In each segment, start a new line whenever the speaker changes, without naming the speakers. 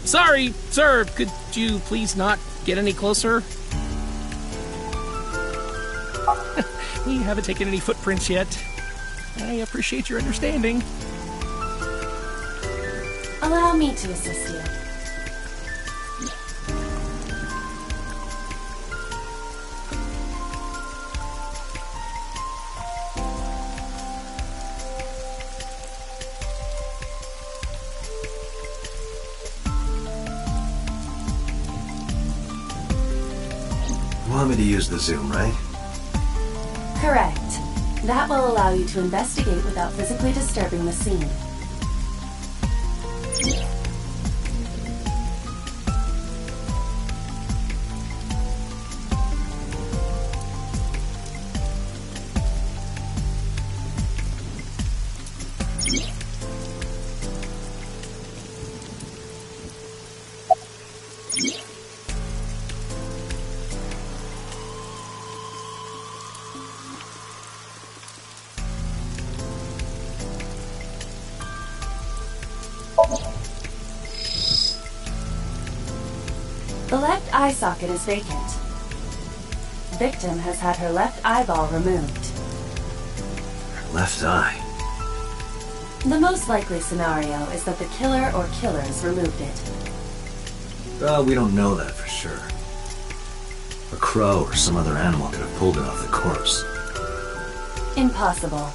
Sorry, sir, could you please not get any closer? We haven't taken any footprints yet. I appreciate your understanding.
Allow me to assist you.
You want me to use the zoom, right?
Correct. That will allow you to investigate without physically disturbing the scene. The left eye socket is vacant. Victim has had her left eyeball removed.
Her left eye.
The most likely scenario is that the killer or killers removed it.
Well, we don't know that for sure. A crow or some other animal could have pulled it off the corpse.
Impossible.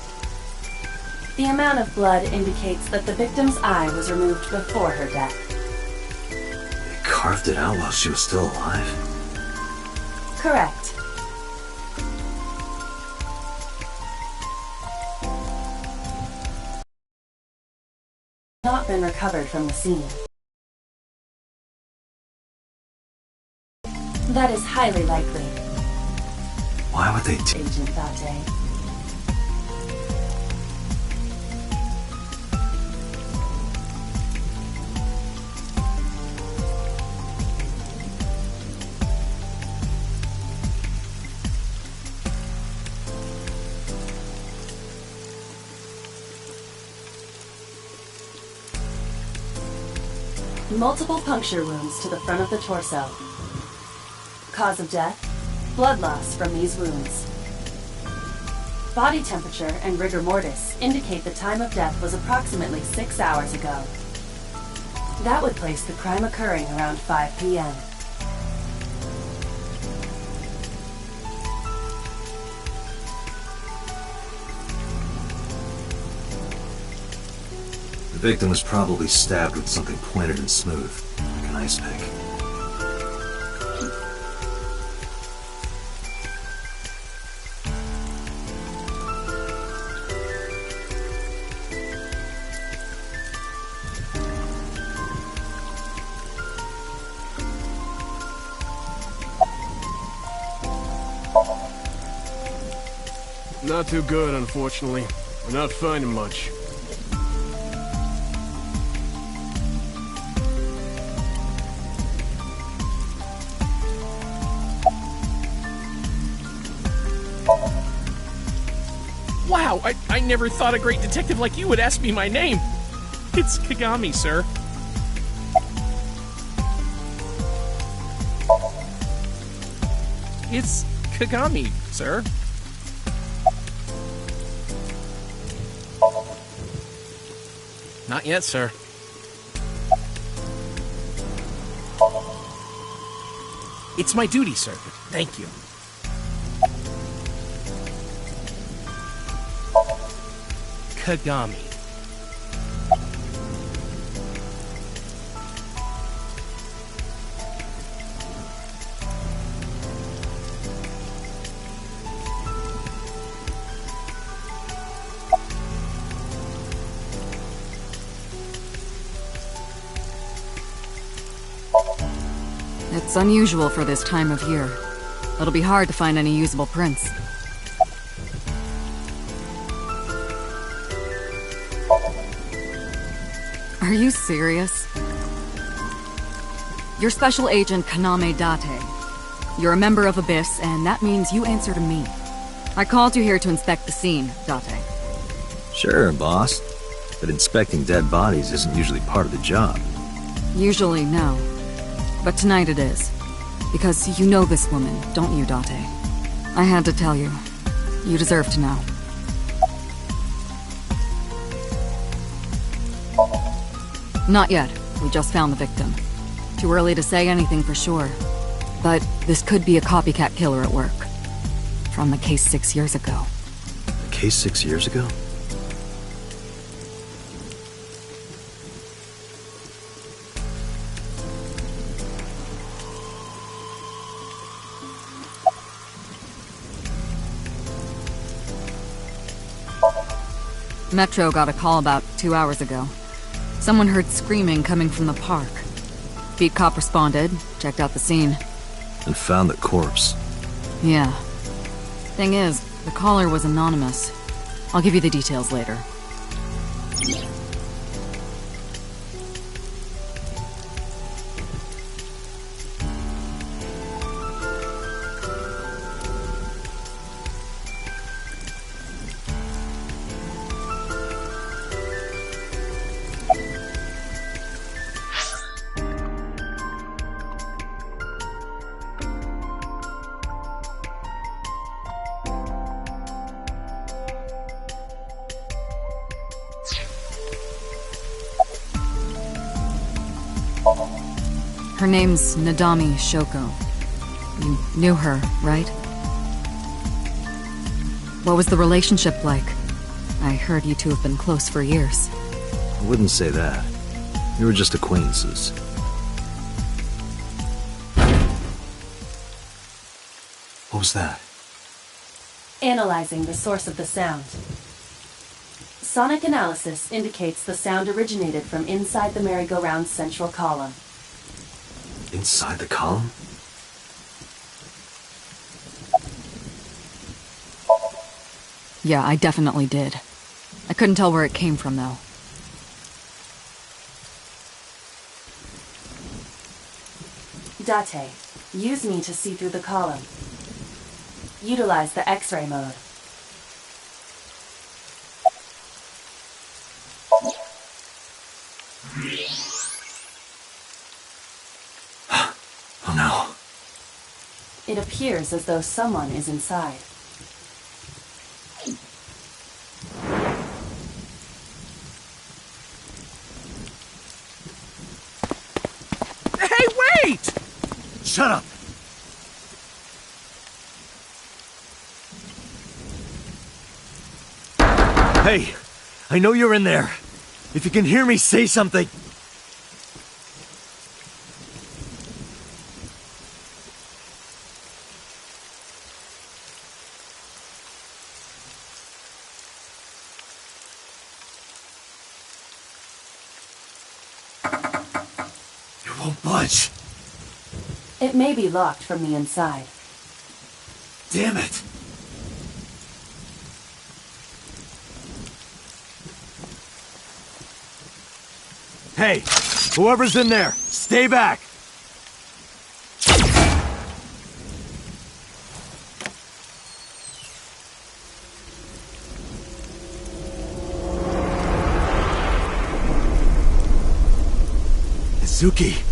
The amount of blood indicates that the victim's eye was removed before her death.
They carved it out while she was still alive?
Correct. Not been recovered from the scene. That is highly likely.
Why would they
Agent Date. Multiple puncture wounds to the front of the torso. Cause of death, blood loss from these wounds. Body temperature and rigor mortis indicate the time of death was approximately 6 hours ago. That would place the crime occurring around 5 p.m.
The victim was probably stabbed with something pointed and smooth, like an ice pick.
Not too good, unfortunately. We're not finding much.
Wow, I never thought a great detective like you would ask me my name. It's Kagami, sir. It's Kagami, sir. Not yet, sir. It's my duty, sir. Thank you. Kagami.
It's unusual for this time of year. It'll be hard to find any usable prints. Are you serious? You're Special Agent Kaname Date. You're a member of Abyss, and that means you answer to me. I called you here to inspect the scene, Date.
Sure, boss. But inspecting dead bodies isn't usually part of the job.
Usually, no. But tonight it is. Because you know this woman, don't you, Date? I had to tell you. You deserve to know. Not yet. We just found the victim. Too early to say anything for sure. But this could be a copycat killer at work. From the case 6 years ago.
A case 6 years ago?
Metro got a call about 2 hours ago. Someone heard screaming coming from the park. Beat cop responded, checked out the scene.
And found the corpse.
Yeah. Thing is, the caller was anonymous. I'll give you the details later. Her name's Nadami Shoko. You knew her, right? What was the relationship like? I heard you two have been close for years.
I wouldn't say that. We were just acquaintances. What was that?
Analyzing the source of the sound. Sonic analysis indicates the sound originated from inside the merry-go-round's central column.
Inside the column?
Yeah, I definitely did. I couldn't tell where it came from, though.
Date, use me to see through the column. Utilize the X-ray mode.
Oh no.
It appears as though someone is inside.
Hey, wait!
Shut up! Hey, I know you're in there. If you can hear me, say something. It won't budge.
It may be locked from the inside.
Damn it. Hey, whoever's in there, stay back! Izuki!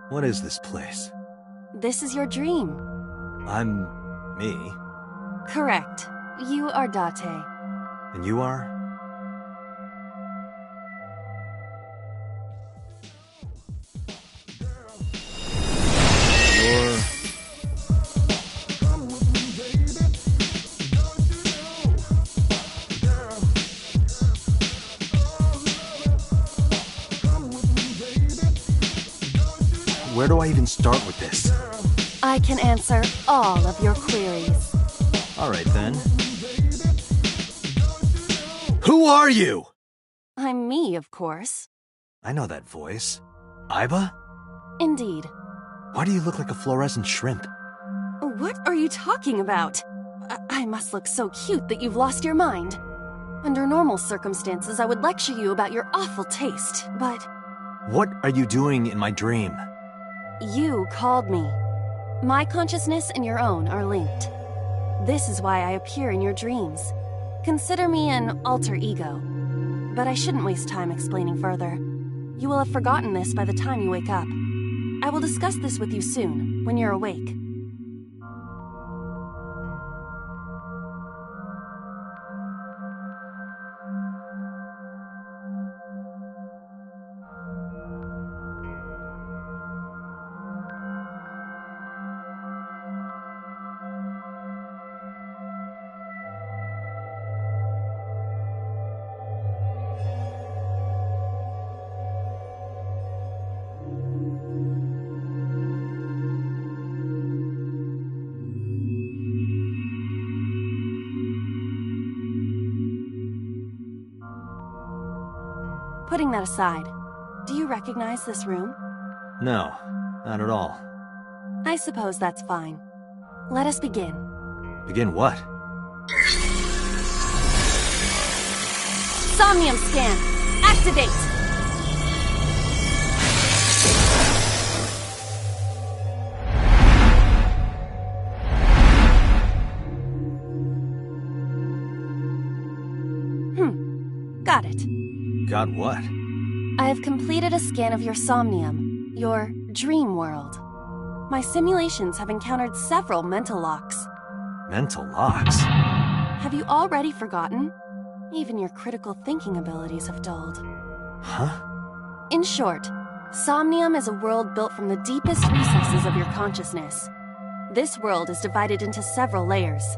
What is this place?
This is your dream.
I'm... me.
Correct. You are Date.
And you are? where do I even start with this?
I can answer all of your queries.
Alright then. Who are you?
I'm me, of course.
I know that voice. Iba?
Indeed.
Why do you look like a fluorescent shrimp?
What are you talking about? I must look so cute that you've lost your mind. Under normal circumstances, I would lecture you about your awful taste, but...
What are you doing in my dream?
You called me. My consciousness and your own are linked. This is why I appear in your dreams. Consider me an alter ego. But I shouldn't waste time explaining further. You will have forgotten this by the time you wake up. I will discuss this with you soon, when you're awake. Putting that aside, do you recognize this room?
No, not at all.
I suppose that's fine. Let us begin.
Begin what?
Somnium scan! Activate! Got it.
Got what?
I have completed a scan of your somnium, your dream world. My simulations have encountered several mental locks.
Mental locks?
Have you already forgotten? Even your critical thinking abilities have dulled.
Huh?
In short, Somnium is a world built from the deepest recesses of your consciousness. This world is divided into several layers.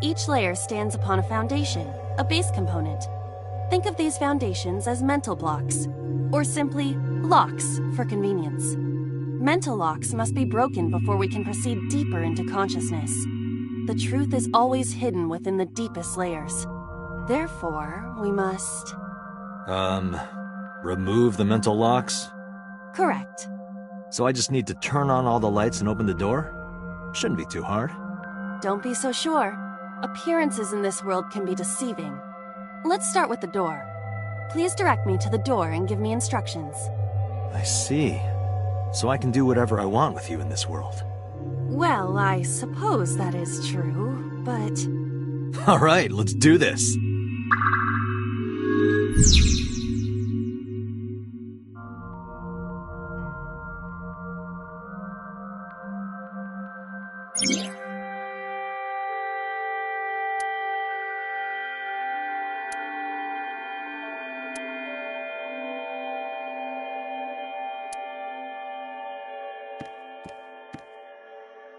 Each layer stands upon a foundation, a base component. Think of these foundations as mental blocks, or simply locks for convenience. Mental locks must be broken before we can proceed deeper into consciousness. The truth is always hidden within the deepest layers. Therefore, we must...
remove the mental locks?
Correct.
So I just need to turn on all the lights and open the door? Shouldn't be too hard.
Don't be so sure. Appearances in this world can be deceiving. Let's start with the door. Please direct me to the door and give me instructions.
I see. So I can do whatever I want with you in this world.
Well, I suppose that is true, but...
Alright, let's do this.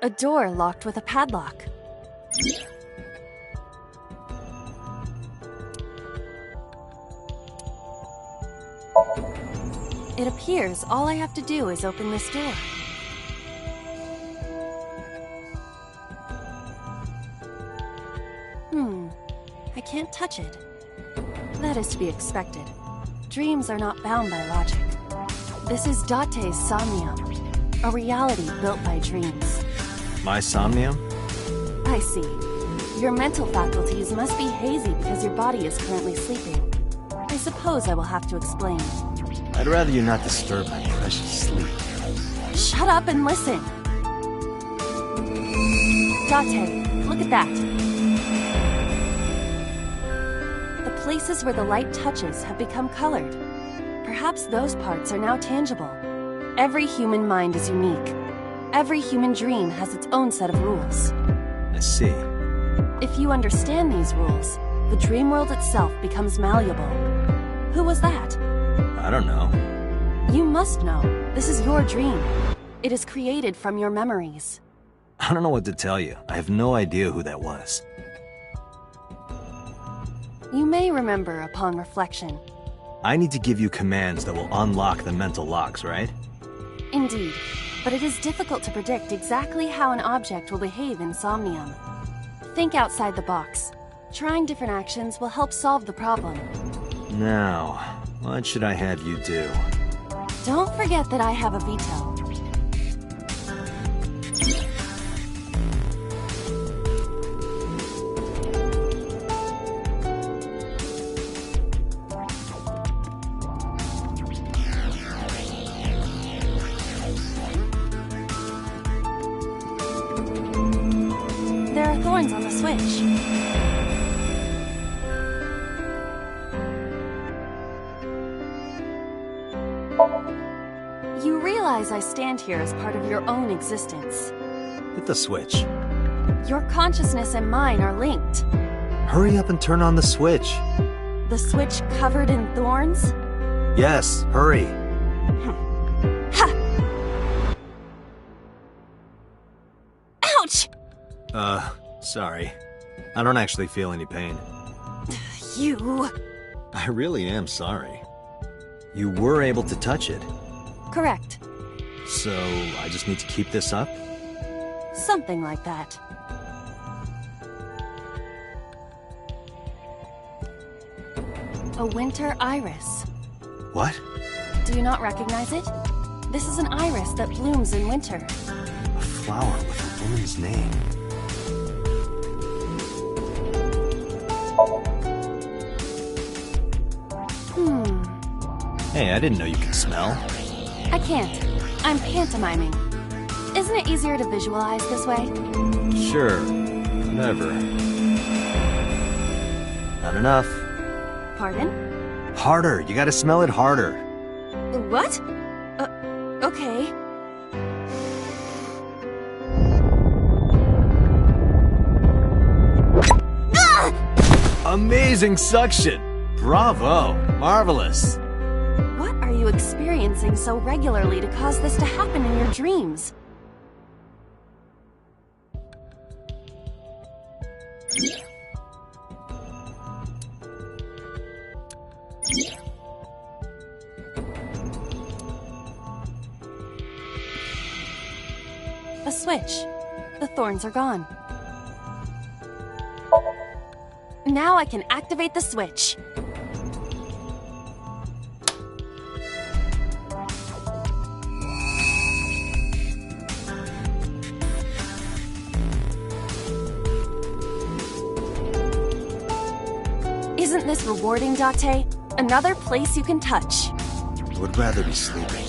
A door locked with a padlock. It appears all I have to do is open this door. I can't touch it. That is to be expected. Dreams are not bound by logic. This is Date's Somnium, a reality built by dreams.
My somnium?
I see. Your mental faculties must be hazy because your body is currently sleeping. I suppose I will have to explain.
I'd rather you not disturb my precious sleep.
Shut up and listen! Date, look at that. The places where the light touches have become colored. Perhaps those parts are now tangible. Every human mind is unique. Every human dream has its own set of rules.
I see.
If you understand these rules, the dream world itself becomes malleable. Who was that?
I don't know.
You must know. This is your dream. It is created from your memories.
I don't know what to tell you. I have no idea who that was.
You may remember upon reflection.
I need to give you commands that will unlock the mental locks, right?
Indeed, but it is difficult to predict exactly how an object will behave in Somnium. Think outside the box. Trying different actions will help solve the problem.
Now, what should I have you do?
Don't forget that I have a veto. There are thorns on the switch. You realize I stand here as part of your own existence.
Hit the switch.
Your consciousness and mine are linked.
Hurry up and turn on the switch.
The switch covered in thorns?
Yes, hurry.
Ha! Ouch!
Sorry. I don't actually feel any pain.
You...
I really am sorry. You were able to touch it.
Correct.
So, I just need to keep this up?
Something like that. A winter iris.
What?
Do you not recognize it? This is an iris that blooms in winter.
A flower with a woman's name. Hey, I didn't know you could smell.
I can't. I'm pantomiming. Isn't it easier to visualize this way?
Sure. Whatever. Not enough.
Pardon?
Harder. You gotta smell it harder.
What? Okay.
Amazing suction! Bravo! Marvelous!
What are you experiencing so regularly to cause this to happen in your dreams? A switch. The thorns are gone. Now I can activate the switch. Isn't this rewarding, Date? Another place you can touch.
Would rather be sleeping.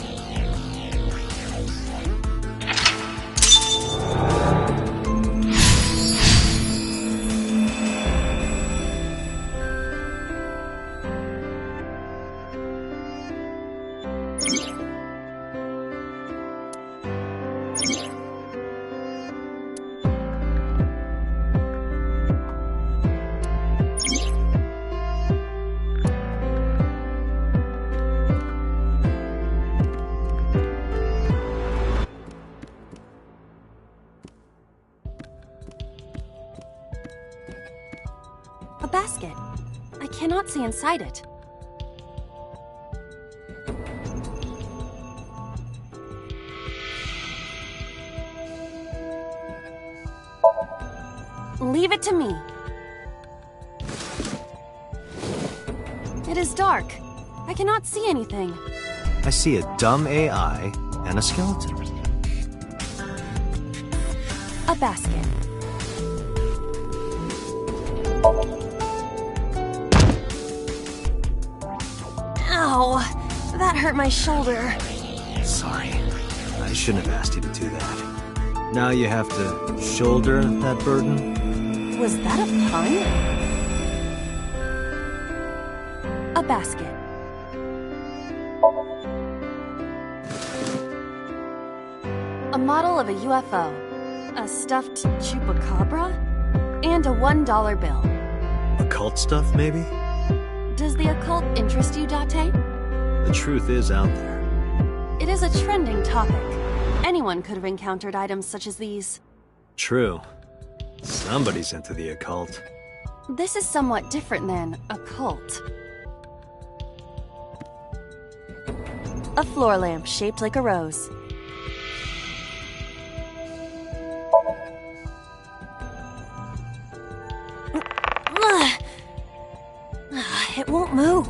A basket. I cannot see inside it. Leave it to me. It is dark. I cannot see anything.
I see a dumb AI and a skeleton.
A basket. Ow! That hurt my shoulder.
Sorry. I shouldn't have asked you to do that. Now you have to shoulder that burden?
Was that a pun? A basket. A model of a UFO, a stuffed chupacabra, and a $1 bill.
Occult stuff, maybe?
Does the occult interest you, Date?
The truth is out there.
It is a trending topic. Anyone could have encountered items such as these.
True. Somebody's into the occult.
This is somewhat different than a cult. A floor lamp shaped like a rose.
It won't move.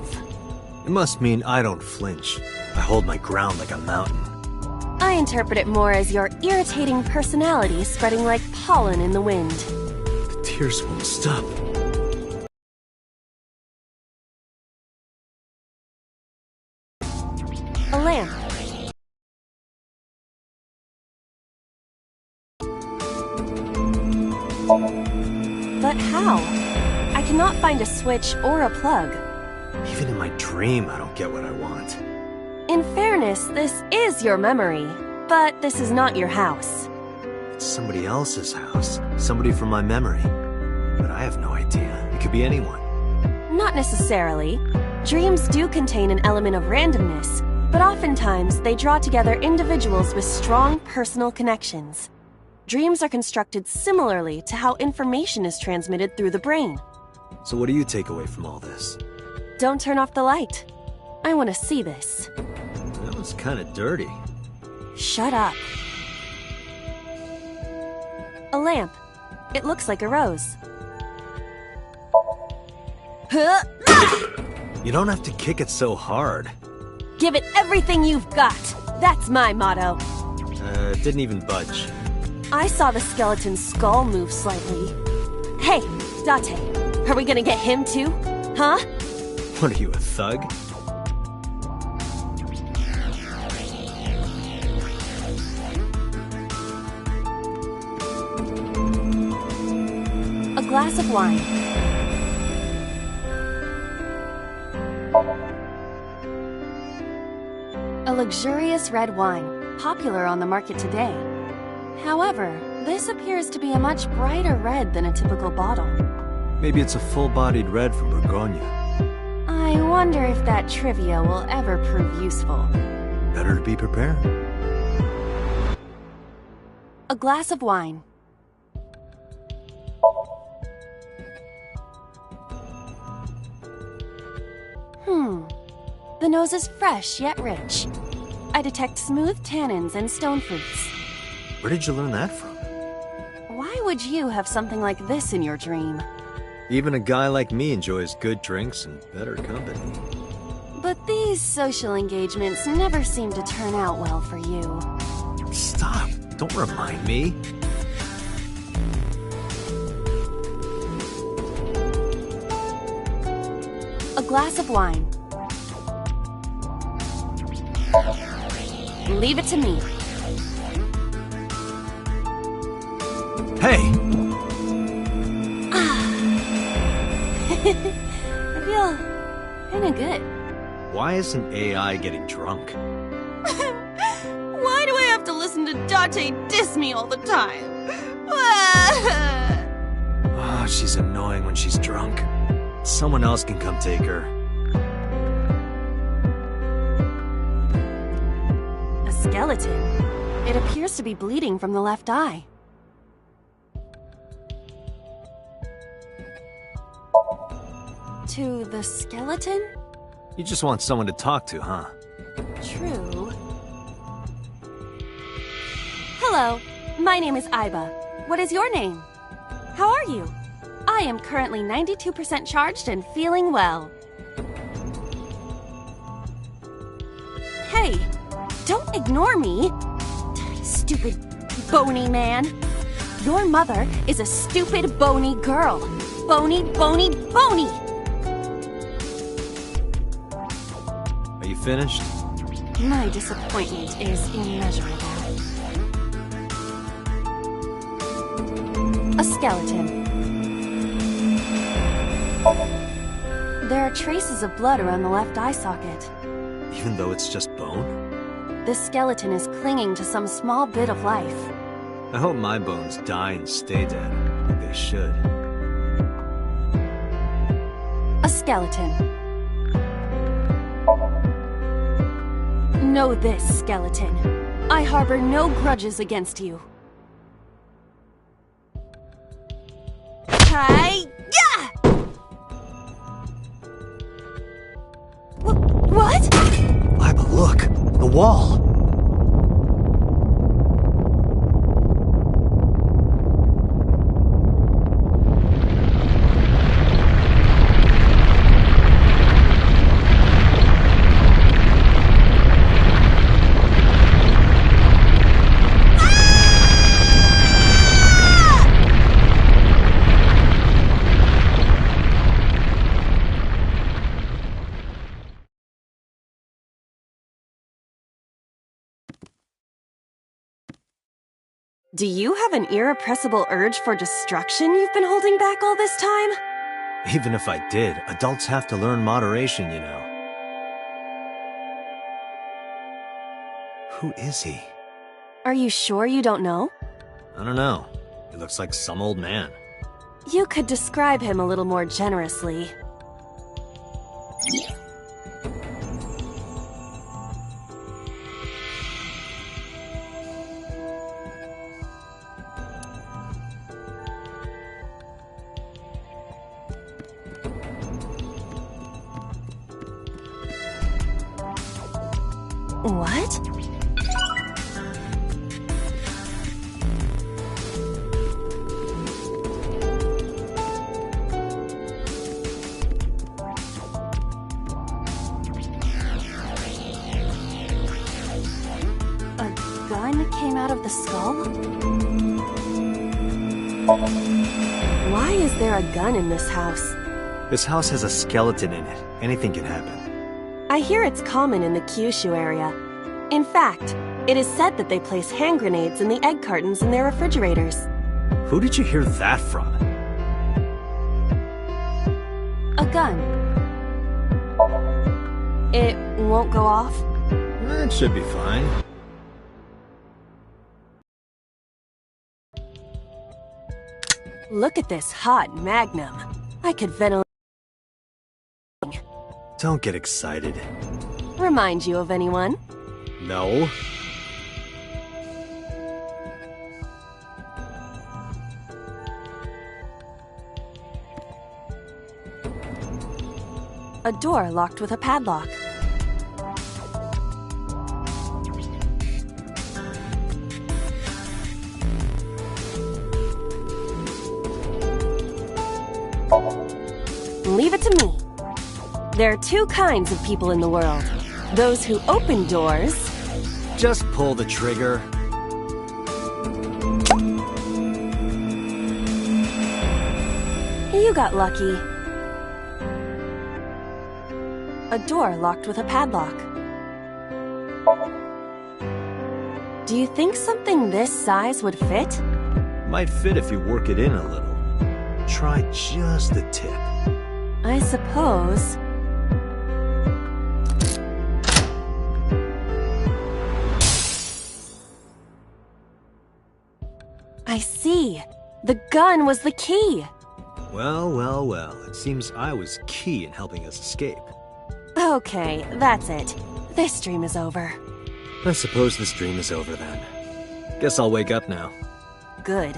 It must mean I don't flinch. I hold my ground like a mountain.
I interpret it more as your irritating personality spreading like pollen in the wind.
The tears won't stop.
A lamp. But how? I cannot find a switch or a plug.
Even in my dream, I don't get what I want.
In fairness, this is your memory, but this is not your house.
It's somebody else's house. Somebody from my memory. But I have no idea. It could be anyone.
Not necessarily. Dreams do contain an element of randomness, but oftentimes they draw together individuals with strong personal connections. Dreams are constructed similarly to how information is transmitted through the brain.
So what do you take away from all this?
Don't turn off the light. I want to see this.
That was kind of dirty.
Shut up. A lamp. It looks like a rose. Huh?
You don't have to kick it so hard.
Give it everything you've got. That's my motto.
It didn't even budge.
I saw the skeleton's skull move slightly. Hey, Date, are we gonna get him too? Huh?
What are you, a thug?
A glass of wine. A luxurious red wine, popular on the market today. However, this appears to be a much brighter red than a typical bottle.
Maybe it's a full-bodied red from Bourgogne.
I wonder if that trivia will ever prove useful.
Better to be prepared.
A glass of wine. The nose is fresh yet rich. I detect smooth tannins and stone fruits.
Where did you learn that from?
Why would you have something like this in your dream?
Even a guy like me enjoys good drinks and better company.
But these social engagements never seem to turn out well for you.
Stop! Don't remind me.
A glass of wine. Leave it to me.
Hey!
I feel kinda good.
Why isn't AI getting drunk?
Why do I have to listen to Date diss me all the time?
Oh, she's annoying when she's drunk. Someone else can come take her.
A skeleton. It appears to be bleeding from the left eye. To the skeleton?
You just want someone to talk to, huh?
True. Hello, my name is Aiba. What is your name? How are you? I am currently 92% charged and feeling well. Hey, don't ignore me. Stupid, bony man. Your mother is a stupid, bony girl. Bony, bony, bony!
Are you finished?
My disappointment is immeasurable. A skeleton. There are traces of blood around the left eye socket.
Even though it's just bone?
This skeleton is clinging to some small bit of life.
I hope my bones die and stay dead, like they should.
A skeleton. Know this, skeleton. I harbor no grudges against you. Hi-ya! What?
Aiba, look! The wall!
Do you have an irrepressible urge for destruction you've been holding back all this time?
Even if I did, adults have to learn moderation, you know. Who is he?
Are you sure you don't know?
I don't know. He looks like some old man.
You could describe him a little more generously. What? A gun came out of the skull? Why is there a gun in this house?
This house has a skeleton in it. Anything can happen.
I hear it's common in the Kyushu area. In fact, it is said that they place hand grenades in the egg cartons in their refrigerators.
Who did you hear that from?
A gun. It won't go off?
It should be fine.
Look at this hot magnum. I could ventilate.
Don't get excited.
Remind you of anyone?
No.
A door locked with a padlock. Leave it to me. There are two kinds of people in the world. Those who open doors.
Just pull the trigger.
You got lucky. A door locked with a padlock. Do you think something this size would fit?
Might fit if you work it in a little. Try just the tip.
I suppose. I see. The gun was the key.
Well, well, well. It seems I was key in helping us escape.
Okay, that's it. This dream is over.
I suppose this dream is over then. Guess I'll wake up now.
Good.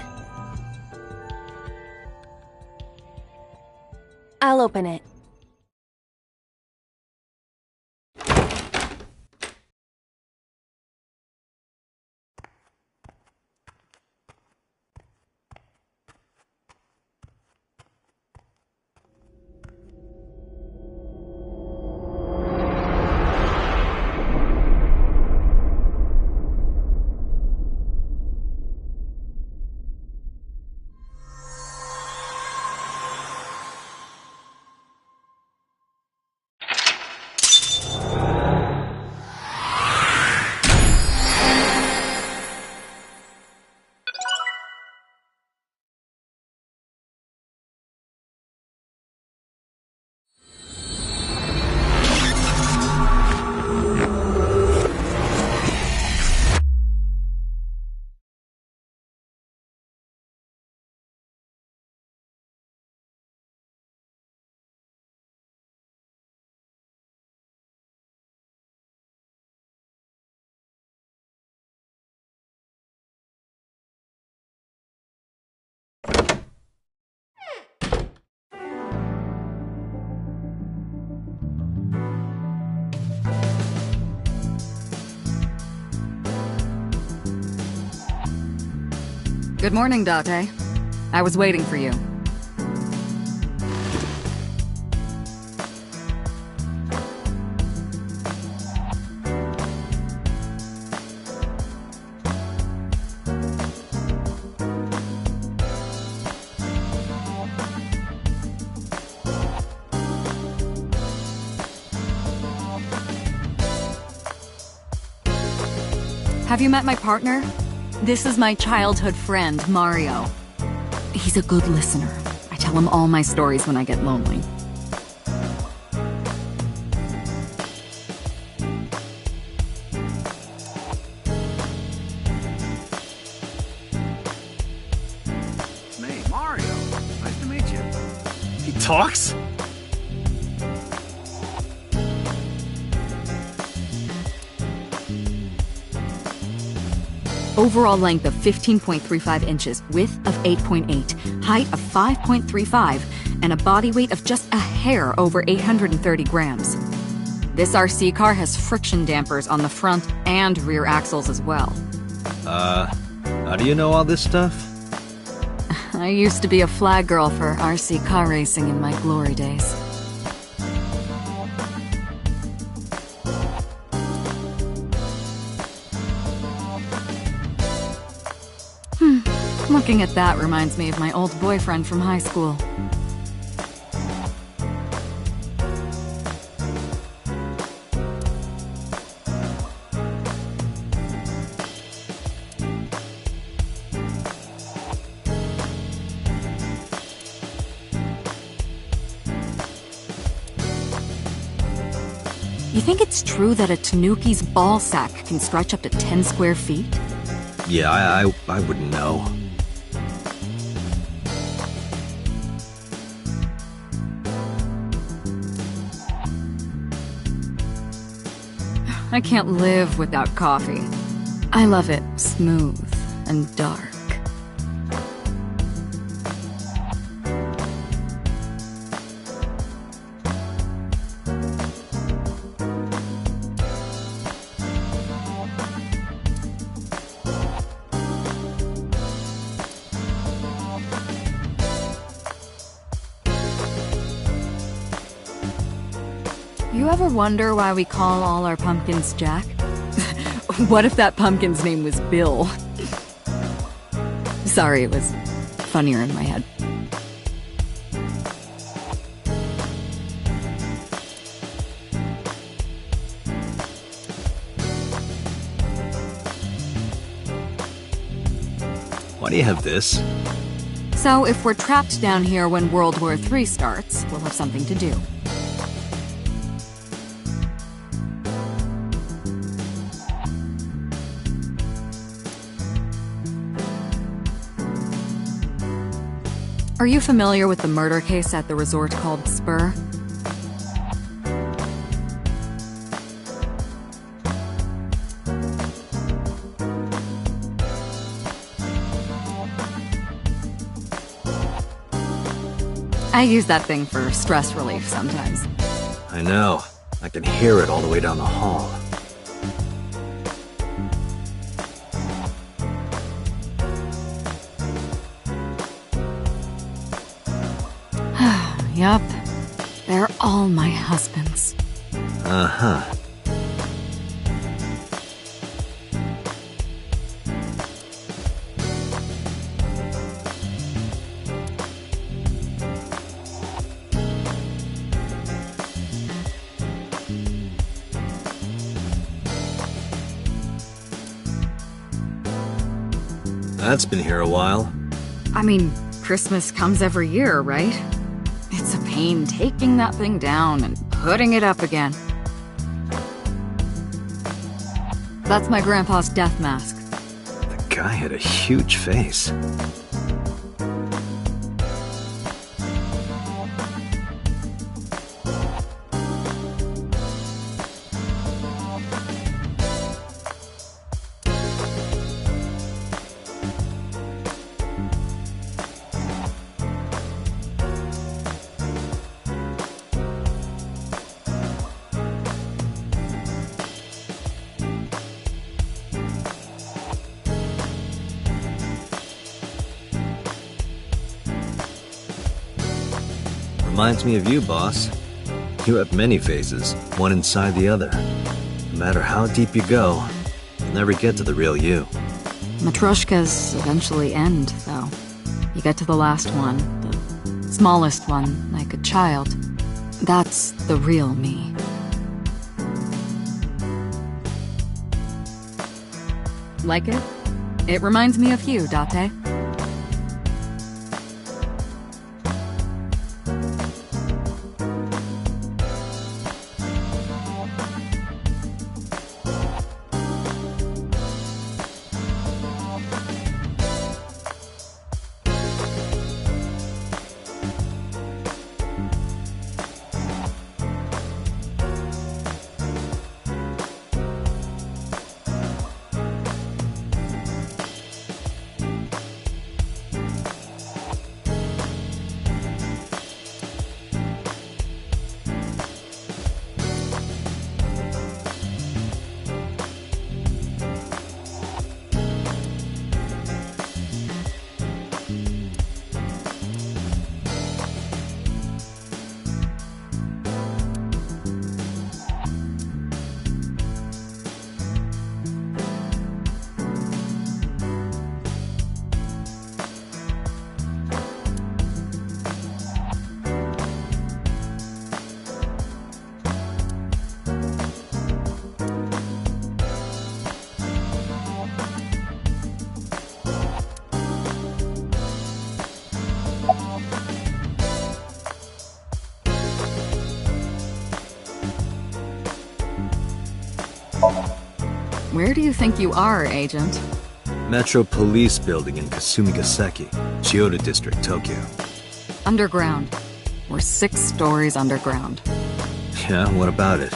I'll open it.
Good morning, Date. I was waiting for you. Have you met my partner? This is my childhood friend, Mario. He's a good listener. I tell him all my stories when I get lonely.
It's me, Mario. Nice to meet you.
He talks?
Overall length of 15.35 inches, width of 8.8, height of 5.35, and a body weight of just a hair over 830 grams. This RC car has friction dampers on the front and rear axles as well.
How do you know all this stuff?
I used to be a flag girl for RC car racing in my glory days. Looking at that reminds me of my old boyfriend from high school. You think it's true that a tanuki's ball sack can stretch up to 10 square feet?
Yeah, I wouldn't know.
I can't live without coffee. I love it smooth and dark. You ever wonder why we call all our pumpkins Jack? What if that pumpkin's name was Bill? Sorry, it was funnier in my head.
Why do you have this?
So if we're trapped down here when World War III starts, we'll have something to do. Are you familiar with the murder case at the resort called Spur? I use that thing for stress relief sometimes.
I know. I can hear it all the way down the hall.
Yup. They're all my husbands.
Uh-huh. That's been here a while.
I mean, Christmas comes every year, right? It's a pain taking that thing down and putting it up again. That's my grandpa's death mask.
The guy had a huge face. Reminds me of you, boss. You have many faces, one inside the other. No matter how deep you go, you'll never get to the real you.
Matryoshkas eventually end, though. You get to the last one, the smallest one, like a child. That's the real me. Like it? It reminds me of you, Date. Where do you think you are, Agent?
Metro Police Building in Kasumigaseki, Chiyoda District, Tokyo.
Underground. We're 6 stories underground.
Yeah, what about it?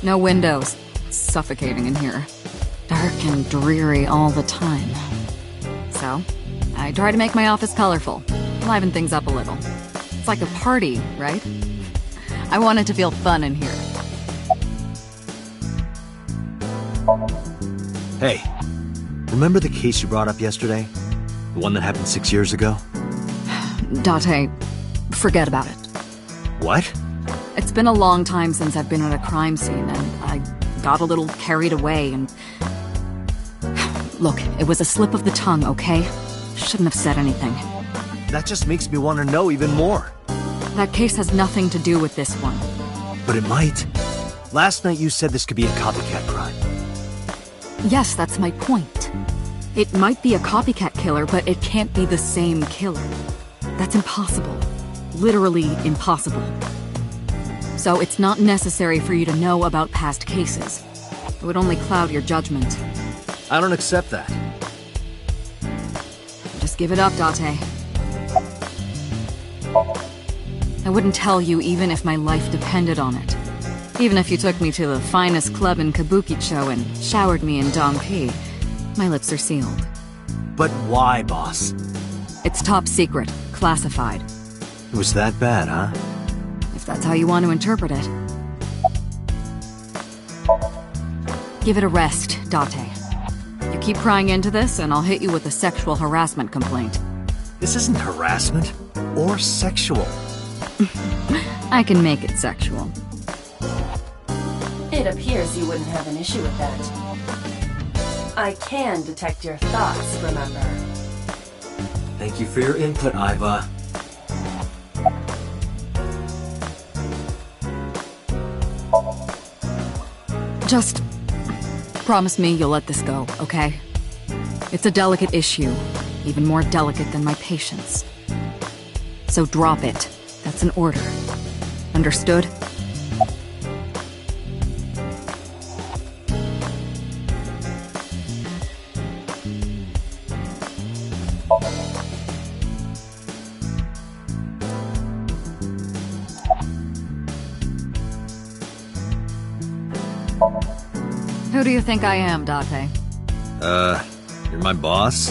No windows. It's suffocating in here. Dark and dreary all the time. So, I try to make my office colorful, liven things up a little. It's like a party, right? I want it to feel fun in here.
Hey, remember the case you brought up yesterday? The one that happened 6 years ago?
Date, forget about it.
What?
It's been a long time since I've been at a crime scene, and I got a little carried away and... Look, it was a slip of the tongue, okay? Shouldn't have said anything.
That just makes me want to know even more.
That case has nothing to do with this one.
But it might. Last night you said this could be a copycat crime.
Yes, that's my point. It might be a copycat killer, but it can't be the same killer. That's impossible. Literally impossible. So it's not necessary for you to know about past cases. It would only cloud your judgment.
I don't accept that.
Just give it up, Date. I wouldn't tell you even if my life depended on it. Even if you took me to the finest club in Kabukicho and showered me in Donpi, my lips are sealed.
But why, boss?
It's top secret, classified.
It was that bad, huh?
If that's how you want to interpret it. Give it a rest, Date. You keep prying into this, and I'll hit you with a sexual harassment complaint.
This isn't harassment or sexual.
I can make it sexual.
It appears you wouldn't have an issue with that. I can detect your thoughts, remember?
Thank you for your input, Iva.
Just promise me you'll let this go, okay? It's a delicate issue, even more delicate than my patience. So drop it. That's an order. Understood? Who do you think I am, Date?
You're my boss?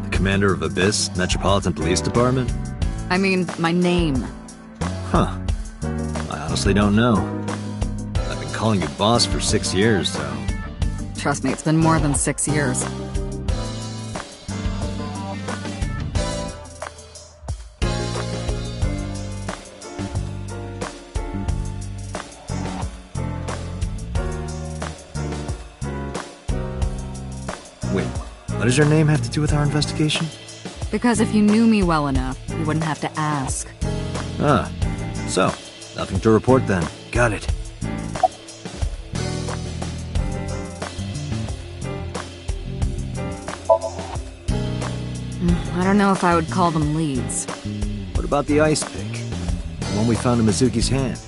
The commander of Abyss Metropolitan Police Department?
I mean, my name.
Huh. I honestly don't know. I've been calling you boss for 6 years, so...
Trust me, it's been more than 6 years.
Wait, what does your name have to do with our investigation?
Because if you knew me well enough, you wouldn't have to ask.
Ah, so, nothing to report then. Got it.
I don't know if I would call them leads.
What about the ice pick? The one we found in Mizuki's hand?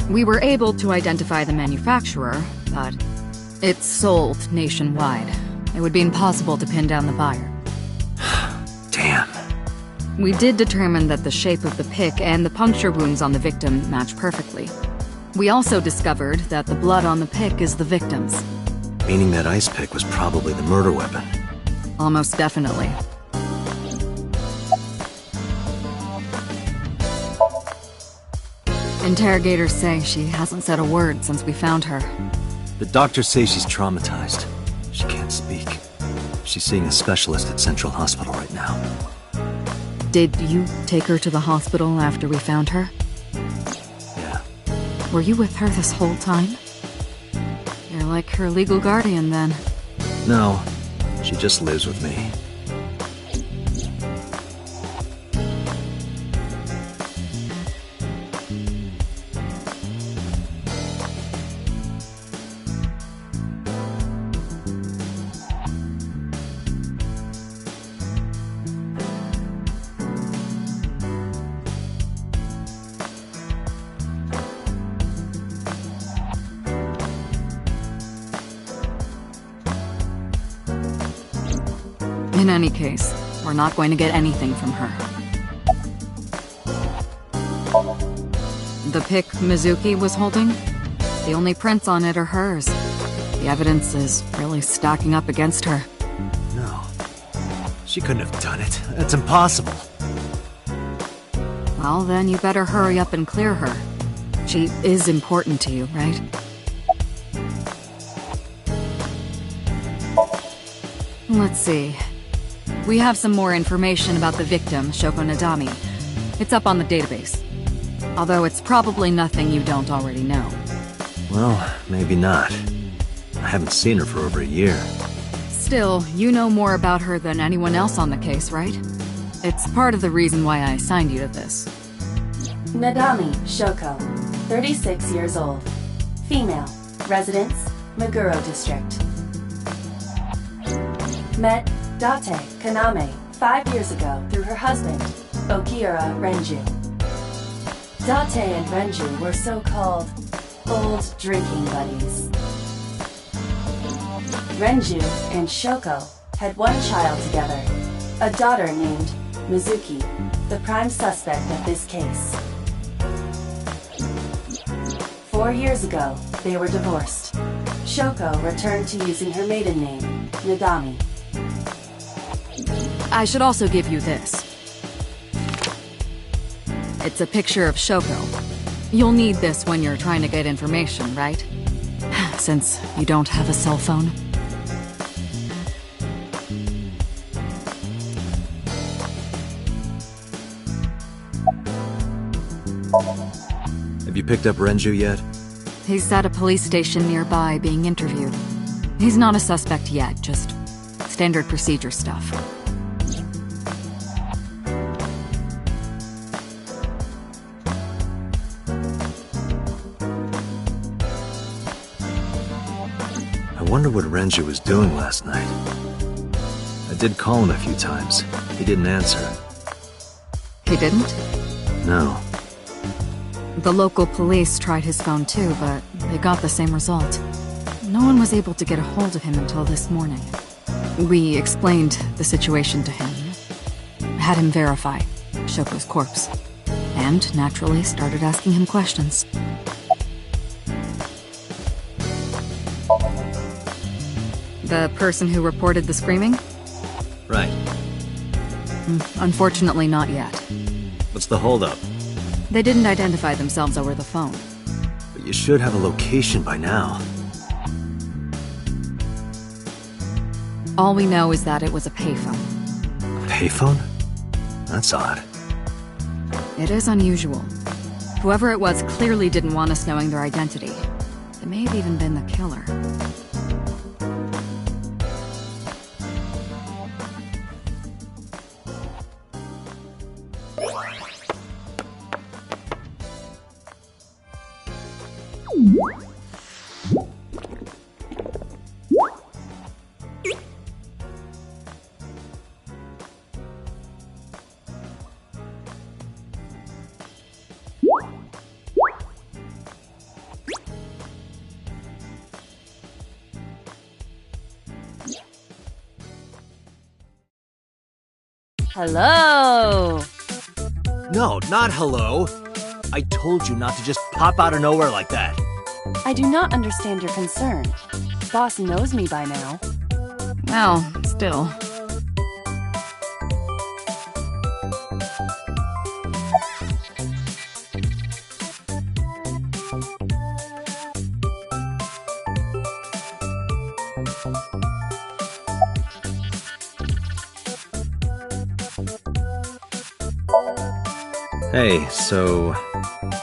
We were able to identify the manufacturer, but it's sold nationwide. It would be impossible to pin down the buyer.
Damn.
We did determine that the shape of the pick and the puncture wounds on the victim match perfectly. We also discovered that the blood on the pick is the victim's.
Meaning that ice pick was probably the murder weapon.
Almost definitely. Interrogators say she hasn't said a word since we found her.
The doctors say she's traumatized. She can't speak. She's seeing a specialist at Central Hospital right now.
Did you take her to the hospital after we found her?
Yeah.
Were you with her this whole time? You're like her legal guardian, then.
No, she just lives with me.
In any case, we're not going to get anything from her. The pick Mizuki was holding? The only prints on it are hers. The evidence is really stacking up against her.
No. She couldn't have done it. That's impossible.
Well, then you better hurry up and clear her. She is important to you, right? Let's see. We have some more information about the victim, Shoko Nadami. It's up on the database. Although it's probably nothing you don't already know.
Well, maybe not. I haven't seen her for over a year.
Still, you know more about her than anyone else on the case, right? It's part of the reason why I assigned you to this.
Nadami Shoko, 36 years old. Female. Residence, Meguro District. Met Date Kaname 5 years ago through her husband, Okira Renju. Date and Renju were so-called old drinking buddies. Renju and Shoko had one child together, a daughter named Mizuki, the prime suspect of this case. 4 years ago, they were divorced. Shoko returned to using her maiden name, Nadami.
I should also give you this. It's a picture of Shoko. You'll need this when you're trying to get information, right? Since you don't have a cell phone.
Have you picked up Renju yet?
He's at a police station nearby being interviewed. He's not a suspect yet, just standard procedure stuff.
I wonder what Renju was doing last night. I did call him a few times. He didn't answer.
He didn't?
No.
The local police tried his phone too, but they got the same result. No one was able to get a hold of him until this morning. We explained the situation to him, had him verify Shoko's corpse, and naturally started asking him questions. The person who reported the screaming?
Right.
Unfortunately not yet.
What's the holdup?
They didn't identify themselves over the phone.
But you should have a location by now.
All we know is that it was a payphone.
A payphone? That's odd.
It is unusual. Whoever it was clearly didn't want us knowing their identity. It may have even been the killer.
Hello!
No, not hello. I told you not to just pop out of nowhere like that.
I do not understand your concern. Boss knows me by now.
Well, still.
Hey, so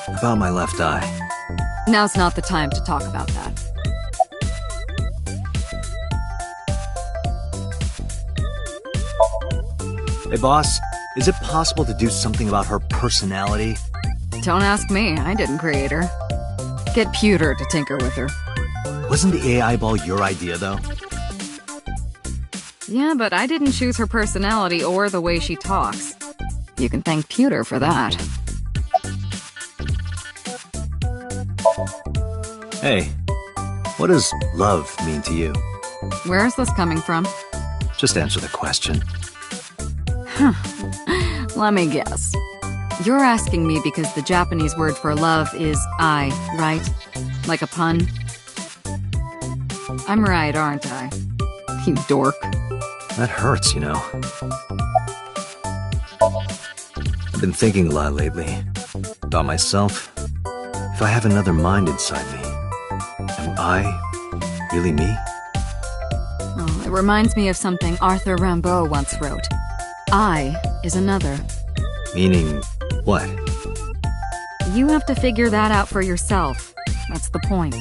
about my left eye.
Now's not the time to talk about that.
Hey, boss, is it possible to do something about her personality?
Don't ask me, I didn't create her. Get Pewter to tinker with her.
Wasn't the AI ball your idea, though?
Yeah, but I didn't choose her personality or the way she talks. You can thank Pewter for that.
Hey, what does love mean to you?
Where's this coming from?
Just answer the question.
Let me guess. You're asking me because the Japanese word for love is ai, right? Like a pun? I'm right, aren't I? You dork.
That hurts, you know. I've been thinking a lot lately. About myself. If I have another mind inside me, am I really me?
Oh, it reminds me of something Arthur Rimbaud once wrote. I is another.
Meaning what?
You have to figure that out for yourself. That's the point.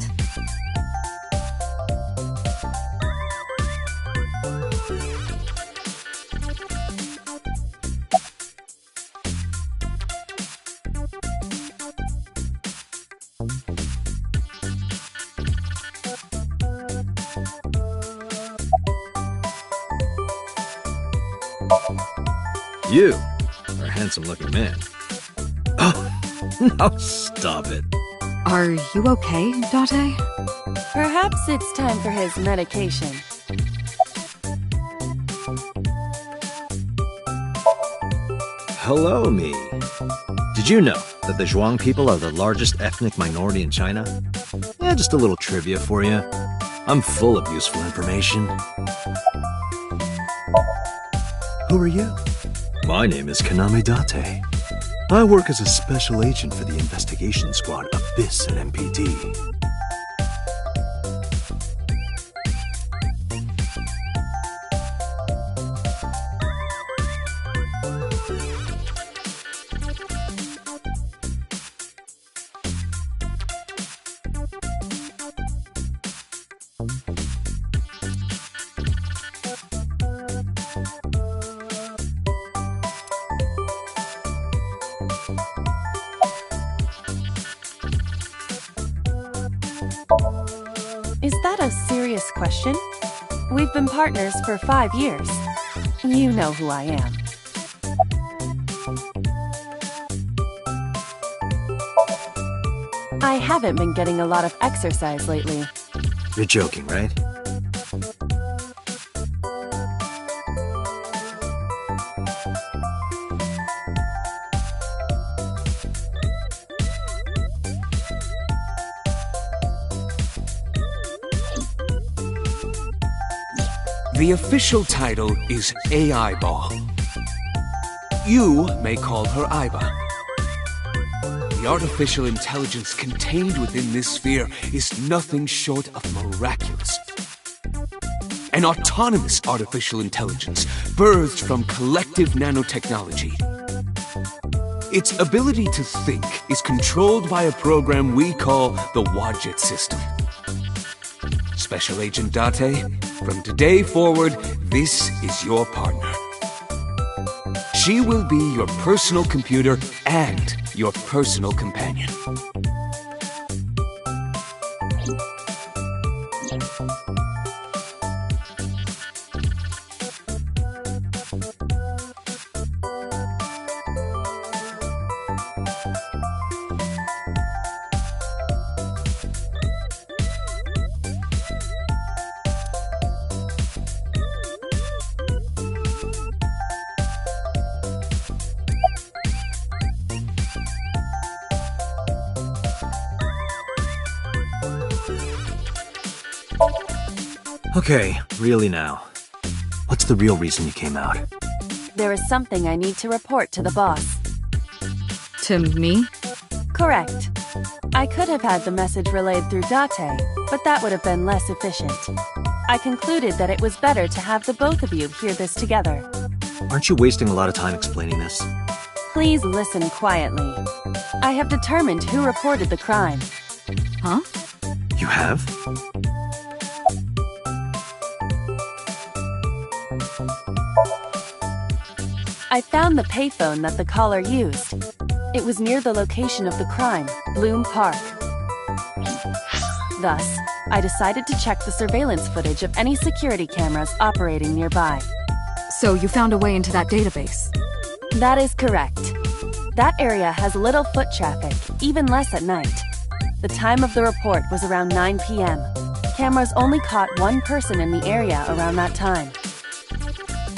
You are a handsome-looking man. Oh, no, stop it.
Are you okay, Date?
Perhaps it's time for his medication.
Hello, me. Did you know that the Zhuang people are the largest ethnic minority in China? Yeah, just a little trivia for you. I'm full of useful information. Who are you? My name is Kaname Date. I work as a special agent for the investigation squad Abyss at MPD.
Is that a serious question? We've been partners for 5 years. You know who I am. I haven't been getting a lot of exercise lately.
You're joking, right?
The official title is AI Ball. You may call her Aiba. The artificial intelligence contained within this sphere is nothing short of miraculous. An autonomous artificial intelligence birthed from collective nanotechnology. Its ability to think is controlled by a program we call the Wadjet system. Special Agent Date, from today forward, this is your partner. She will be your personal computer and your personal companion.
Okay, really now. What's the real reason you came out?
There is something I need to report to the boss.
To me?
Correct. I could have had the message relayed through Date, but that would have been less efficient. I concluded that it was better to have the both of you hear this together.
Aren't you wasting a lot of time explaining this?
Please listen quietly. I have determined who reported the crime.
Huh?
You have?
I found the payphone that the caller used. It was near the location of the crime, Bloom Park. Thus, I decided to check the surveillance footage of any security cameras operating nearby.
So you found a way into that database?
That is correct. That area has little foot traffic, even less at night. The time of the report was around 9 p.m. Cameras only caught one person in the area around that time.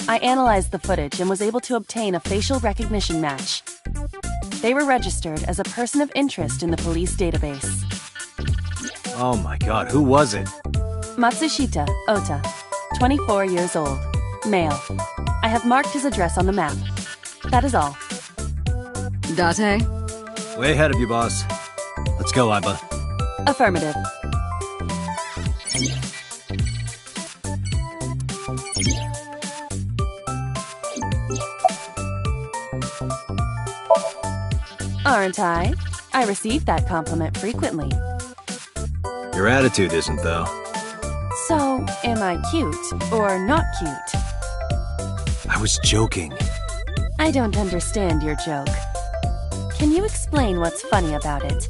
I analyzed the footage and was able to obtain a facial recognition match. They were registered as a person of interest in the police database.
Oh my god, who was it?
Matsushita Ota, 24 years old, male. I have marked his address on the map. That is all.
Date?
Way ahead of you, boss. Let's go, Aiba.
Affirmative. Aren't I? I receive that compliment frequently.
Your attitude isn't, though.
So, am I cute or not cute?
I was joking.
I don't understand your joke. Can you explain what's funny about it?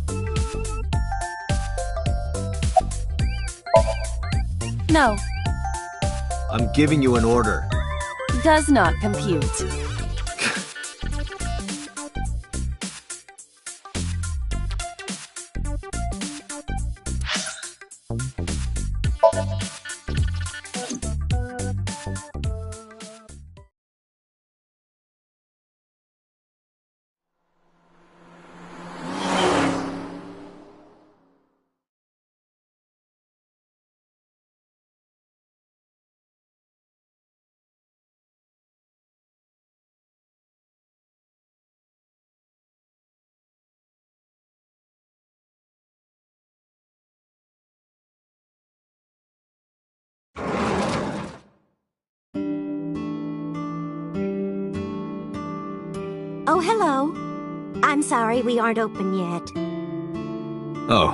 No,
I'm giving you an order.
does not compute.
Oh, hello. I'm sorry we aren't open yet.
Oh,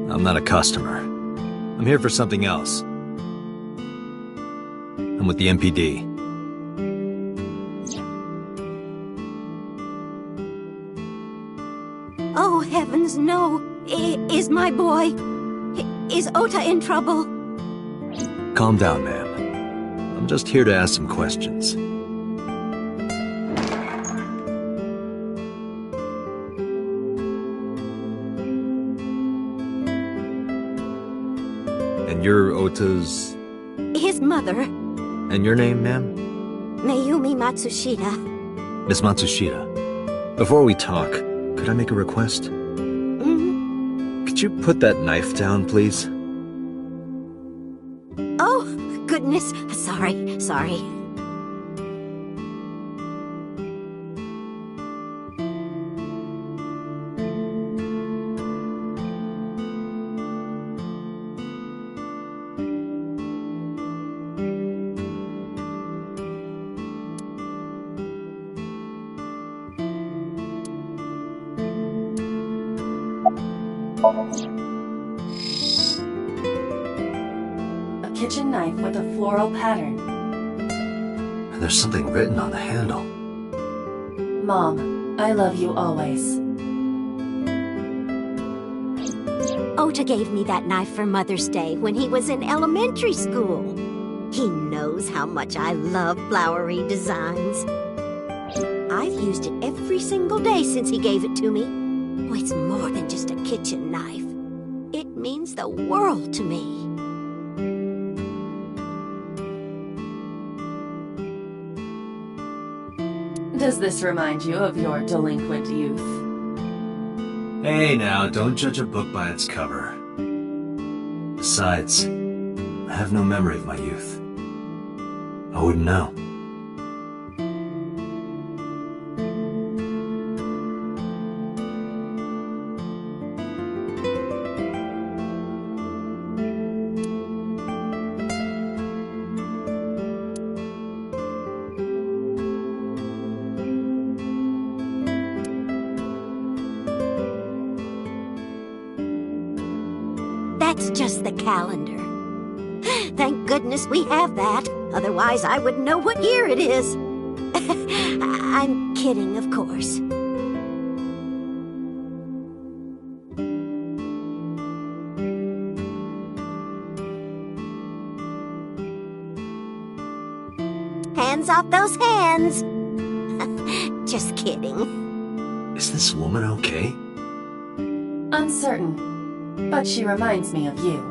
I'm not a customer. I'm here for something else. I'm with the MPD.
Oh, heavens, no. Is my boy... Is Ota in trouble?
Calm down, ma'am. I'm just here to ask some questions. And you're Ota's...
His mother,
And your name, ma'am?
Mayumi Matsushita.
Miss Matsushita. Before we talk, could I make a request? Could you put that knife down, please?
Oh, goodness. Sorry.
A kitchen knife with a floral pattern.
And there's something written on the handle.
Mom, I love you always.
Ota gave me that knife for Mother's Day when he was in elementary school. He knows how much I love flowery designs. I've used it every single day since he gave it to me. Oh, it's more than just a kitchen knife. It means the world to me.
Does this remind you of your delinquent youth?
Hey now, don't judge a book by its cover. Besides, I have no memory of my youth. I wouldn't know.
That's just the calendar. Thank goodness we have that. Otherwise, I wouldn't know what year it is. I'm kidding, of course. Hands off those hands. Just kidding.
Is this woman okay?
Uncertain, but she reminds me of you.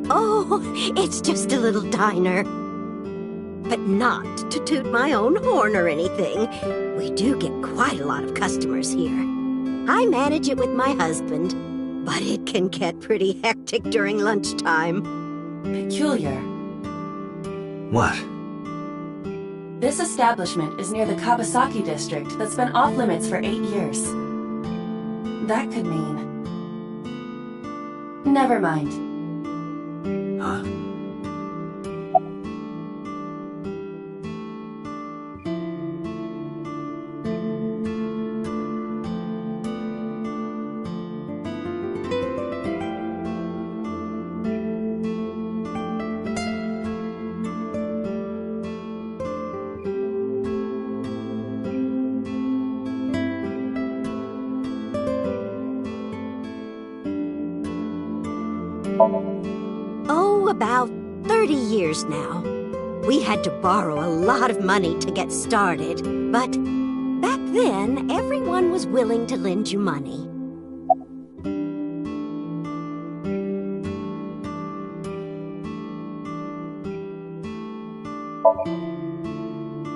Oh, it's just a little diner. But not to toot my own horn or anything. We do get quite a lot of customers here. I manage it with my husband, but it can get pretty hectic during lunchtime.
Peculiar.
What?
This establishment is near the Kawasaki district that's been off limits for 8 years. That could mean... Never mind.
Huh?
Oh, about 30 years now. We had to borrow a lot of money to get started, but back then, everyone was willing to lend you money.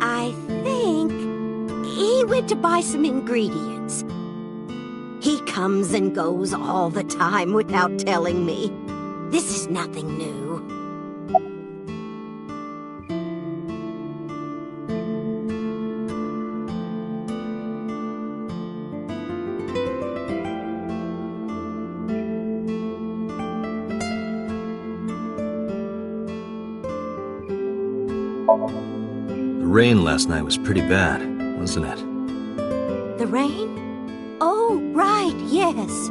I think he went to buy some ingredients. He comes and goes all the time without telling me. This is nothing new.
The rain last night was pretty bad, wasn't it?
The rain? Oh, right, yes.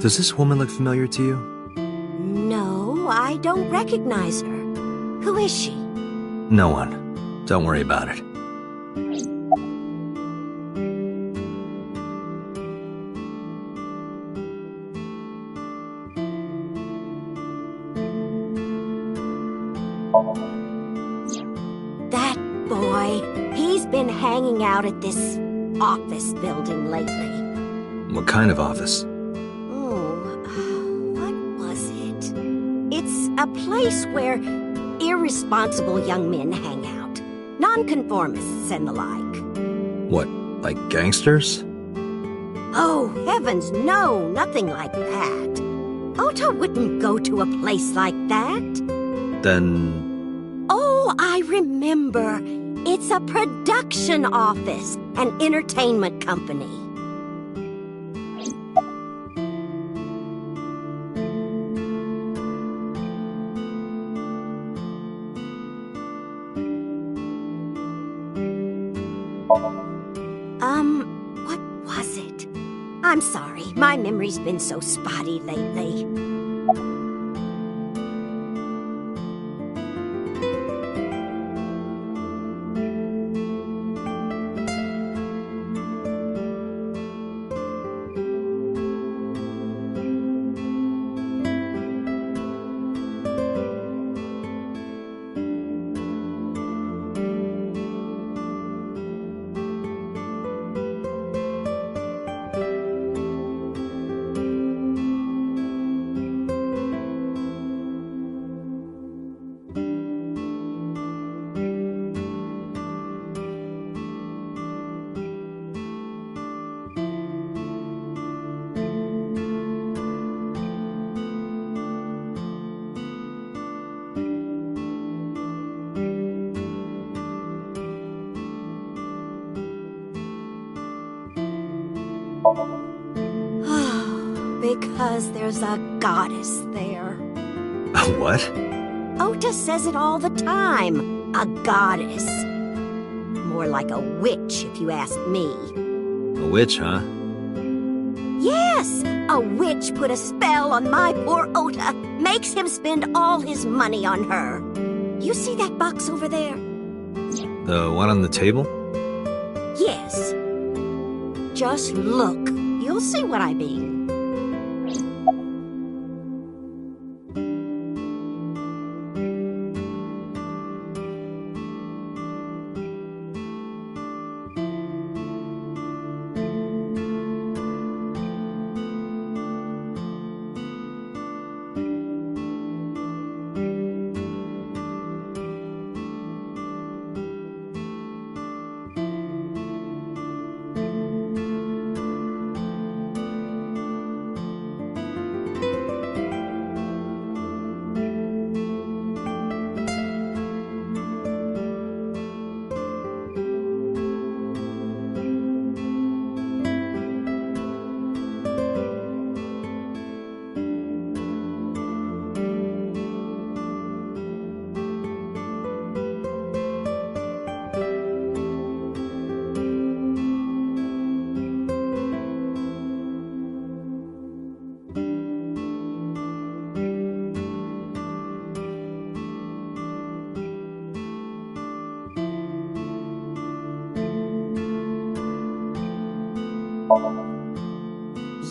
Does this woman look familiar to you?
No, I don't recognize her. Who is she?
No one. Don't worry about it.
That boy, he's been hanging out at this office building lately.
What kind of office?
What was it? It's a place where irresponsible young men hang out. Nonconformists and the like.
What, like gangsters?
Oh, heavens, no, nothing like that. Ota wouldn't go to a place like that.
Then...
Oh, I remember. It's a production office, an entertainment company. What was it? I'm sorry, my memory's been so spotty lately. Because there's a goddess there.
What?
Ota says it all the time. A goddess. More like a witch, if you ask me.
A witch, huh?
Yes! A witch put a spell on my poor Ota. Makes him spend all his money on her. You see that box over there?
The one on the table?
Yes. Just look. You'll see what I mean.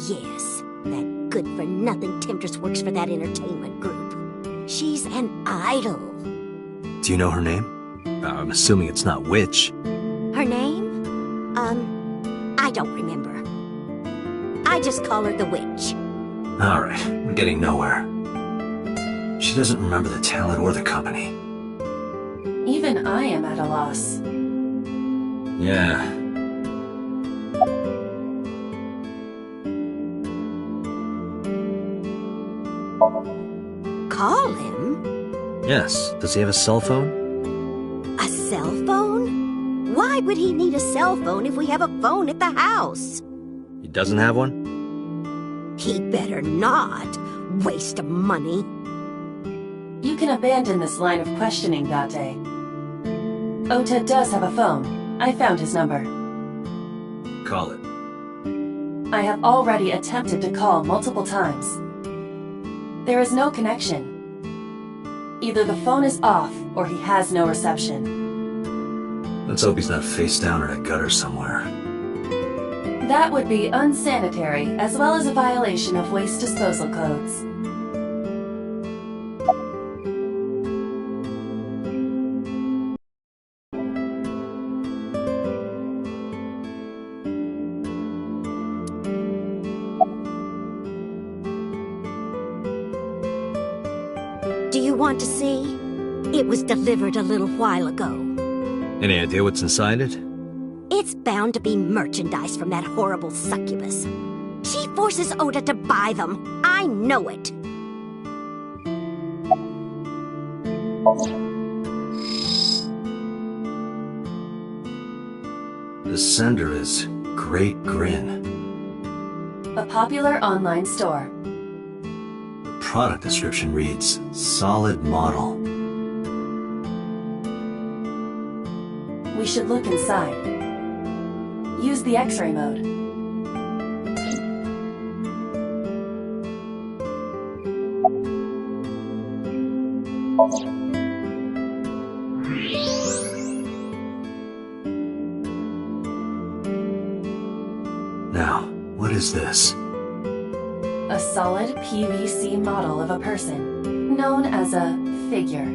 Yes, that good-for-nothing temptress works for that entertainment group. She's an idol.
Do you know her name? I'm assuming it's not Witch.
Her name? I don't remember. I just call her the Witch.
Alright, we're getting nowhere. She doesn't remember the talent or the company.
Even I am at a loss.
Yeah.
Call him?
Yes. Does he have a cell phone?
A cell phone? Why would he need a cell phone if we have a phone at the house?
He doesn't have one?
He better not. Waste of money.
You can abandon this line of questioning, Date. Ota does have a phone. I found his number.
Call it.
I have already attempted to call multiple times. There is no connection. Either the phone is off, or he has no reception.
Let's hope he's not face down in a gutter somewhere.
That would be unsanitary, as well as a violation of waste disposal codes.
Do you want to see? It was delivered a little while ago.
Any idea what's inside it?
It's bound to be merchandise from that horrible succubus. She forces Ota to buy them. I know it.
The sender is Great Grin.
A popular online store.
The product description reads, solid model.
We should look inside. Use the X-ray mode.
Now, what is this?
A solid PVC model of a person, known as a figure.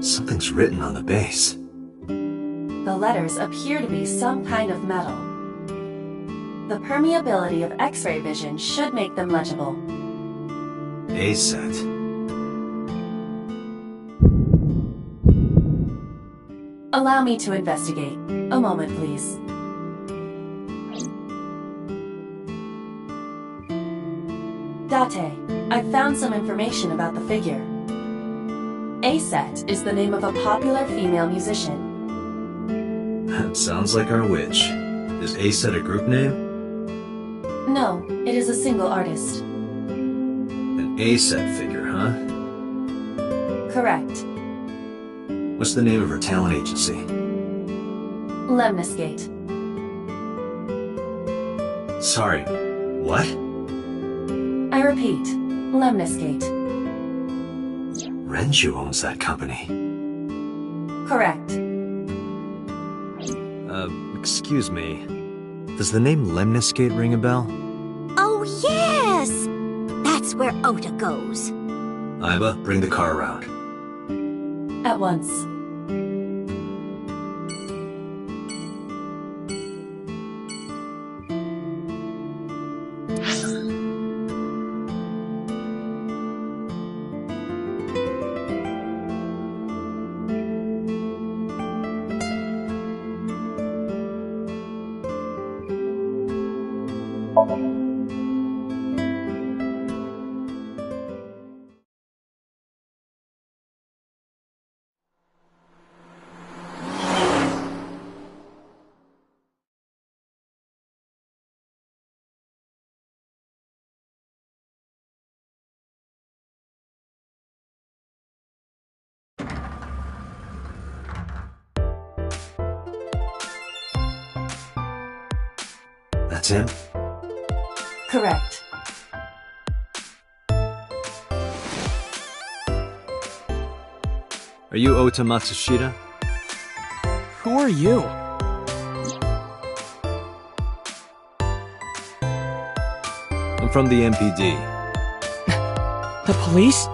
Something's written on the base.
The letters appear to be some kind of metal. The permeability of X-ray vision should make them legible.
A set.
Allow me to investigate. A moment, please. Date, I've found some information about the figure. A-Set is the name of a popular female musician.
That sounds like our witch. Is A set a group name?
No, it is a single artist.
An A-set figure, huh?
Correct.
What's the name of her talent agency?
Lemniscate.
Sorry, what?
I repeat, Lemniscate.
Renju owns that company.
Correct.
Excuse me. Does the name Lemniscate ring a bell?
Oh, yes! That's where Ota goes.
Iba, bring the car around.
At once.
That's him?
Correct.
Are you Ota Matsushita?
Who are you?
I'm from the MPD.
The police?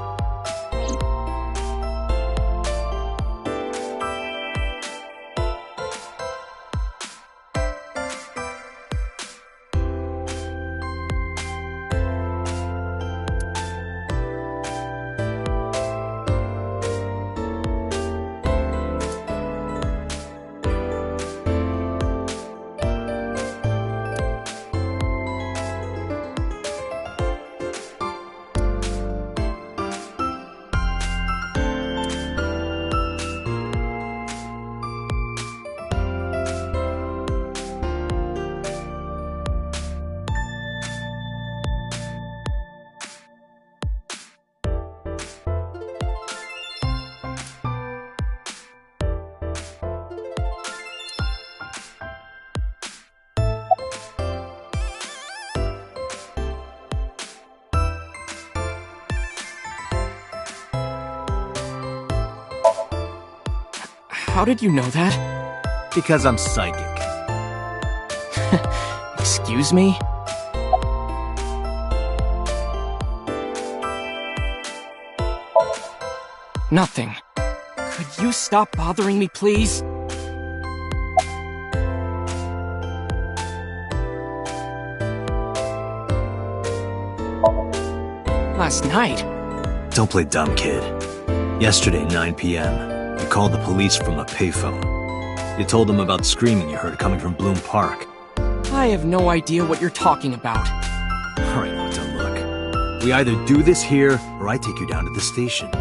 How did you know that?
Because I'm psychic.
Excuse me? Nothing. Could you stop bothering me, please? Last night?
Don't play dumb, kid. Yesterday, 9 p.m., you called the police from a payphone. You told them about screaming you heard coming from Bloom Park.
I have no idea what you're talking about.
Alright, Ota, look. We either do this here, or I take you down to the station.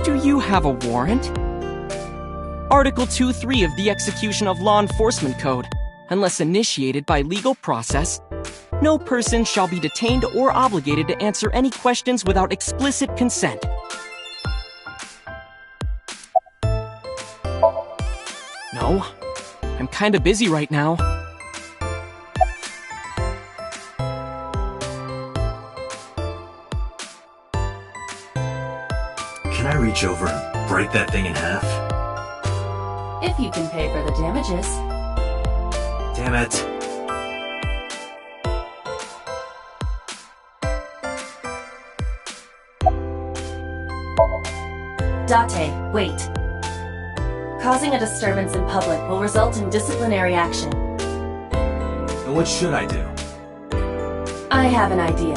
Do you have a warrant? Article 2.3 of the Execution of Law Enforcement Code. Unless initiated by legal process, no person shall be detained or obligated to answer any questions without explicit consent. No, I'm kinda busy right now.
Can I reach over and break that thing in half?
If you can pay for the damages.
Damn it.
Date, wait. Causing a disturbance in public will result in disciplinary action.
And what should I do?
I have an idea.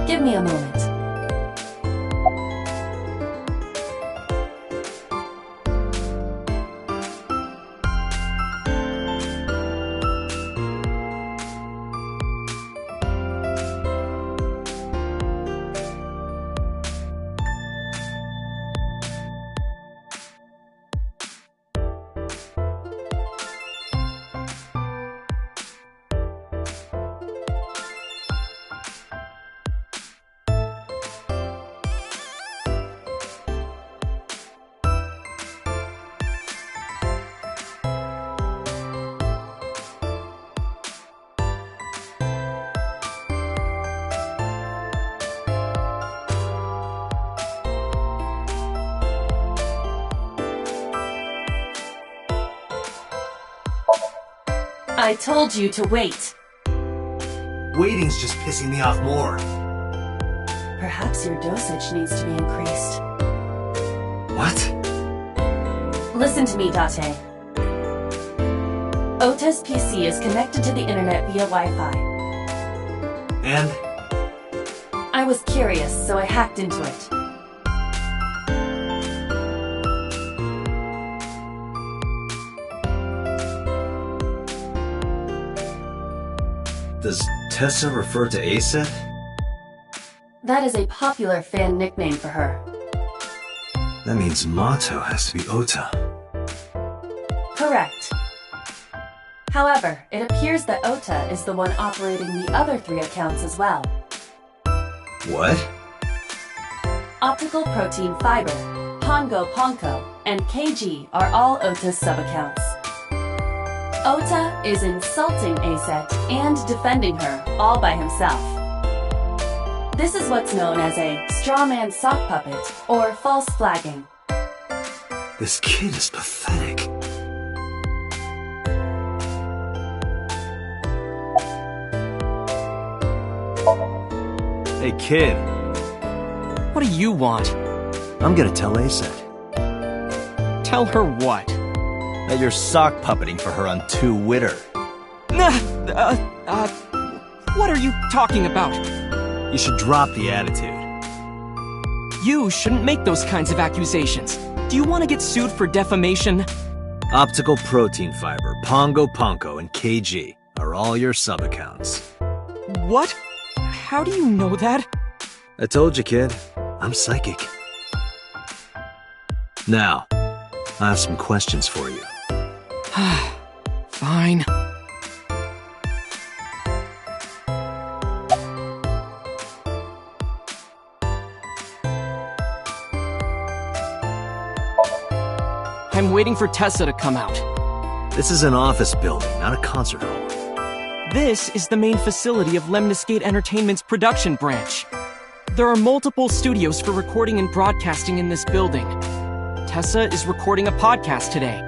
Give me a moment. I told you to wait.
Waiting's just pissing me off more.
Perhaps your dosage needs to be increased.
What?
Listen to me, Date. Ota's PC is connected to the internet via Wi-Fi.
And?
I was curious, so I hacked into it.
Does Tessa refer to Aset?
That is a popular fan nickname for her.
That means Mato has to be Ota.
Correct. However, it appears that Ota is the one operating the other 3 accounts as well.
What?
Optical Protein Fiber, Pongo Ponko, and KG are all Ota's sub-accounts. Ota is insulting Aset and defending her all by himself. This is what's known as a strawman sock puppet or false flagging.
This kid is pathetic. Hey kid,
What do you want?
I'm gonna tell Aset
Tell her what?
That you're sock puppeting for her on Twitter.
What are you talking about?
You should drop the attitude.
You shouldn't make those kinds of accusations. Do you want to get sued for defamation?
Optical Protein Fiber, Pongo Ponko, and KG are all your sub-accounts.
What? How do you know that?
I told you, kid. I'm psychic. Now, I have some questions for you.
Fine. I'm waiting for Tessa to come out.
This is an office building, not a concert hall.
This is the main facility of Lemniscate Entertainment's production branch. There are multiple studios for recording and broadcasting in this building. Tessa is recording a podcast today.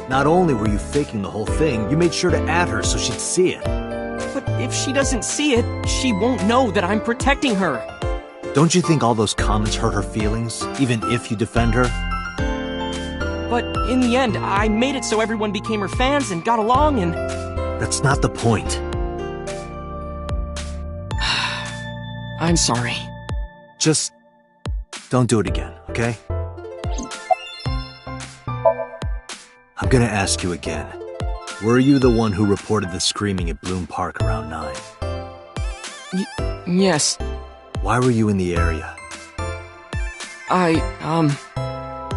Not only were you faking the whole thing, you made sure to add her so she'd see it.
But if she doesn't see it, she won't know that I'm protecting her.
Don't you think all those comments hurt her feelings, even if you defend her?
But in the end, I made it so everyone became her fans and got along and...
That's not the point.
I'm sorry.
Just don't do it again, okay? I'm gonna ask you again. Were you the one who reported the screaming at Bloom Park around 9?
Yes.
Why were you in the area?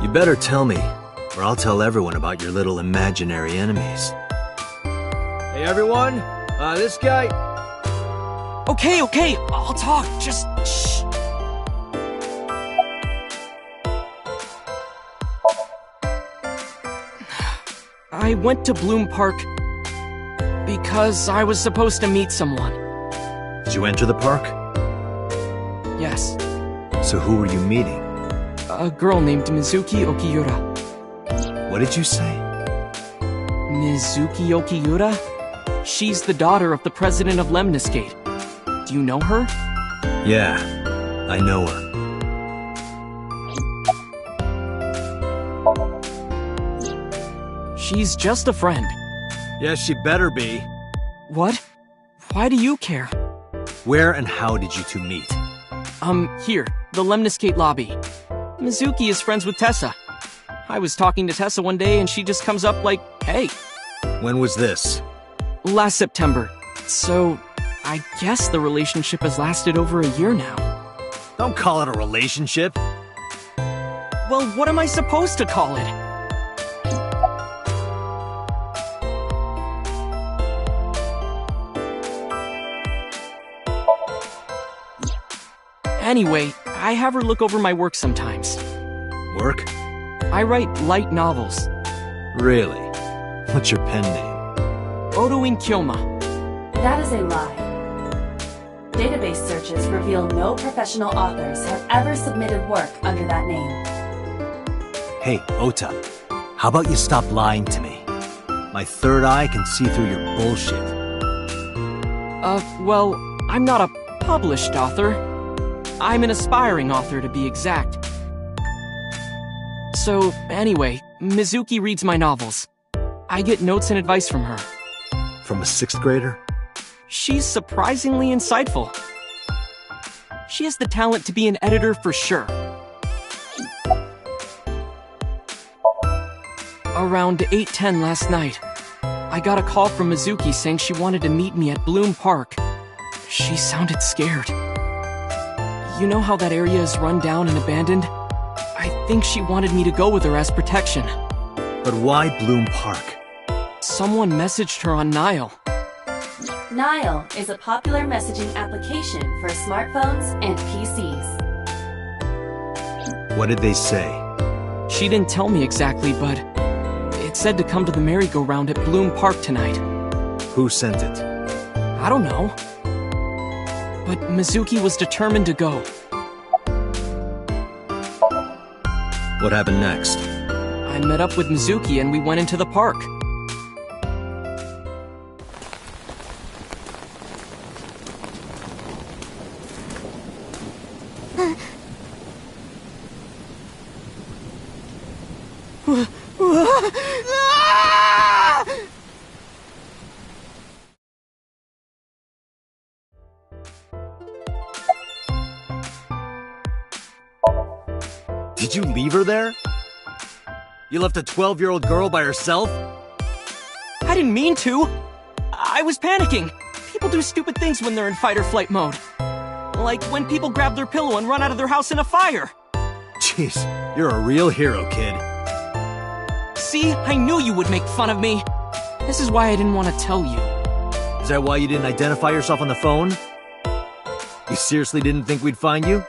You better tell me, or I'll tell everyone about your little imaginary enemies.
Hey everyone, this guy...
Okay, I'll talk. Just shh. I went to Bloom Park because I was supposed to meet someone.
Did you enter the park?
Yes.
So who were you meeting?
A girl named Mizuki Okiura.
What did you say?
Mizuki Okiura? She's the daughter of the president of Lemniscate. Do you know her?
Yeah, I know her.
She's just a friend.
Yes, she better be.
What? Why do you care?
Where and how did you two meet?
Here, the Lemniscate lobby. Mizuki is friends with Tessa. I was talking to Tessa one day and she just comes up like, hey.
When was this?
Last September. So, I guess the relationship has lasted over a year now.
Don't call it a relationship.
Well, what am I supposed to call it? Anyway, I have her look over my work sometimes.
Work?
I write light novels.
Really? What's your pen name?
Odoin Kyoma.
That is a lie. Database searches reveal no professional authors have ever submitted work under that name.
Hey, Ota. How about you stop lying to me? My third eye can see through your bullshit.
Well, I'm not a published author. I'm an aspiring author, to be exact. So, anyway, Mizuki reads my novels. I get notes and advice from her.
From a 6th grader?
She's surprisingly insightful. She has the talent to be an editor for sure. Around 8:10 last night, I got a call from Mizuki saying she wanted to meet me at Bloom Park. She sounded scared. You know how that area is run down and abandoned? I think she wanted me to go with her as protection.
But why Bloom Park?
Someone messaged her on Nile.
Nile is a popular messaging application for smartphones and PCs.
What did they say?
She didn't tell me exactly, but it said to come to the merry-go-round at Bloom Park tonight.
Who sent it?
I don't know. But Mizuki was determined to go.
What happened next?
I met up with Mizuki and we went into the park.
Did you leave her there? You left a 12-year-old girl by herself?
I didn't mean to. I was panicking. People do stupid things when they're in fight or flight mode. Like when people grab their pillow and run out of their house in a fire.
Jeez, you're a real hero, kid.
See, I knew you would make fun of me. This is why I didn't want to tell you.
Is that why you didn't identify yourself on the phone? You seriously didn't think we'd find you?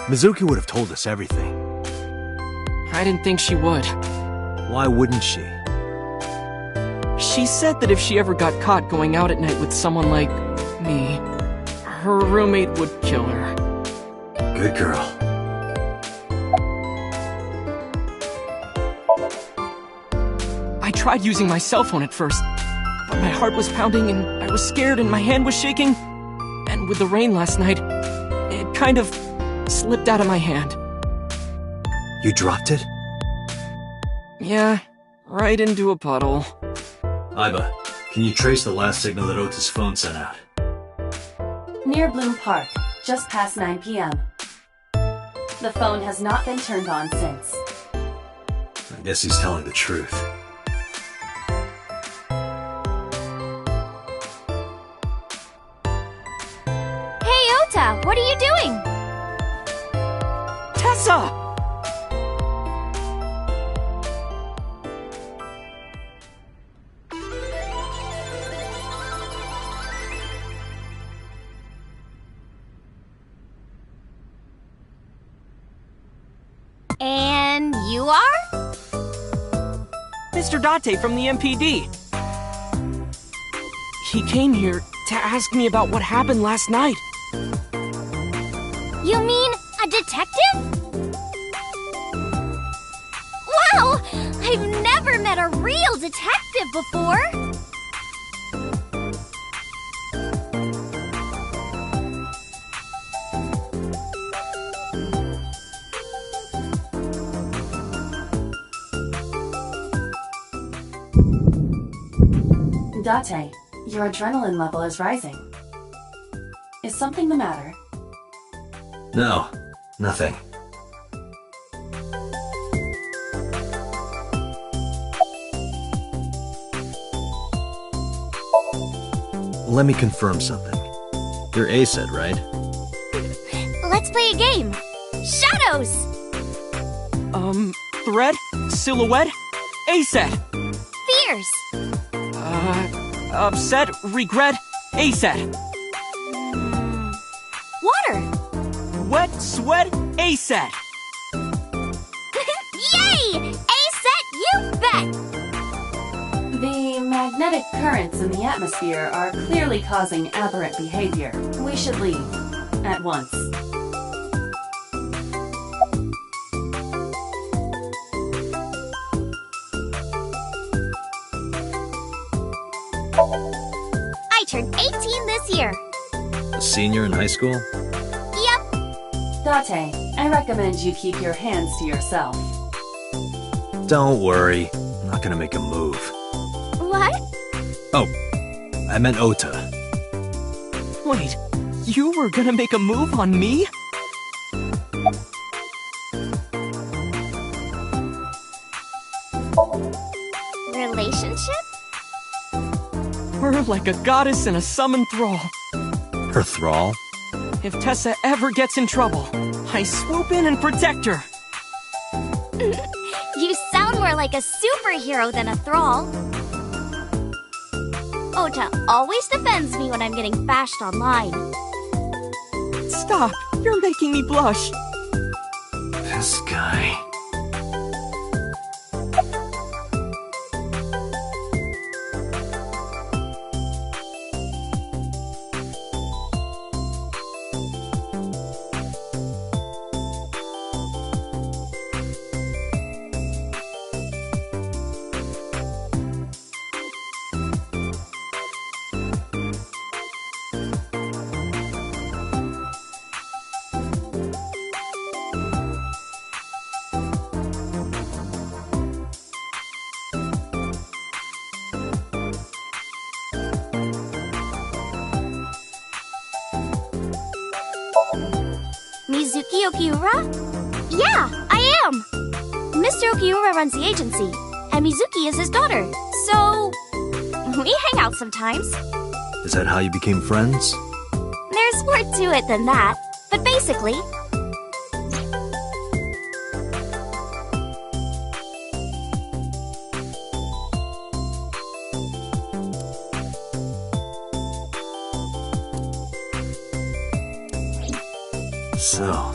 Mizuki would have told us everything.
I didn't think she would.
Why wouldn't she?
She said that if she ever got caught going out at night with someone like me, her roommate would kill her.
Good girl.
I tried using my cell phone at first, but my heart was pounding and I was scared and my hand was shaking. And with the rain last night, it kind of slipped out of my hand.
You dropped it?
Yeah, right into a puddle.
Aiba, can you trace the last signal that Ota's phone sent out?
Near Bloom Park, just past 9 p.m. The phone has not been turned on since.
I guess he's telling the truth.
Hey, Ota, what are you doing?
Tessa!
And you are?
Mr. Date from the MPD. He came here to ask me about what happened last night.
You mean a detective? Wow! I've never met a real detective before!
Date, your adrenaline level is rising. Is something the matter?
No, nothing.
Let me confirm something. You're ACED, right?
Let's play a game! Shadows!
Thread? Silhouette? ASET!
Fears!
Upset? Regret? ASET!
Water!
Wet? Sweat? ASET!
Yay! ASET, you bet!
The magnetic currents in the atmosphere are clearly causing aberrant behavior. We should leave. At once.
turned 18 this year.
A senior in high school?
Yep.
Date, I recommend you keep your hands to yourself.
Don't worry. I'm not gonna make a move.
What?
Oh, I meant Ota.
Wait, you were gonna make a move on me?
Relationship?
We're like a goddess and a summoned thrall.
Her thrall?
If Tessa ever gets in trouble, I swoop in and protect her.
You sound more like a superhero than a thrall. Ota always defends me when I'm getting bashed online.
Stop! You're making me blush.
This guy.
Mizuki Okiura? Yeah, I am! Mr. Okiura runs the agency, and Mizuki is his daughter, so we hang out sometimes.
Is that how you became friends?
There's more to it than that, but basically...
So,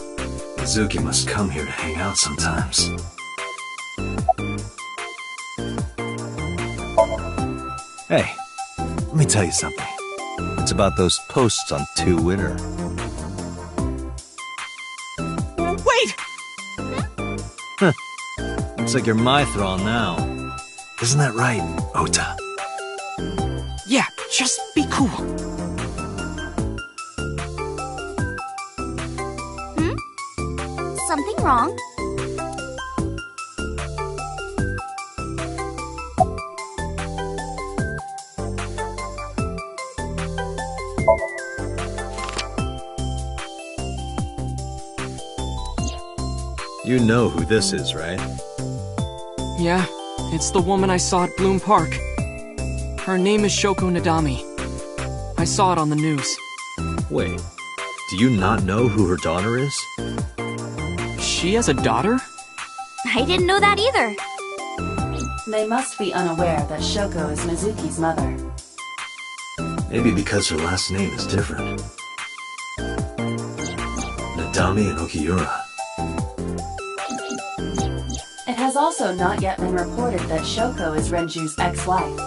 Mizuki must come here to hang out sometimes. Hey, let me tell you something. It's about those posts on Twitter.
Wait!
Huh. Looks like you're my thrall now. Isn't that right, Ota?
Yeah, just be cool.
Something wrong?
You know who this is, right?
Yeah, it's the woman I saw at Bloom Park. Her name is Shoko Nadami. I saw it on the news.
Wait, do you not know who her daughter is?
She has a daughter?
I didn't know that either.
They must be unaware that Shoko is Mizuki's mother.
Maybe because her last name is different. Nadami and Okiura.
It has also not yet been reported that Shoko is Renju's ex-wife.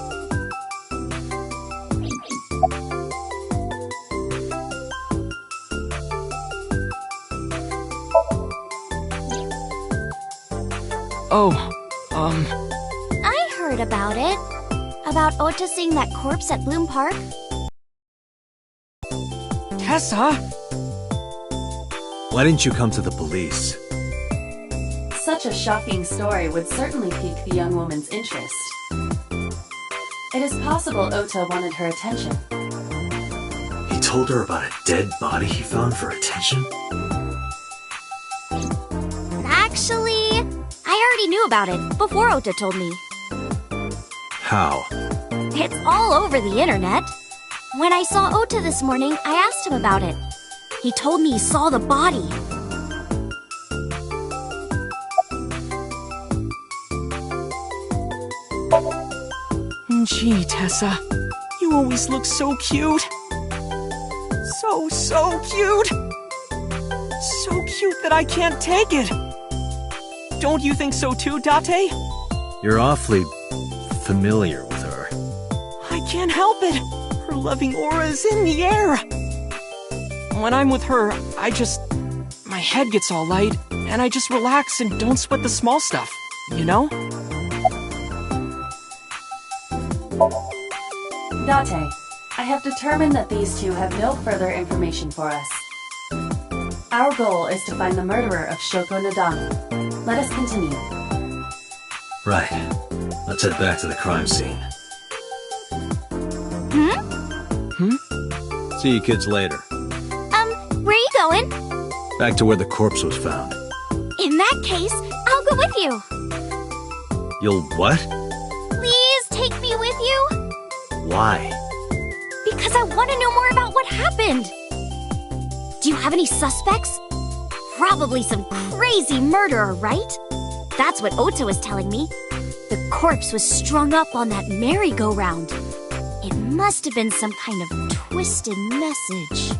Oh,
I heard about it. About Ota seeing that corpse at Bloom Park.
Tessa?
Why didn't you come to the police?
Such a shocking story would certainly pique the young woman's interest. It is possible Ota wanted her attention.
He told her about a dead body he found for attention?
Actually, I already knew about it before Ota told me.
How?
It's all over the internet. When I saw Ota this morning, I asked him about it. He told me he saw the body.
Gee, Tessa, you always look so cute. So cute. So cute that I can't take it. Don't you think so too, Date?
You're awfully familiar with her.
I can't help it. Her loving aura is in the air. When I'm with her, my head gets all light, and I just relax and don't sweat the small stuff, you know?
Date, I have determined that these two have no further information for us. Our goal is to find the murderer of Shoko Nadano. Let us continue.
Right. Let's head back to the crime scene. See you kids later.
Where are you going?
Back to where the corpse was found.
In that case, I'll go with you.
You'll what?
Please take me with you.
Why?
Because I want to know more about what happened. Do you have any suspects? Probably some crazy murderer, right? That's what Ota was telling me. The corpse was strung up on that merry-go-round. It must have been some kind of twisted message.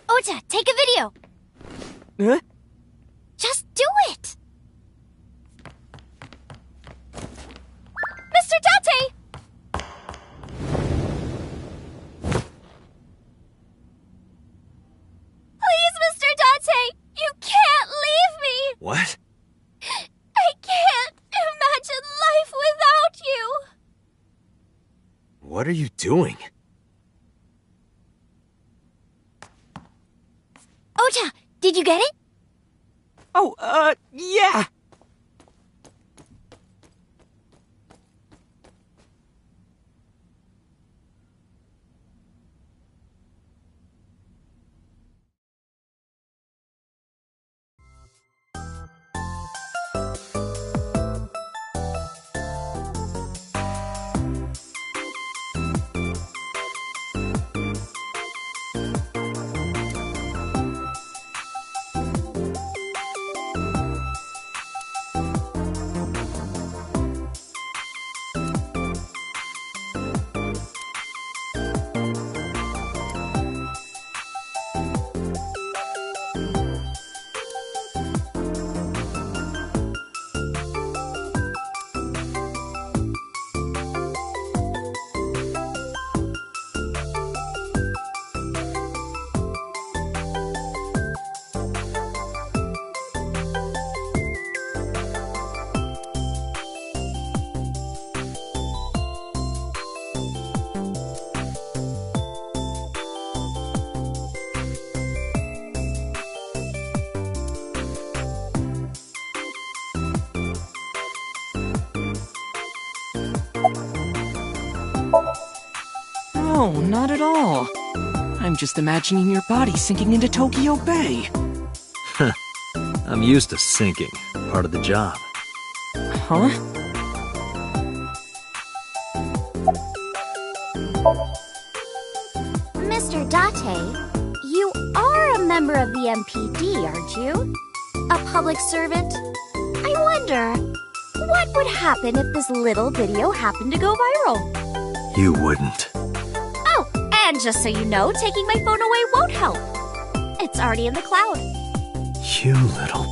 Ota, take a video.
Huh?
Just do it. Mr. Date! Please, Mr. Date! You can't leave me!
What?
I can't imagine life without you!
What are you doing?
Ota, did you get it?
Oh, yeah! No, not at all. I'm just imagining your body sinking into Tokyo Bay.
I'm used to sinking. Part of the job.
Huh?
Mr. Date, you are a member of the MPD, aren't you? A public servant? I wonder, what would happen if this little video happened to go viral?
You wouldn't.
Oh, and just so you know, taking my phone away won't help. It's already in the cloud.
You little...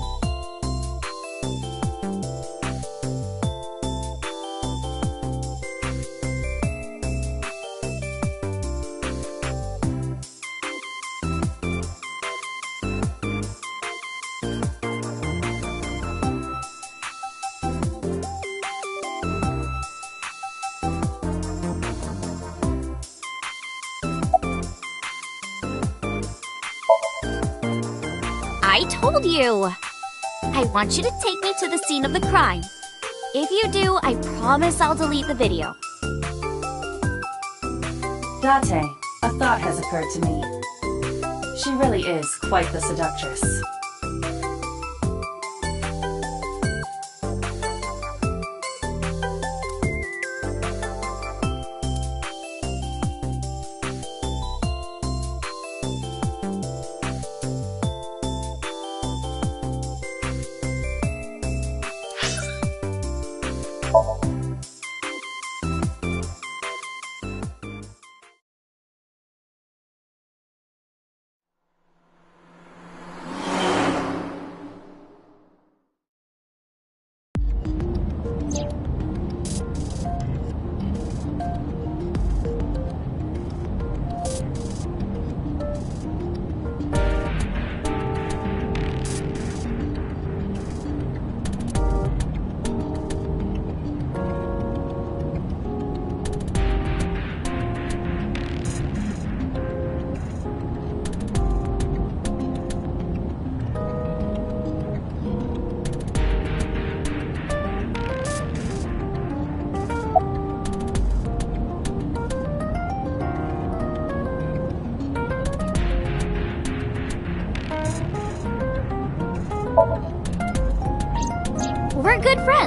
I told you! I want you to take me to the scene of the crime. If you do, I promise I'll delete the video.
Date, a thought has occurred to me. She really is quite the seductress.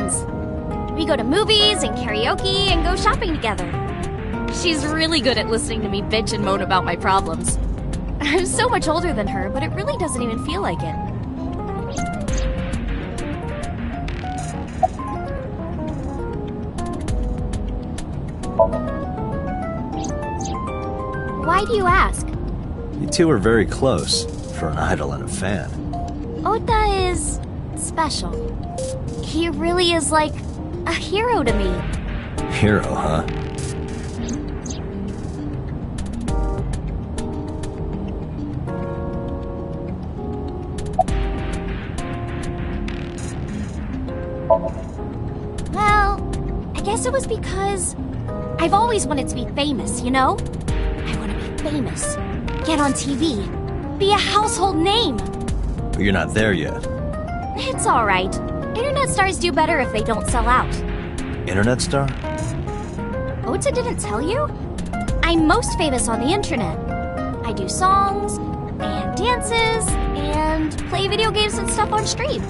friends. We go to movies and karaoke and go shopping together. She's really good at listening to me bitch and moan about my problems. I'm so much older than her, but it really doesn't even feel like it. Why do you ask?
You two are very close, for an idol and a fan.
Ota is special. He really is like a hero to me.
Hero, huh?
Well, I guess it was because I've always wanted to be famous, you know? I want to be famous, get on TV, be a household name.
But you're not there yet.
It's alright. Internet stars do better if they don't sell out.
Internet star?
Ota didn't tell you? I'm most famous on the internet. I do songs, and dances, and play video games and stuff on stream.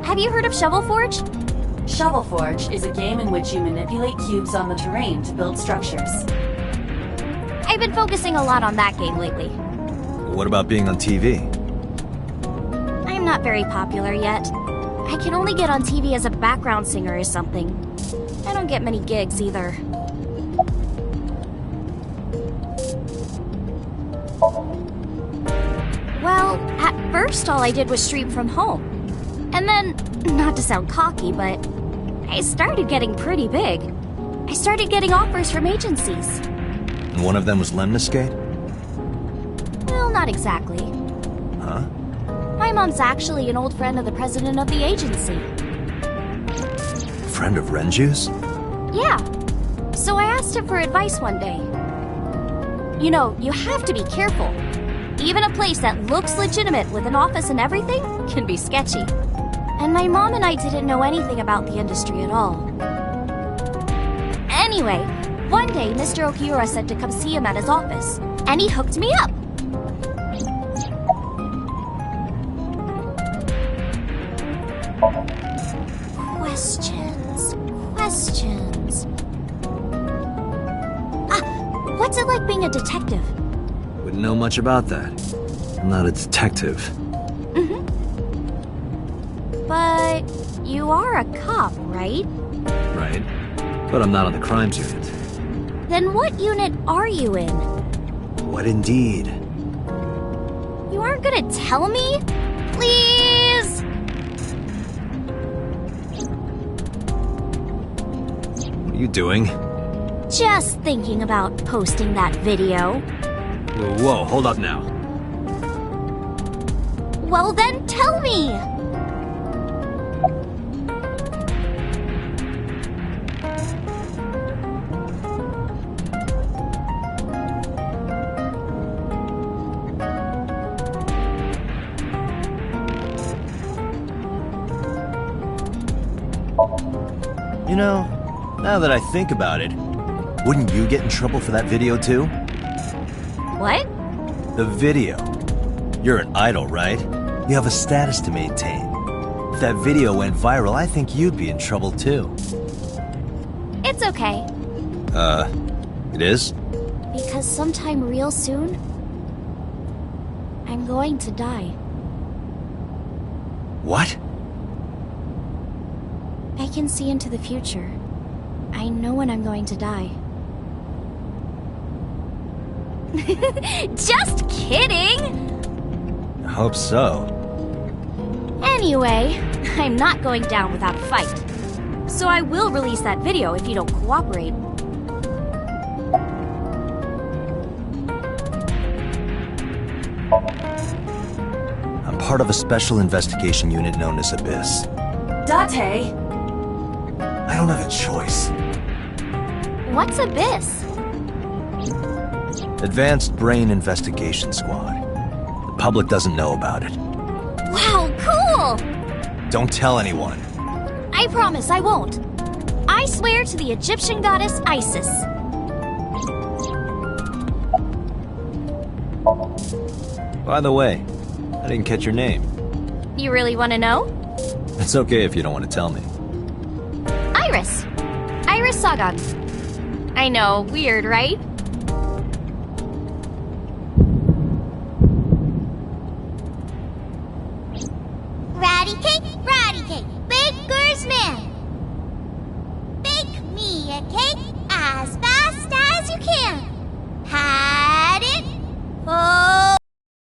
Have you heard of Shovel Forge?
Shovel Forge is a game in which you manipulate cubes on the terrain to build structures.
I've been focusing a lot on that game lately.
What about being on TV?
I'm not very popular yet. I can only get on TV as a background singer or something. I don't get many gigs either. Well, at first all I did was stream from home. And then, not to sound cocky, but I started getting pretty big. I started getting offers from agencies.
And one of them was Lemniscate?
Well, not exactly.
Huh?
My mom's actually an old friend of the president of the agency.
Friend of Renju's?
Yeah. So I asked him for advice one day. You know, you have to be careful. Even a place that looks legitimate with an office and everything can be sketchy. And my mom and I didn't know anything about the industry at all. Anyway, one day Mr. Okiura said to come see him at his office, and he hooked me up. Questions. What's it like being a detective?
Wouldn't know much about that. I'm not a detective.
Mm-hmm. But you are a cop, right?
Right. But I'm not on the crimes unit.
Then what unit are you in?
What indeed?
You aren't gonna tell me? Please?
What are you doing?
Just thinking about posting that video.
Whoa, hold up now.
Well then, tell me!
You know, now that I think about it, wouldn't you get in trouble for that video too?
What?
The video. You're an idol, right? You have a status to maintain. If that video went viral, I think you'd be in trouble too.
It's okay.
It is?
Because sometime real soon, I'm going to die.
What?
I can see into the future. I know when I'm going to die. Just kidding!
I hope so.
Anyway, I'm not going down without a fight. So I will release that video if you don't cooperate.
I'm part of a special investigation unit known as Abyss.
Date!
I don't have a choice.
What's Abyss?
Advanced Brain Investigation Squad. The public doesn't know about it.
Wow, cool!
Don't tell anyone.
I promise I won't. I swear to the Egyptian goddess Isis.
By the way, I didn't catch your name.
You really want to know?
It's okay if you don't want to tell me.
Iris. Iris Sagan. I know, weird, right?
Ratty cake, baker's man. Bake me a cake as fast as you can. Pat it, hold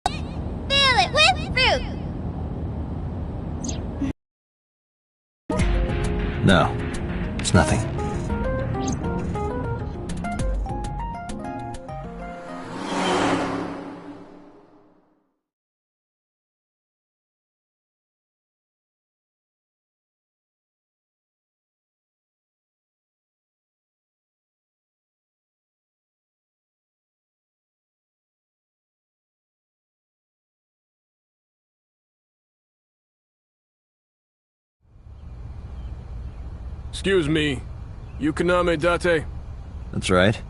it, fill it with fruit.
No, it's nothing.
Excuse me, Yukoname Date?
That's right.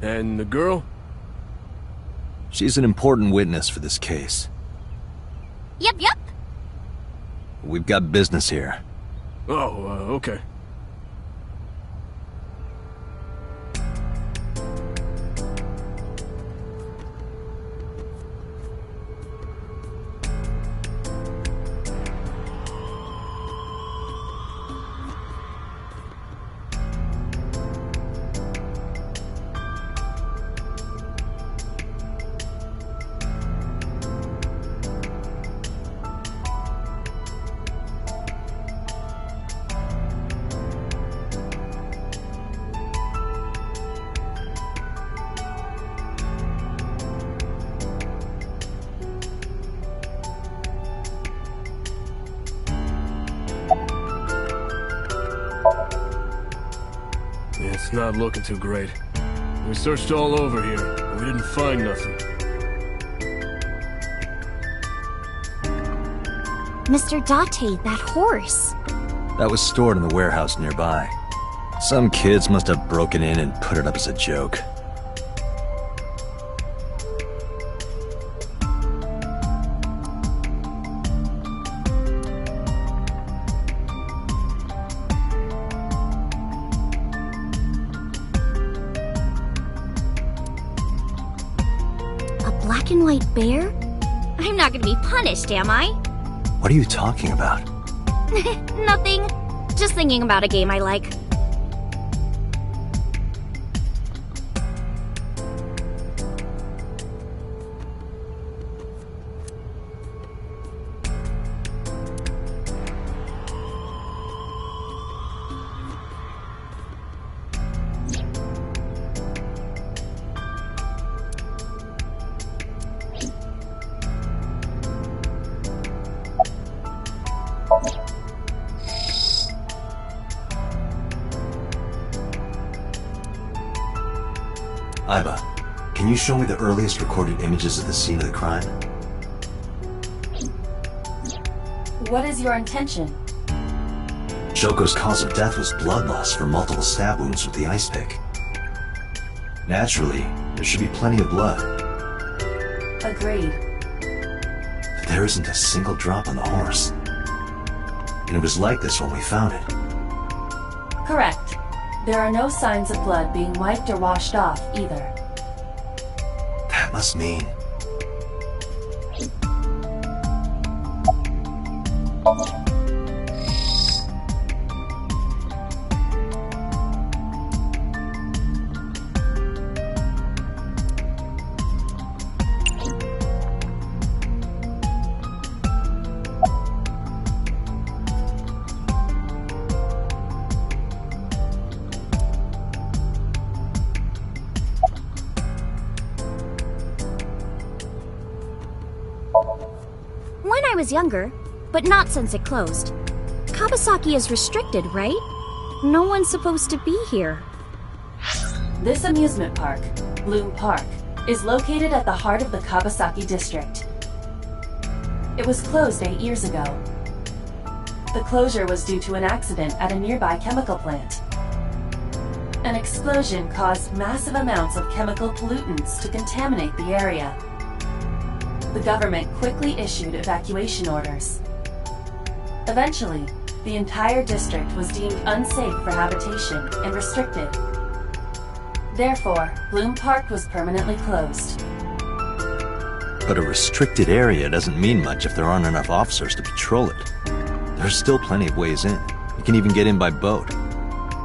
And the girl?
She's an important witness for this case.
Yep.
We've got business here.
Oh, okay. It's not looking too great. We searched all over here, but we didn't find nothing.
Mr. Date, that horse.
That was stored in the warehouse nearby. Some kids must have broken in and put it up as a joke.
Black and white bear? I'm not gonna be punished, am I?
What are you talking about?
Nothing. Just thinking about a game I like.
Aiba, can you show me the earliest recorded images of the scene of the crime?
What is your intention?
Shoko's cause of death was blood loss from multiple stab wounds with the ice pick. Naturally, there should be plenty of blood.
Agreed.
But there isn't a single drop on the horse. And it was like this when we found it.
Correct. There are no signs of blood being wiped or washed off, either.
That must mean...
When I was younger, but not since it closed. Kawasaki is restricted, right? No one's supposed to be here.
This amusement park, Bloom Park, is located at the heart of the Kawasaki district. It was closed 8 years ago. The closure was due to an accident at a nearby chemical plant. An explosion caused massive amounts of chemical pollutants to contaminate the area. The government quickly issued evacuation orders. Eventually, the entire district was deemed unsafe for habitation and restricted. Therefore, Bloom Park was permanently closed.
But a restricted area doesn't mean much if there aren't enough officers to patrol it. There's still plenty of ways in. You can even get in by boat.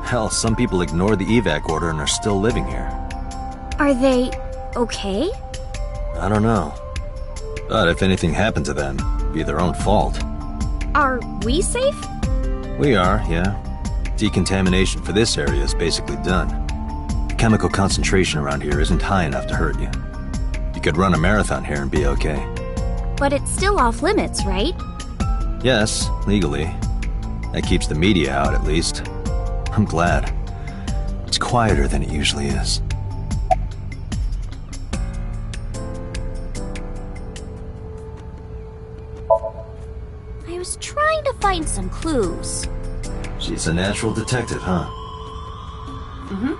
Hell, some people ignore the evac order and are still living here.
Are they okay?
I don't know. But if anything happened to them, it'd be their own fault.
Are we safe?
We are, yeah. Decontamination for this area is basically done. The chemical concentration around here isn't high enough to hurt you. You could run a marathon here and be okay.
But it's still off limits, right?
Yes, legally. That keeps the media out, at least. I'm glad. It's quieter than it usually is.
I was trying to find some clues.
She's a natural detective, huh?
Mm-hmm.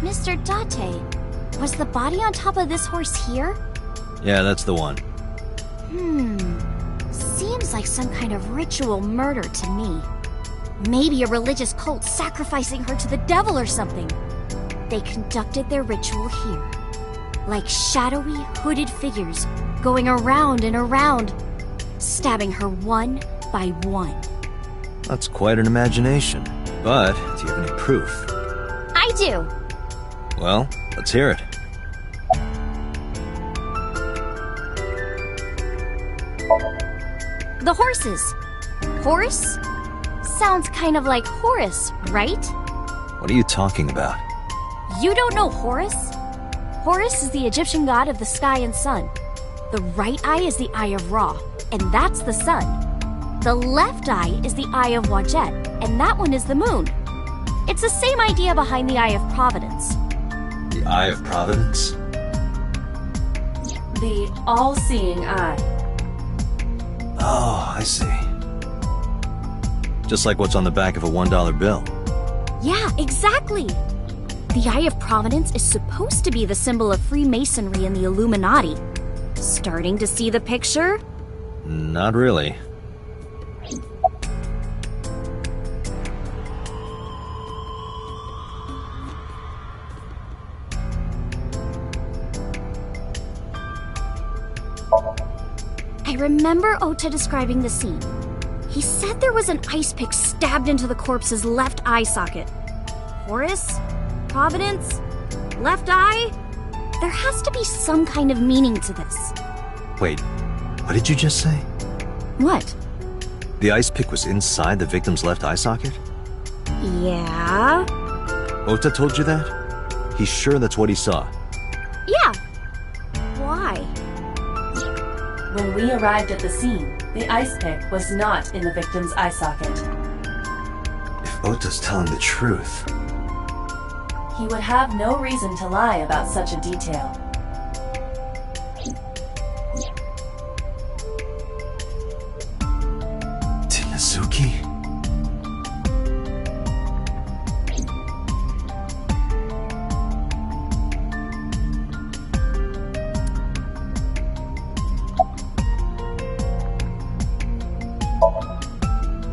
Mr. Date, was the body on top of this horse here?
Yeah, that's the one.
Seems like some kind of ritual murder to me. Maybe a religious cult sacrificing her to the devil or something. They conducted their ritual here. Like shadowy, hooded figures going around and around, stabbing her one by one.
That's quite an imagination. But, do you have any proof?
I do!
Well, let's hear it.
The horses. Horse? Sounds kind of like Horus, right?
What are you talking about?
You don't know Horus? Horus is the Egyptian god of the sky and sun. The right eye is the eye of Ra, and that's the sun. The left eye is the eye of Wajet, and that one is the moon. It's the same idea behind the eye of Providence.
The Eye of Providence?
The all-seeing eye.
Oh, I see. Just like what's on the back of a $1 bill.
Yeah, exactly. The Eye of Providence is supposed to be the symbol of Freemasonry and the Illuminati. Starting to see the picture?
Not really.
I remember Ota describing the scene. He said there was an ice pick stabbed into the corpse's left eye socket. Horus? Providence? Left eye? There has to be some kind of meaning to this.
Wait, what did you just say?
What?
The ice pick was inside the victim's left eye socket?
Yeah?
Ota told you that? He's sure that's what he saw.
Yeah. Why?
When we arrived at the scene, the ice pick was not in the victim's eye socket.
If Ota's telling the truth...
He would have no reason to lie about such a detail.
Tinazuki?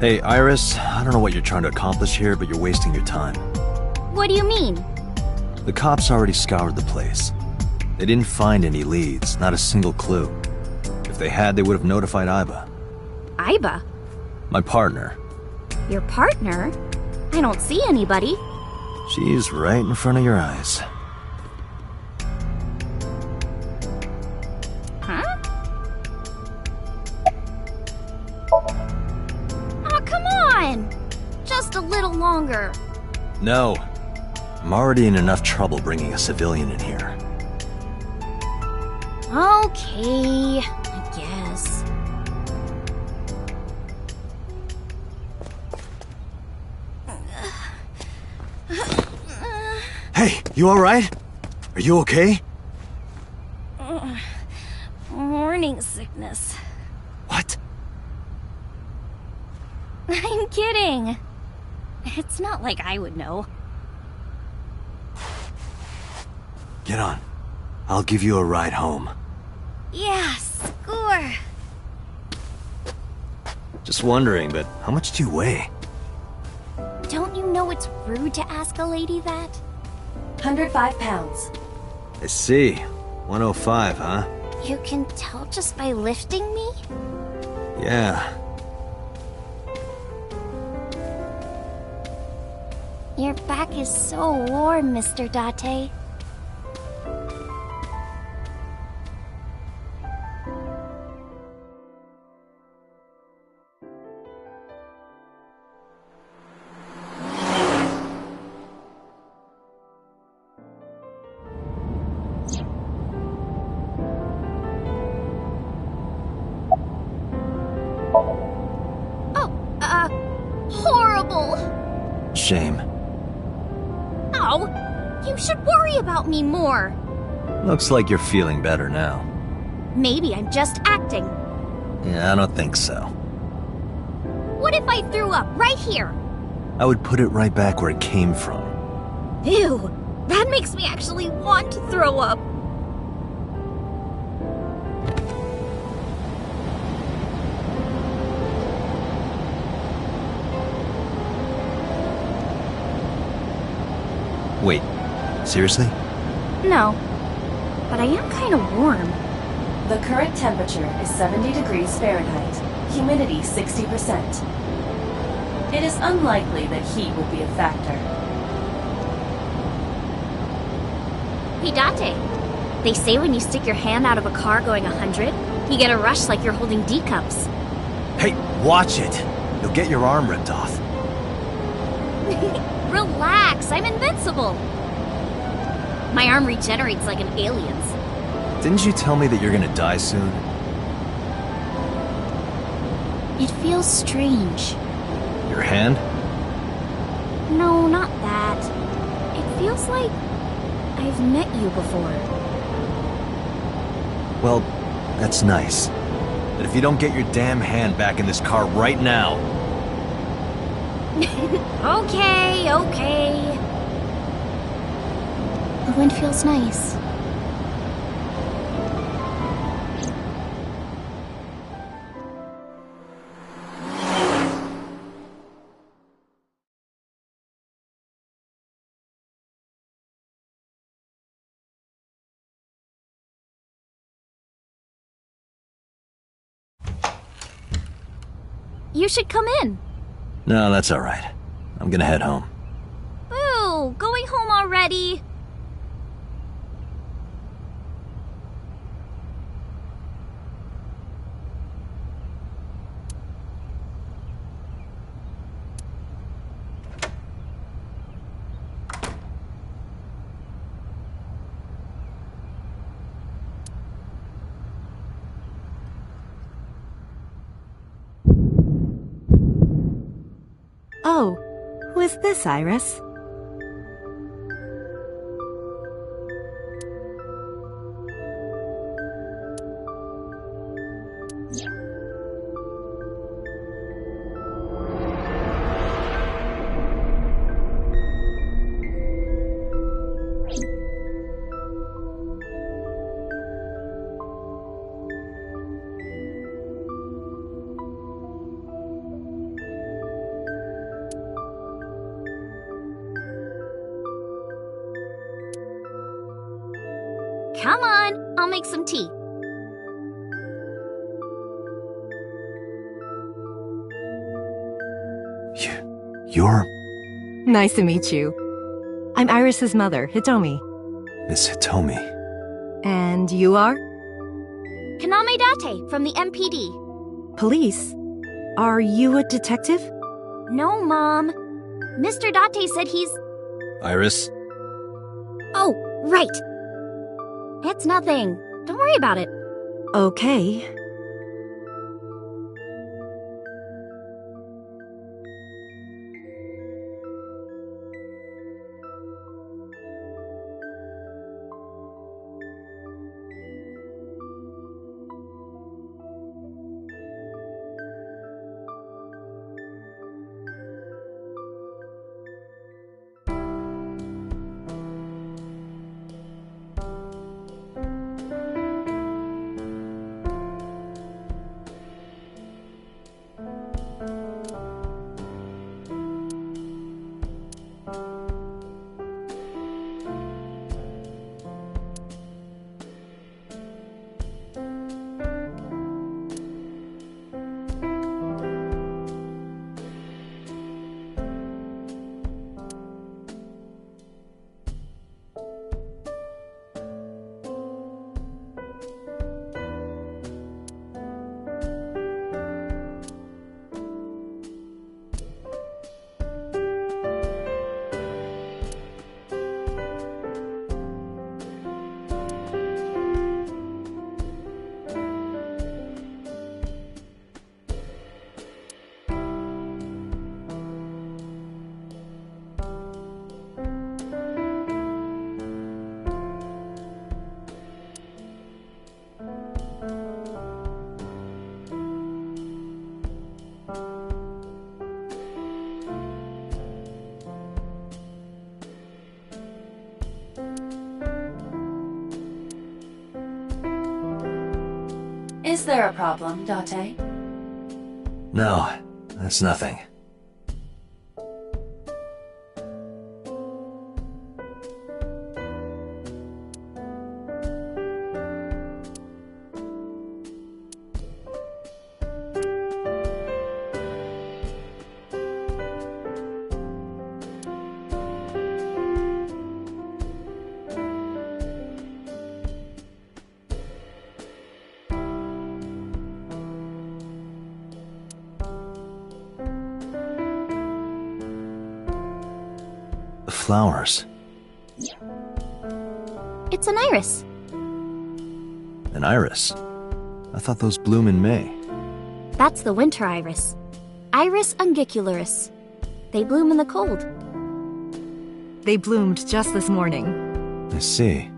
Hey, Iris, I don't know what you're trying to accomplish here, but you're wasting your time.
What do you mean?
The cops already scoured the place. They didn't find any leads, not a single clue. If they had, they would have notified Iba.
Iba?
My partner.
Your partner? I don't see anybody.
She's right in front of your eyes.
Huh? Oh, come on! Just a little longer.
No. I'm already in enough trouble bringing a civilian in here.
Okay, I guess.
Hey, you alright? Are you okay?
Morning sickness.
What?
I'm kidding. It's not like I would know.
Get on. I'll give you a ride home.
Yeah, score.
Just wondering, but how much do you weigh?
Don't you know it's rude to ask a lady that?
105 pounds.
I see. 105, huh?
You can tell just by lifting me?
Yeah.
Your back is so warm, Mr. Date. Horrible!
Shame.
Ow! You should worry about me more.
Looks like you're feeling better now.
Maybe I'm just acting.
Yeah, I don't think so.
What if I threw up right here?
I would put it right back where it came from.
Ew! That makes me actually want to throw up.
Wait, seriously?
No, but I am kind of warm.
The current temperature is 70 degrees Fahrenheit, humidity 60%. It is unlikely that heat would be a factor.
Hey, Date. They say when you stick your hand out of a car going 100, you get a rush like you're holding D cups.
Hey, watch it! You'll get your arm ripped off.
Relax, I'm invincible. My arm regenerates like an alien's.
Didn't you tell me that you're gonna die soon?
It feels strange.
Your hand?
No, not that. It feels like I've met you before.
Well, that's nice. But if you don't get your damn hand back in this car right now...
Okay. The wind feels nice. You should come in.
No, that's alright. I'm gonna head home.
Ooh, going home already?
Oh, who is this, Iris?
Come on, I'll make some tea.
You're...
Nice to meet you. I'm Iris's mother, Hitomi.
Miss Hitomi.
And you are?
Kaname Date from the MPD.
Police? Are you a detective?
No, Mom. Mr. Date said he's...
Iris?
Oh, right. It's nothing. Don't worry about it.
Okay.
Is there a problem, Date?
No, that's nothing. Flowers.
It's an iris.
An iris? I thought those bloom in May.
That's the winter iris. Iris ungicularis. They bloom in the cold.
They bloomed just this morning.
I see.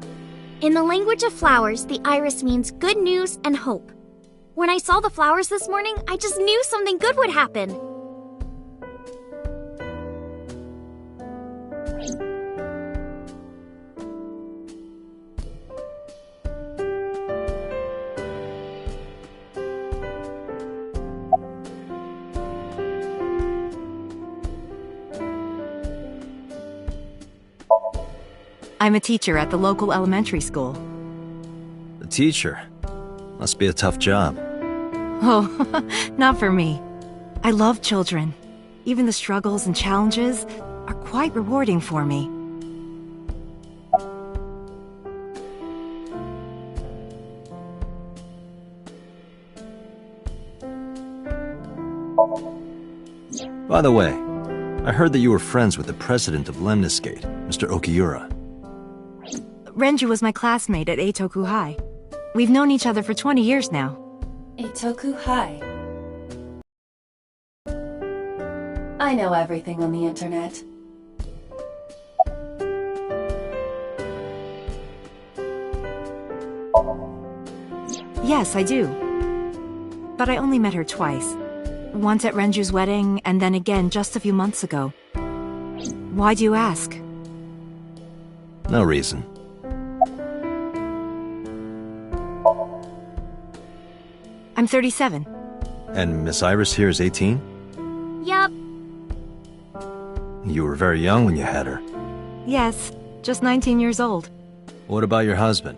In the language of flowers, the iris means good news and hope. When I saw the flowers this morning, I just knew something good would happen.
I'm a teacher at the local elementary school.
A teacher? Must be a tough job.
Oh, not for me. I love children. Even the struggles and challenges are quite rewarding for me.
By the way, I heard that you were friends with the president of Lemniscate, Mr. Okiura.
Renju was my classmate at Eitoku High. We've known each other for 20 years now.
Eitoku High. I know everything on the internet.
Yes, I do. But I only met her twice. Once at Renju's wedding, and then again just a few months ago. Why do you ask?
No reason.
I'm 37.
And Miss Iris here is 18?
Yup.
You were very young when you had her.
Yes, just 19 years old.
What about your husband?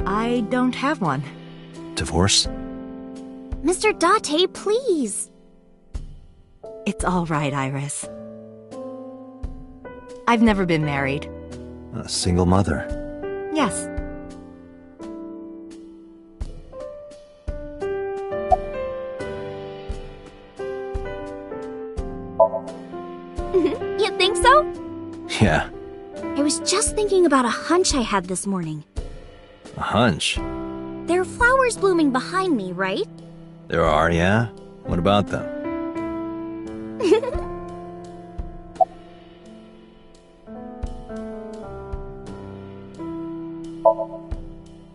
I don't have one.
Divorce?
Mr. Date, please.
It's all right, Iris. I've never been married.
A single mother.
Yes.
You think so?
Yeah.
I was just thinking about a hunch I had this morning.
A hunch?
There are flowers blooming behind me, right?
There are, yeah? What about them?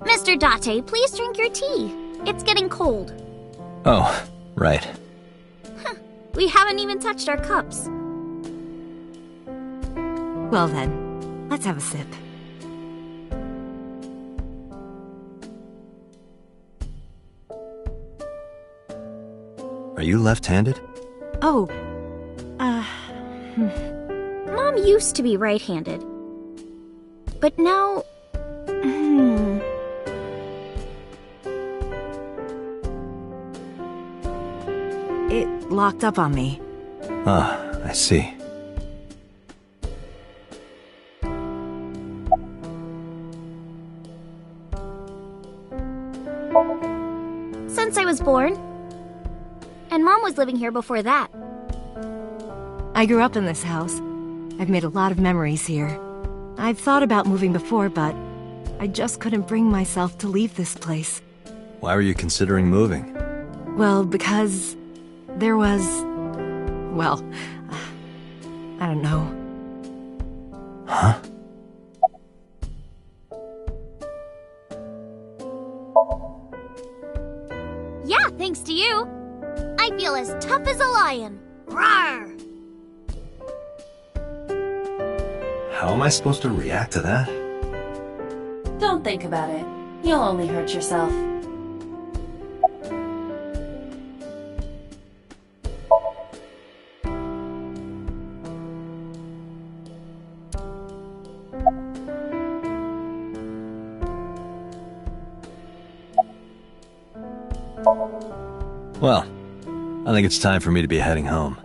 Mr. Date, please drink your tea. It's getting cold.
Oh, right.
We haven't even touched our cups.
Well then, let's have a sip.
Are you left-handed?
Oh,
Mom used to be right-handed. But now...
It locked up on me.
Ah, I see.
Since I was born. And Mom was living here before that.
I grew up in this house. I've made a lot of memories here. I've thought about moving before, but I just couldn't bring myself to leave this place.
Why were you considering moving?
Well, because there was... well, I don't know.
Huh?
Yeah, thanks to you. I feel as tough as a lion. Rawr!
How am I supposed to react to that?
Don't think about it. You'll only hurt yourself.
Well, I think it's time for me to be heading home.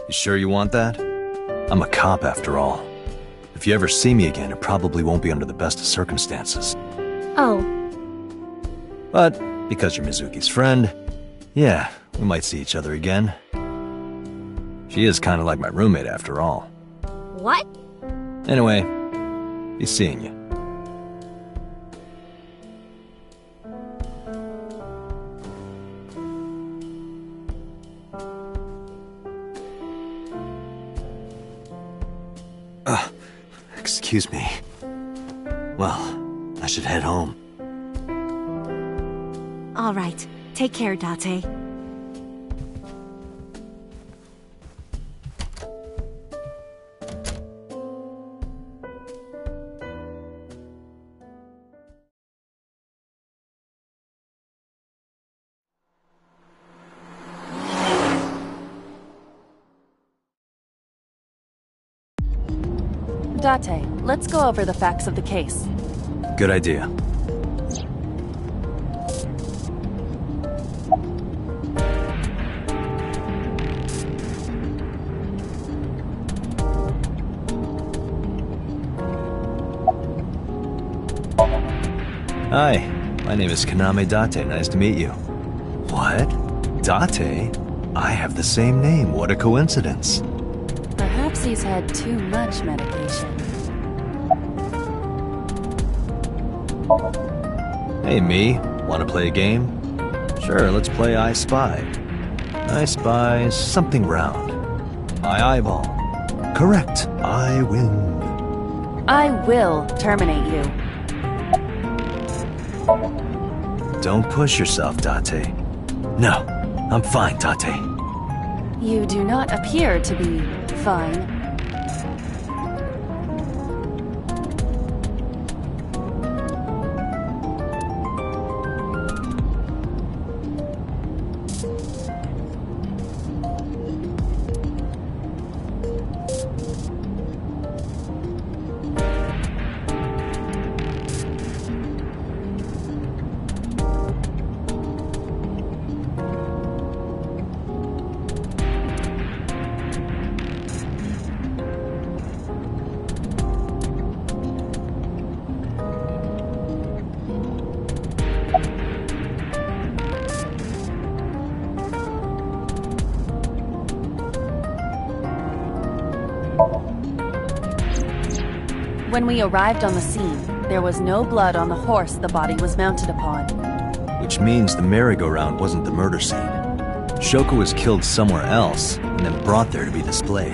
You sure you want that? I'm a cop after all. If you ever see me again, it probably won't be under the best of circumstances.
Oh.
But because you're Mizuki's friend, yeah, we might see each other again. She is kind of like my roommate after all.
What?
Anyway, be seeing you. Excuse me. Well, I should head home.
All right. Take care, Date.
Date, let's go over the facts of the case.
Good idea. Hi, my name is Kaname Date. Nice to meet you. What? Date? I have the same name. What a coincidence.
Perhaps he's had too much medication.
Hey, me. Want to play a game? Sure, let's play I Spy. I spy something round. My eyeball. Correct. I win.
I will terminate you.
Don't push yourself, Date. No, I'm fine, Date.
You do not appear to be fine. When we arrived on the scene, there was no blood on the horse the body was mounted upon.
Which means the merry-go-round wasn't the murder scene. Shoko was killed somewhere else, and then brought there to be displayed.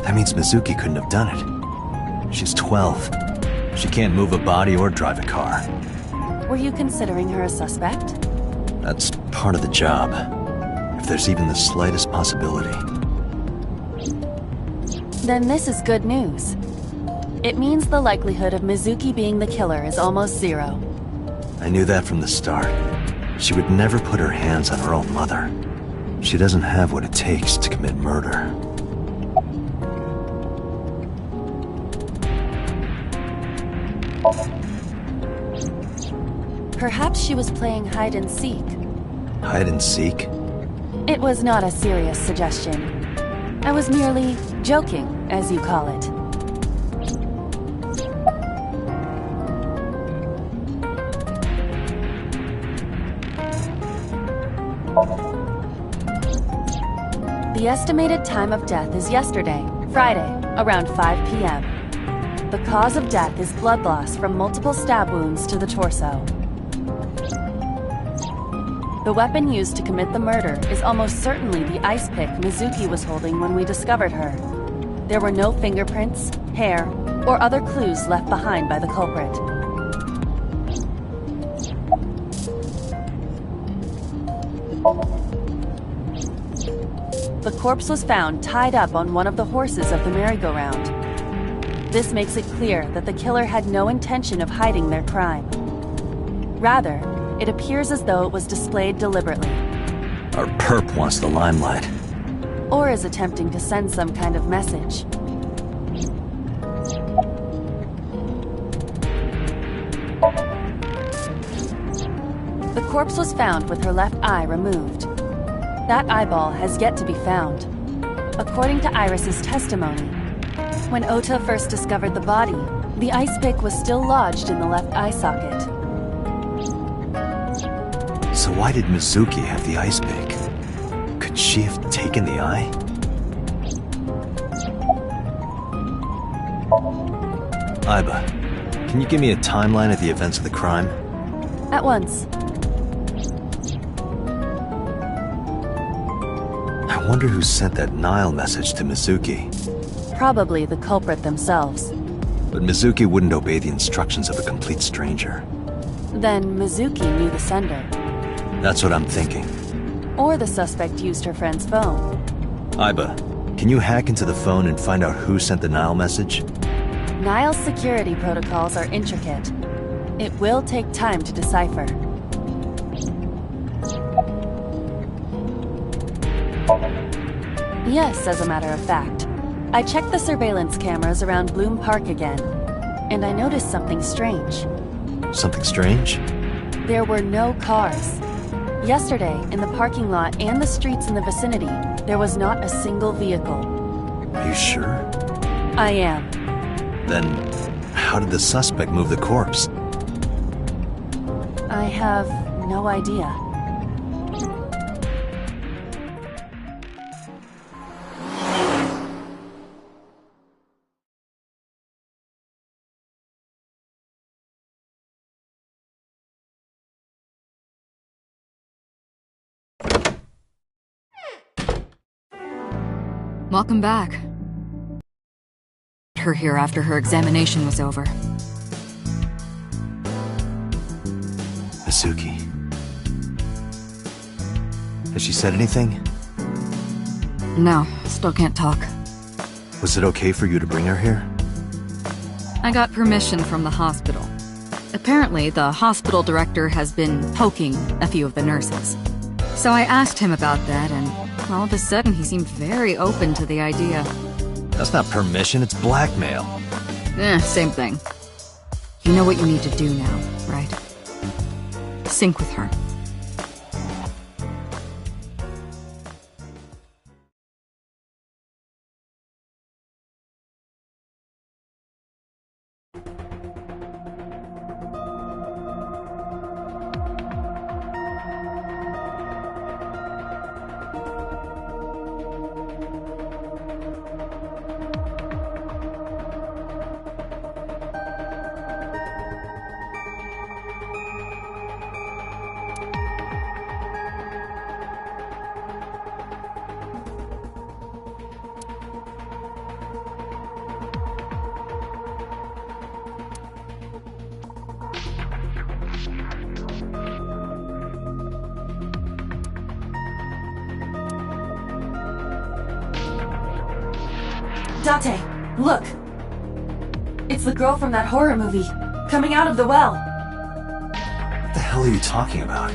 That means Mizuki couldn't have done it. She's 12. She can't move a body or drive a car.
Were you considering her a suspect?
That's part of the job. If there's even the slightest possibility.
Then this is good news. It means the likelihood of Mizuki being the killer is almost zero.
I knew that from the start. She would never put her hands on her own mother. She doesn't have what it takes to commit murder.
Perhaps she was playing hide and seek.
Hide and seek?
It was not a serious suggestion. I was merely joking, as you call it. The estimated time of death is yesterday, Friday, around 5 p.m. The cause of death is blood loss from multiple stab wounds to the torso. The weapon used to commit the murder is almost certainly the ice pick Mizuki was holding when we discovered her. There were no fingerprints, hair, or other clues left behind by the culprit. The corpse was found tied up on one of the horses of the merry-go-round. This makes it clear that the killer had no intention of hiding their crime. Rather, it appears as though it was displayed deliberately.
Our perp wants the limelight.
Or is attempting to send some kind of message. The corpse was found with her left eye removed. That eyeball has yet to be found. According to Iris's testimony, when Ota first discovered the body, the ice pick was still lodged in the left eye socket.
So why did Mizuki have the ice pick? Could she have taken the eye? Aiba, can you give me a timeline of the events of the crime?
At once.
I wonder who sent that Nile message to Mizuki.
Probably the culprit themselves.
But Mizuki wouldn't obey the instructions of a complete stranger.
Then Mizuki knew the sender.
That's what I'm thinking.
Or the suspect used her friend's phone.
Aiba, can you hack into the phone and find out who sent the Nile message?
Nile's security protocols are intricate. It will take time to decipher. Yes, as a matter of fact. I checked the surveillance cameras around Bloom Park again, and I noticed something strange.
Something strange?
There were no cars. Yesterday, in the parking lot and the streets in the vicinity, there was not a single vehicle.
Are you sure?
I am.
Then, how did the suspect move the corpse?
I have no idea.
Welcome back. Her here after her examination was over.
Mizuki. Has she said anything?
No, still can't talk.
Was it okay for you to bring her here?
I got permission from the hospital. Apparently, the hospital director has been poking a few of the nurses. So I asked him about that, and all of a sudden he seemed very open to the idea.
That's not permission, it's blackmail.
Same thing. You know what you need to do now, right? Sync with her.
Date, look! It's the girl from that horror movie, coming out of the well.
What the hell are you talking about?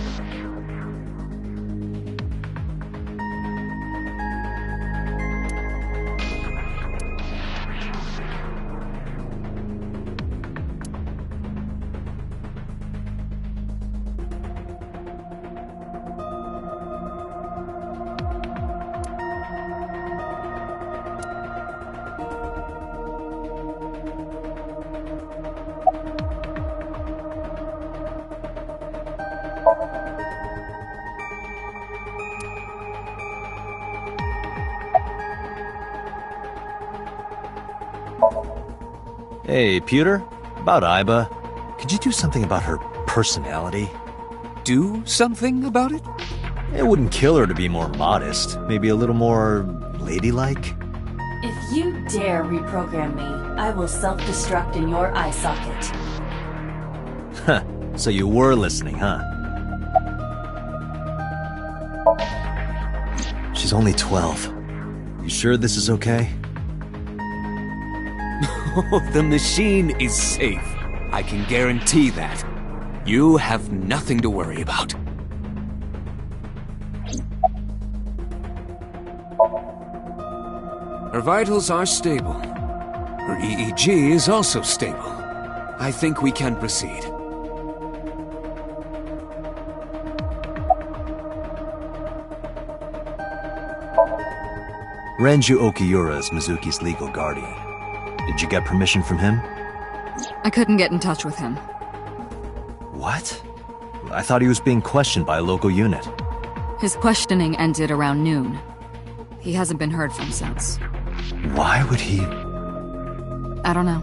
Hey, Pewter? About Iba. Could you do something about her personality?
Do something about it?
It wouldn't kill her to be more modest. Maybe a little more ladylike?
If you dare reprogram me, I will self-destruct in your eye socket.
Huh. So you were listening, huh? She's only 12. You sure this is okay?
The machine is safe. I can guarantee that. You have nothing to worry about. Her vitals are stable. Her EEG is also stable. I think we can proceed.
Renju Okiura is Mizuki's legal guardian. Did you get permission from him?
I couldn't get in touch with him.
What? I thought he was being questioned by a local unit.
His questioning ended around noon. He hasn't been heard from since.
Why would he...
I don't know.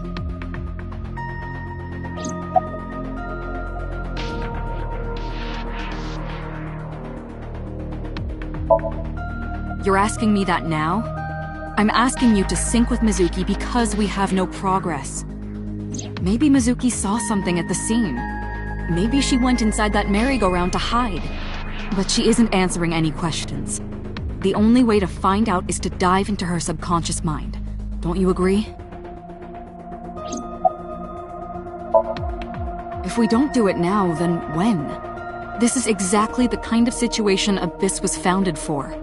You're asking me that now? I'm asking you to sync with Mizuki because we have no progress. Maybe Mizuki saw something at the scene. Maybe she went inside that merry-go-round to hide. But she isn't answering any questions. The only way to find out is to dive into her subconscious mind. Don't you agree? If we don't do it now, then when? This is exactly the kind of situation Abyss was founded for.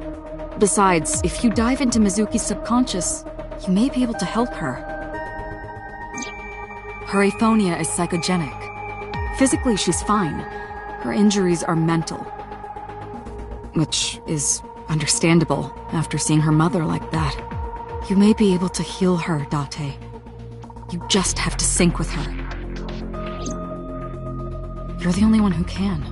Besides, if you dive into Mizuki's subconscious, you may be able to help her. Her aphonia is psychogenic. Physically, she's fine. Her injuries are mental. Which is understandable after seeing her mother like that. You may be able to heal her, Date. You just have to sync with her. You're the only one who can.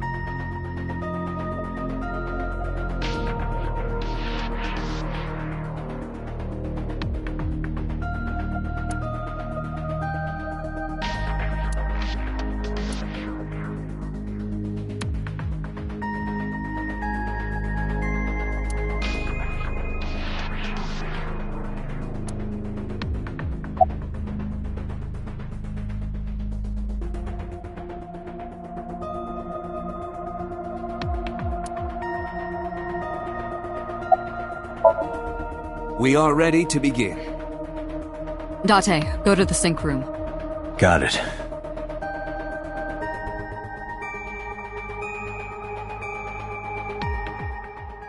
We are ready to begin.
Date, go to the sync room.
Got it.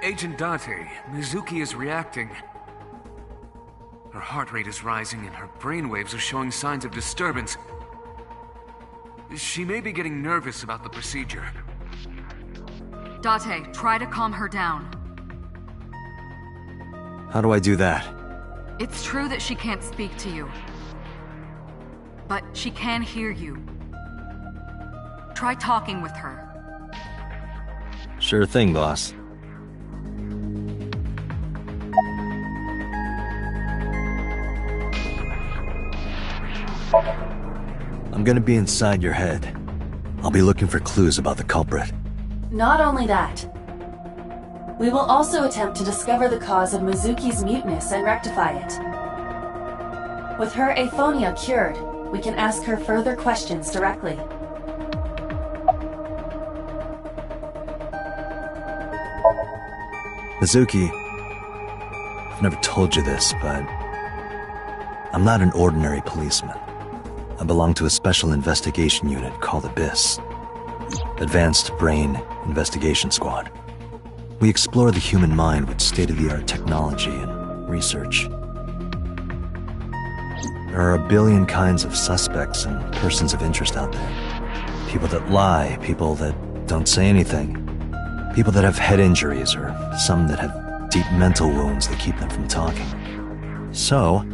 Agent Date, Mizuki is reacting. Her heart rate is rising and her brainwaves are showing signs of disturbance. She may be getting nervous about the procedure.
Date, try to calm her down.
How do I do that?
It's true that she can't speak to you. But she can hear you. Try talking with her.
Sure thing, boss. I'm gonna be inside your head. I'll be looking for clues about the culprit.
Not only that, we will also attempt to discover the cause of Mizuki's muteness and rectify it. With her aphonia cured, we can ask her further questions directly.
Mizuki, I've never told you this, but I'm not an ordinary policeman. I belong to a special investigation unit called Abyss. Advanced Brain Investigation Squad. We explore the human mind with state-of-the-art technology and research. There are a billion kinds of suspects and persons of interest out there. People that lie, people that don't say anything, people that have head injuries, or some that have deep mental wounds that keep them from talking. So,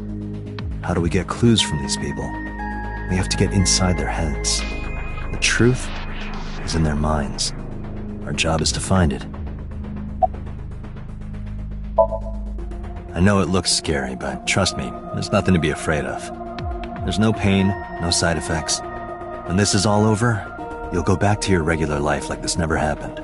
how do we get clues from these people? We have to get inside their heads. The truth is in their minds. Our job is to find it. I know it looks scary, but trust me, there's nothing to be afraid of. There's no pain, no side effects. When this is all over, you'll go back to your regular life like this never happened.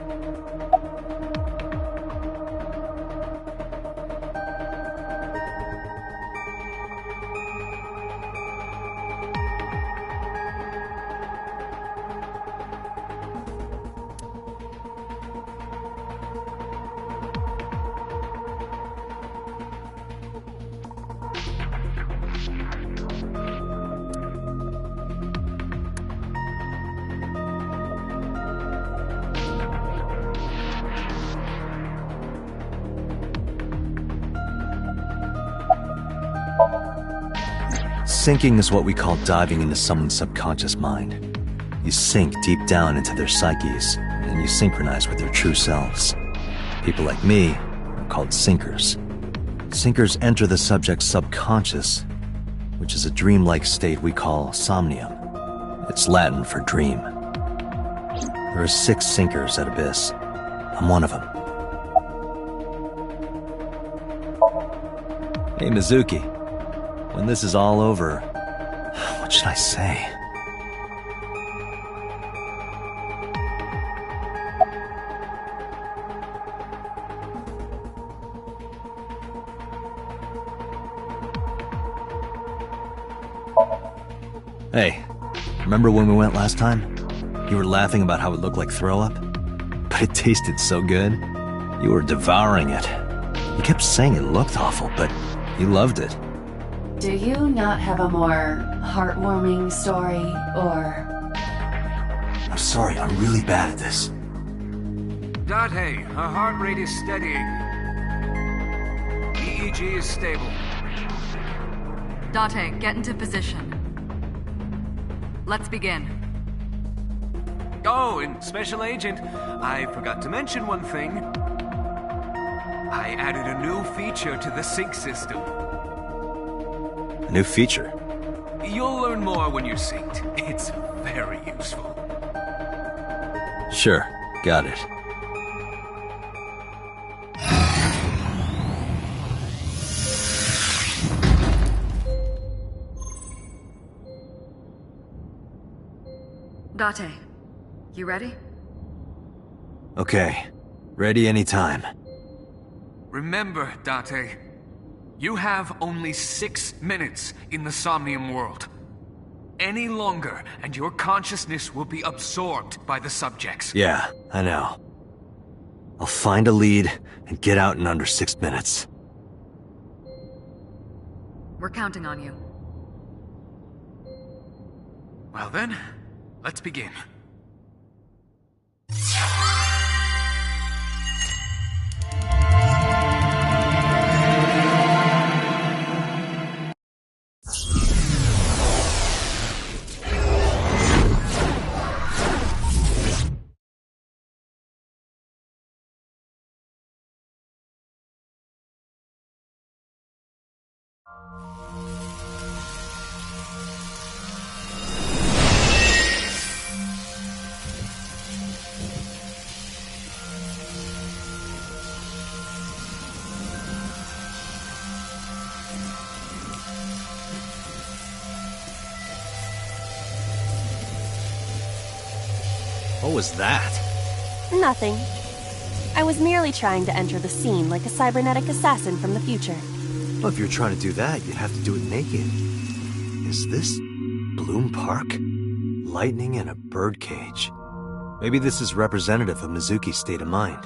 Sinking is what we call diving into someone's subconscious mind. You sink deep down into their psyches, and you synchronize with their true selves. People like me are called sinkers. Sinkers enter the subject's subconscious, which is a dreamlike state we call somnium. It's Latin for dream. There are 6 sinkers at Abyss. I'm one of them. Hey, Mizuki. When this is all over, what should I say? Hey, remember when we went last time? You were laughing about how it looked like throw up? But it tasted so good. You were devouring it. You kept saying it looked awful, but you loved it.
Do you not have a more heartwarming story, or...
I'm sorry, I'm really bad at this.
Date, her heart rate is steadying. EEG is stable.
Date, get into position. Let's begin.
Oh, and Special Agent, I forgot to mention one thing. I added a new feature to the sync system.
A new feature?
You'll learn more when you're synced. It's very useful.
Sure, got it.
Date, you ready?
Okay, ready anytime.
Remember, Date, you have only 6 minutes in the Somnium world. Any longer, and your consciousness will be absorbed by the subjects.
Yeah, I know. I'll find a lead and get out in under 6 minutes.
We're counting on you.
Well then, let's begin.
What was that?
Nothing. I was merely trying to enter the scene like a cybernetic assassin from the future.
Well, if you're trying to do that, you'd have to do it naked. Is this Bloom Park? Lightning in a birdcage. Maybe this is representative of Mizuki's state of mind.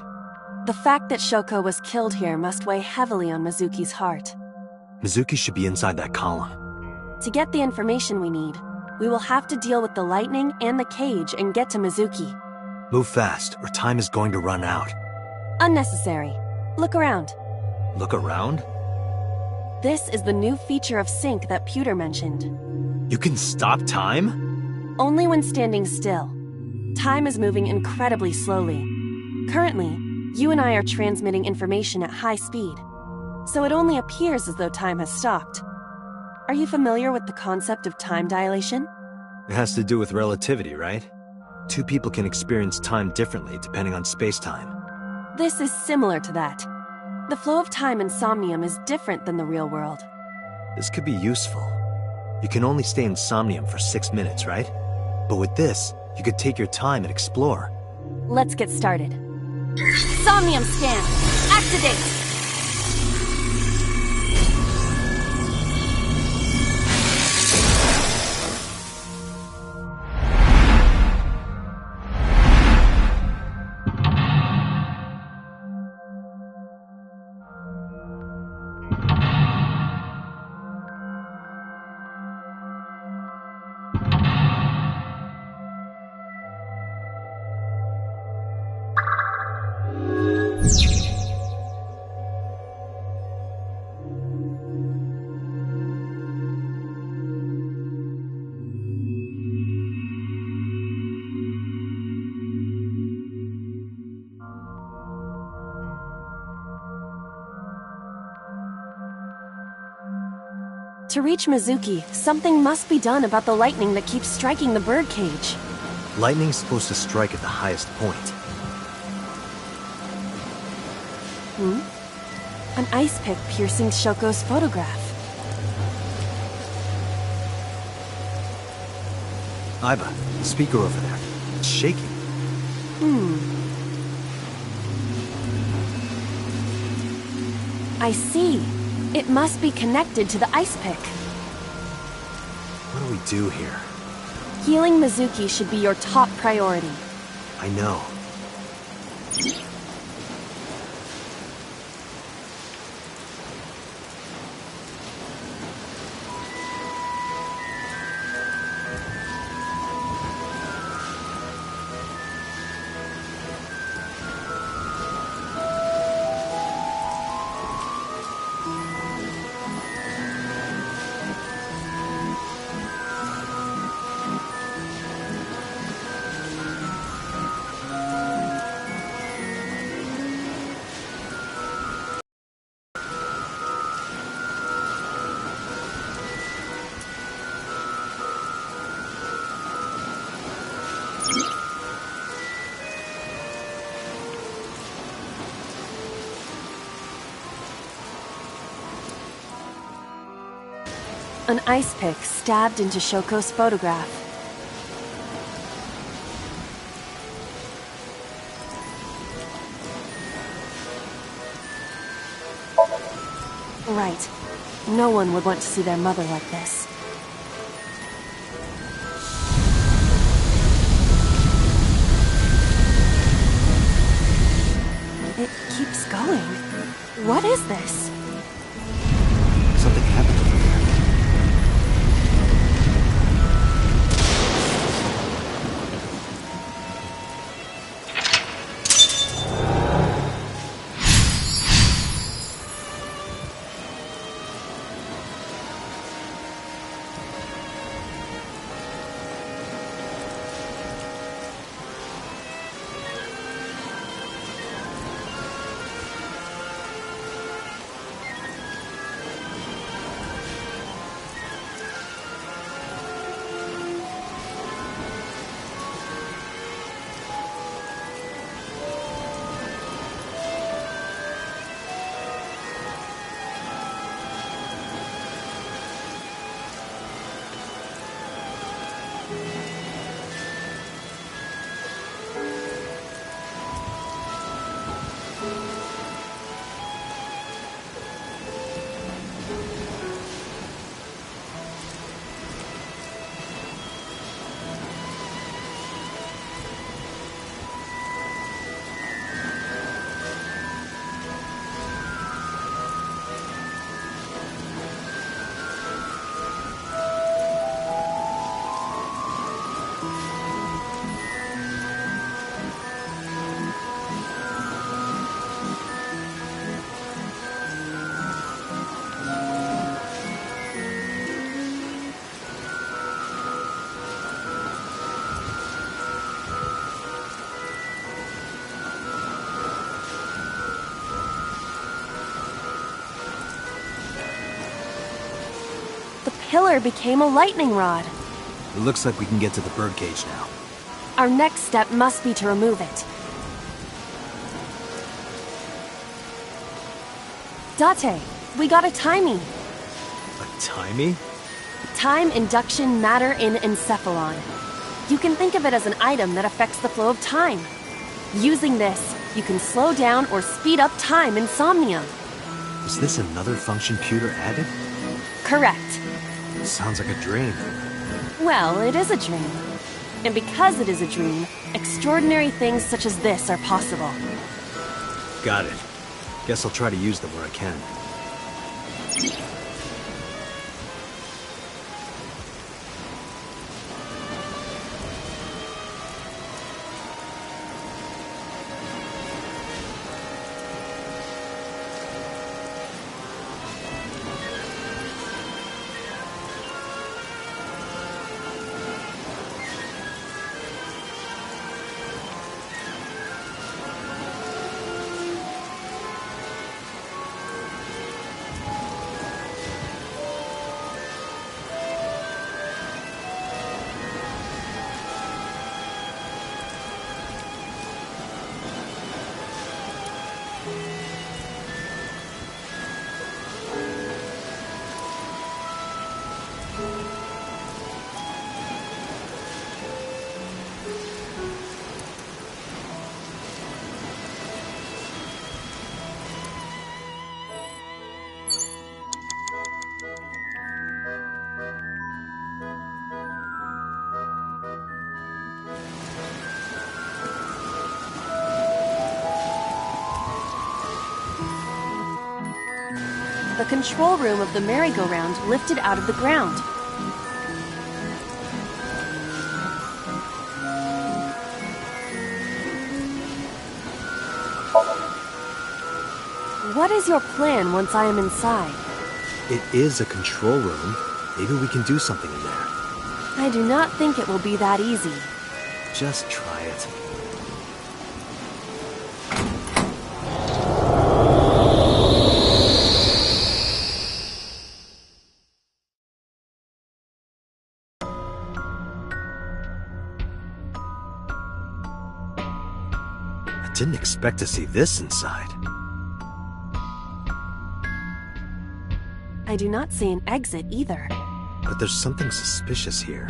The fact that Shoko was killed here must weigh heavily on Mizuki's heart.
Mizuki should be inside that column.
To get the information we need, we will have to deal with the lightning and the cage and get to Mizuki.
Move fast, or time is going to run out.
Unnecessary. Look around.
Look around?
This is the new feature of Sync that Pewter mentioned.
You can stop time?
Only when standing still. Time is moving incredibly slowly. Currently, you and I are transmitting information at high speed, so it only appears as though time has stopped. Are you familiar with the concept of time dilation?
It has to do with relativity, right? 2 people can experience time differently depending on space-time.
This is similar to that. The flow of time in Somnium is different than the real world.
This could be useful. You can only stay in Somnium for 6 minutes, right? But with this, you could take your time and explore.
Let's get started. Somnium scan! Activate! To reach Mizuki, something must be done about the lightning that keeps striking the birdcage.
Lightning's supposed to strike at the highest point.
An ice pick piercing Shoko's photograph.
Aiba, the speaker over there. It's shaking.
I see. It must be connected to the ice pick.
What do we do here?
Healing Mizuki should be your top priority.
I know.
An ice pick stabbed into Shoko's photograph. Right. No one would want to see their mother like this. It keeps going. What is this?
Something happened over there.
The pillar became a lightning rod.
It looks like we can get to the birdcage now.
Our next step must be to remove it. Date, we got a timing.
A timey?
Time Induction Matter in Encephalon. You can think of it as an item that affects the flow of time. Using this, you can slow down or speed up time in Somnium.
Is this another function Pewter added?
Correct.
Sounds like a dream.
Well, it is a dream. And because it is a dream, extraordinary things such as this are possible.
Got it. Guess I'll try to use them where I can.
The control room of the merry-go-round lifted out of the ground. What is your plan once I am inside?
It is a control room. Maybe we can do something in there.
I do not think it will be that easy.
Just try it. I didn't expect to see this inside.
I do not see an exit either.
But there's something suspicious here.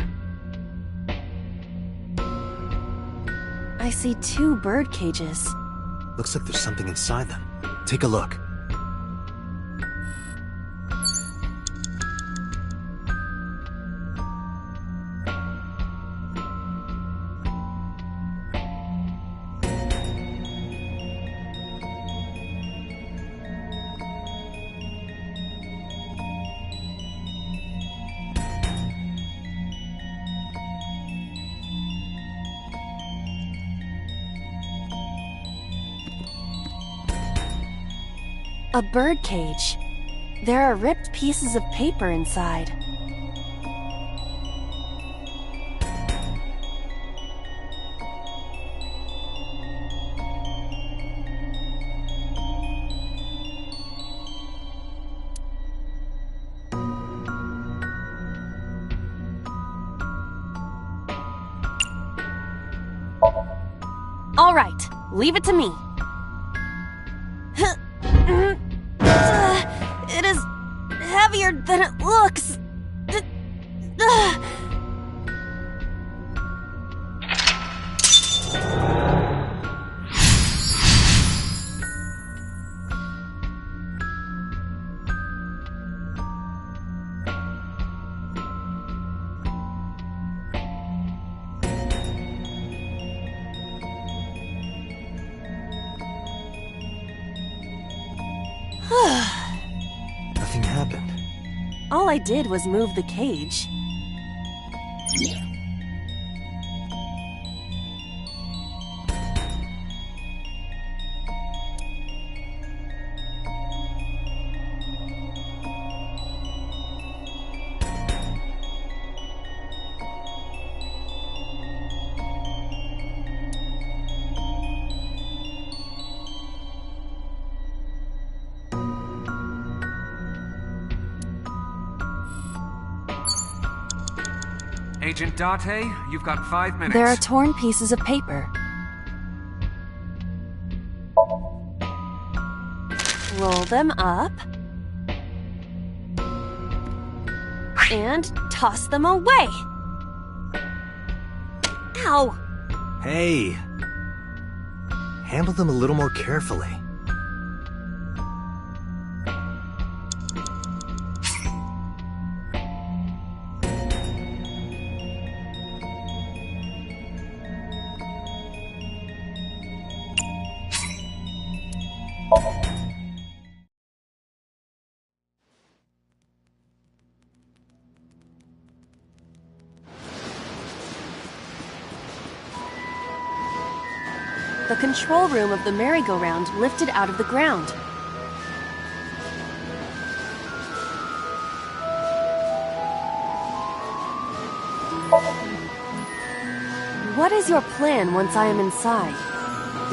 I see 2 bird cages.
Looks like there's something inside them. Take a look.
A bird cage. There are ripped pieces of paper inside. All right, leave it to me. It is heavier than it looks.
Nothing happened.
All I did was move the cage.
Agent Date, you've got 5 minutes.
There are torn pieces of paper. Roll them up. and toss them away.
Ow!
Hey! Handle them a little more carefully.
The control room of the merry-go-round lifted out of the ground. What is your plan once I am inside?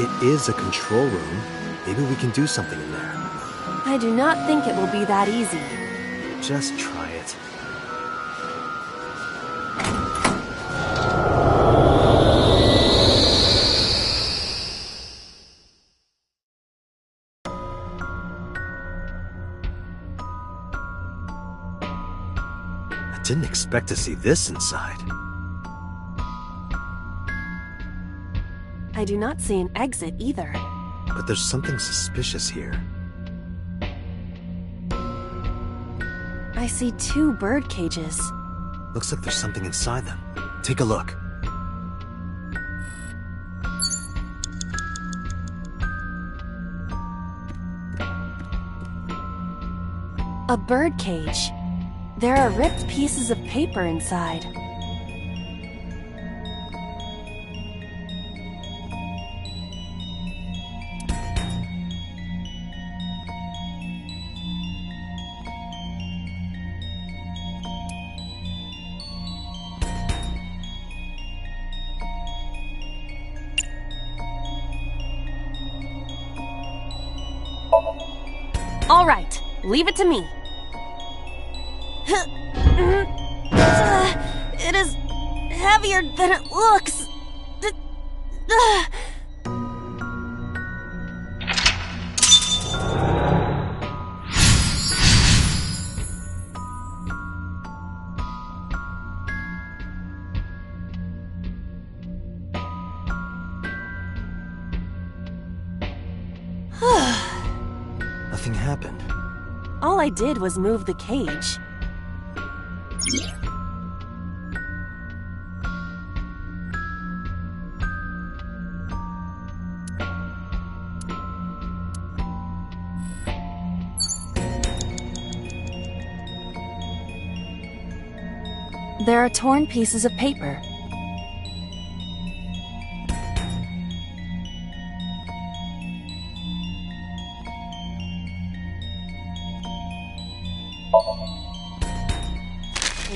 It is a control room. Maybe we can do something in there.
I do not think it will be that easy.
Just try it. I didn't expect to see this inside.
I do not see an exit either.
But there's something suspicious here.
I see 2 bird cages.
Looks like there's something inside them. Take a look.
A bird cage. There are ripped pieces of paper inside. All right, leave it to me. It is heavier than it looks.
Nothing happened.
All I did was move the cage. There are torn pieces of paper.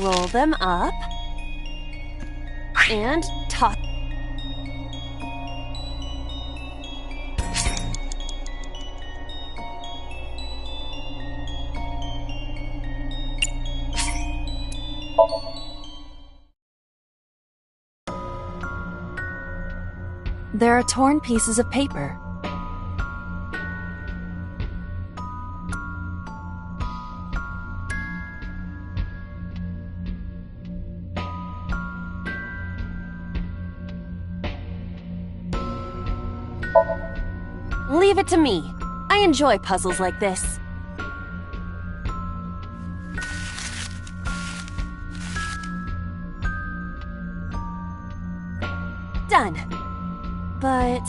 Roll them up and toss. There are torn pieces of paper. Leave it to me. I enjoy puzzles like this. Done. But...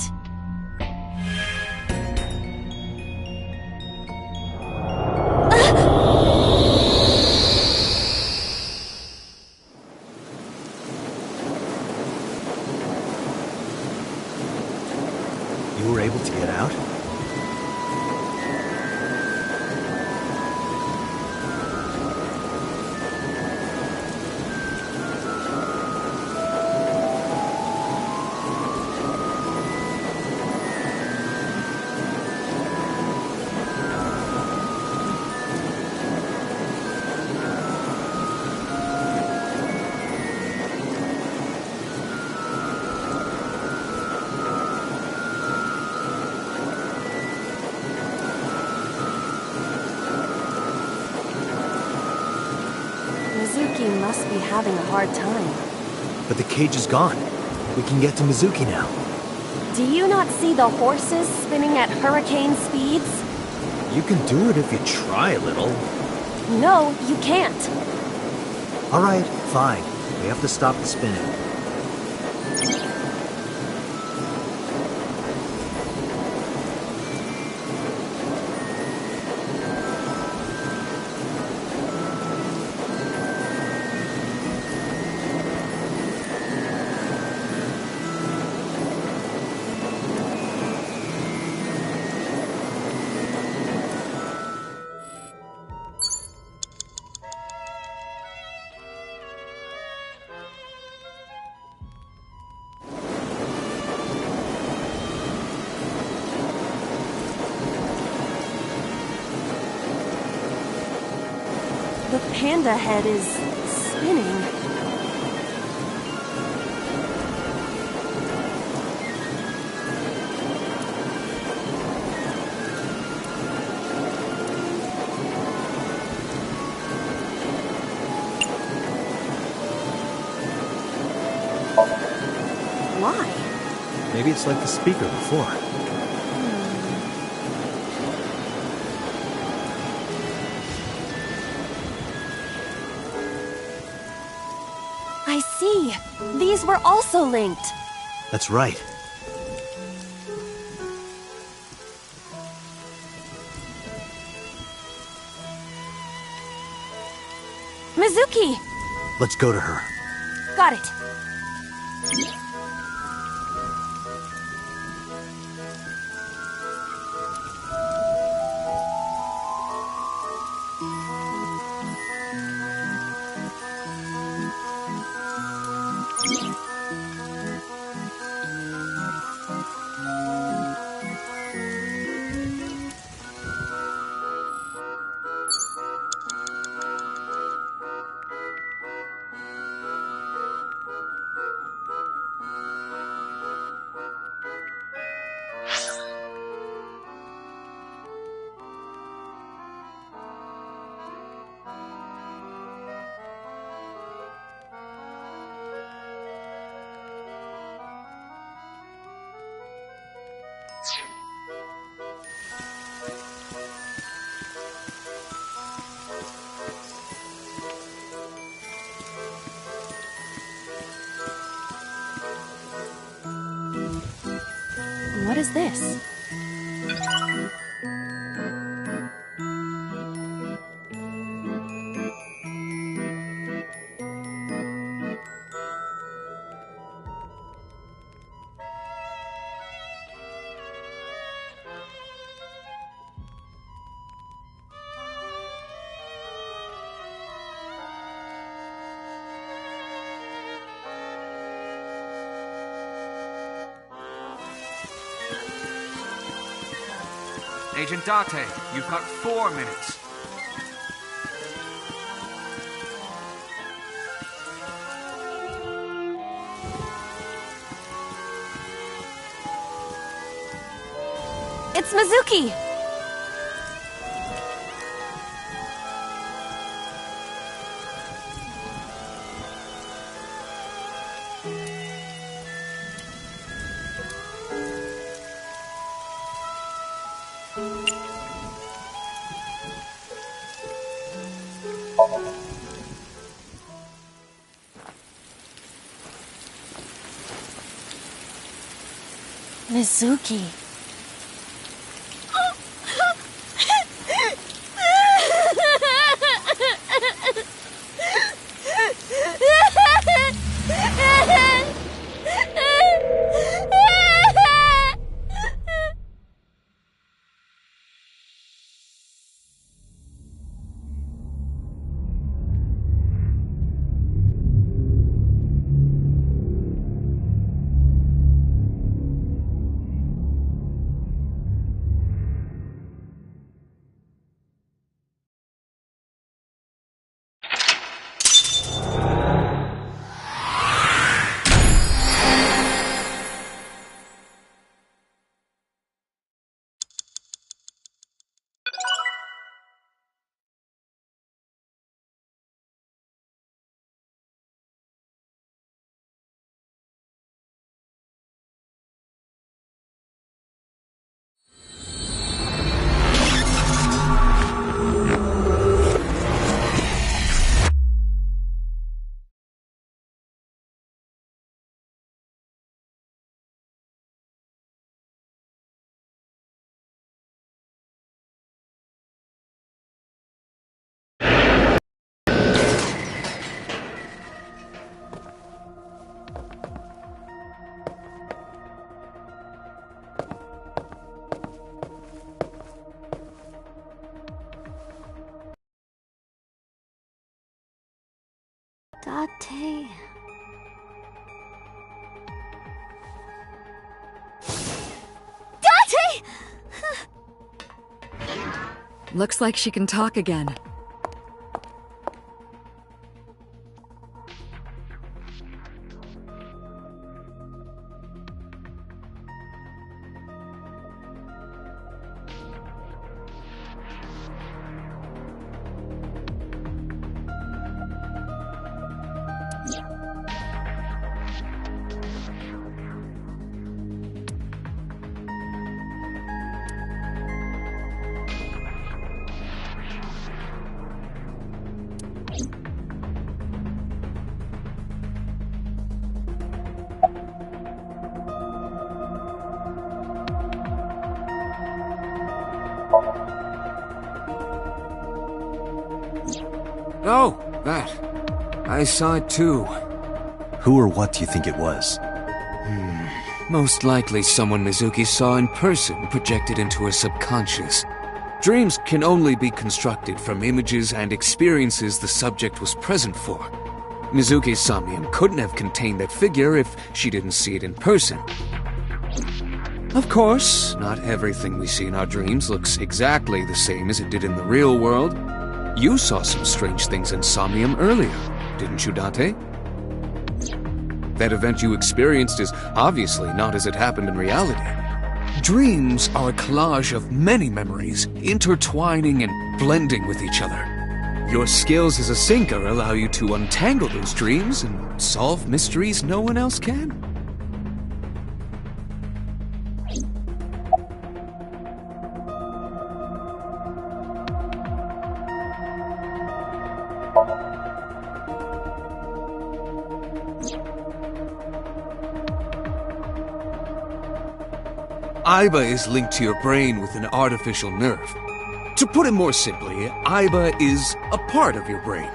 You were able to get out?
He must be having a hard time.
But the cage is gone. We can get to Mizuki now.
Do you not see the horses spinning at hurricane speeds?
You can do it if you try a little.
No, you can't.
Alright, fine. We have to stop the spinning.
The panda head is spinning. Why?
Maybe it's like the speaker before.
I see. These were also linked.
That's right.
Mizuki!
Let's go to her.
Got it. What is this?
Agent Date, you've got 4 minutes.
It's Mizuki! Mizuki.
Date? Date!
Looks like she can talk again.
Oh, that. I saw it too.
Who or what do you think it was?
Most likely someone Mizuki saw in person projected into her subconscious. Dreams can only be constructed from images and experiences the subject was present for. Mizuki's somnium couldn't have contained that figure if she didn't see it in person. Of course, not everything we see in our dreams looks exactly the same as it did in the real world. You saw some strange things in Somnium earlier, didn't you, Date? That event you experienced is obviously not as it happened in reality. Dreams are a collage of many memories, intertwining and blending with each other. Your skills as a sinker allow you to untangle those dreams and solve mysteries no one else can. Aiba is linked to your brain with an artificial nerve. To put it more simply, Aiba is a part of your brain.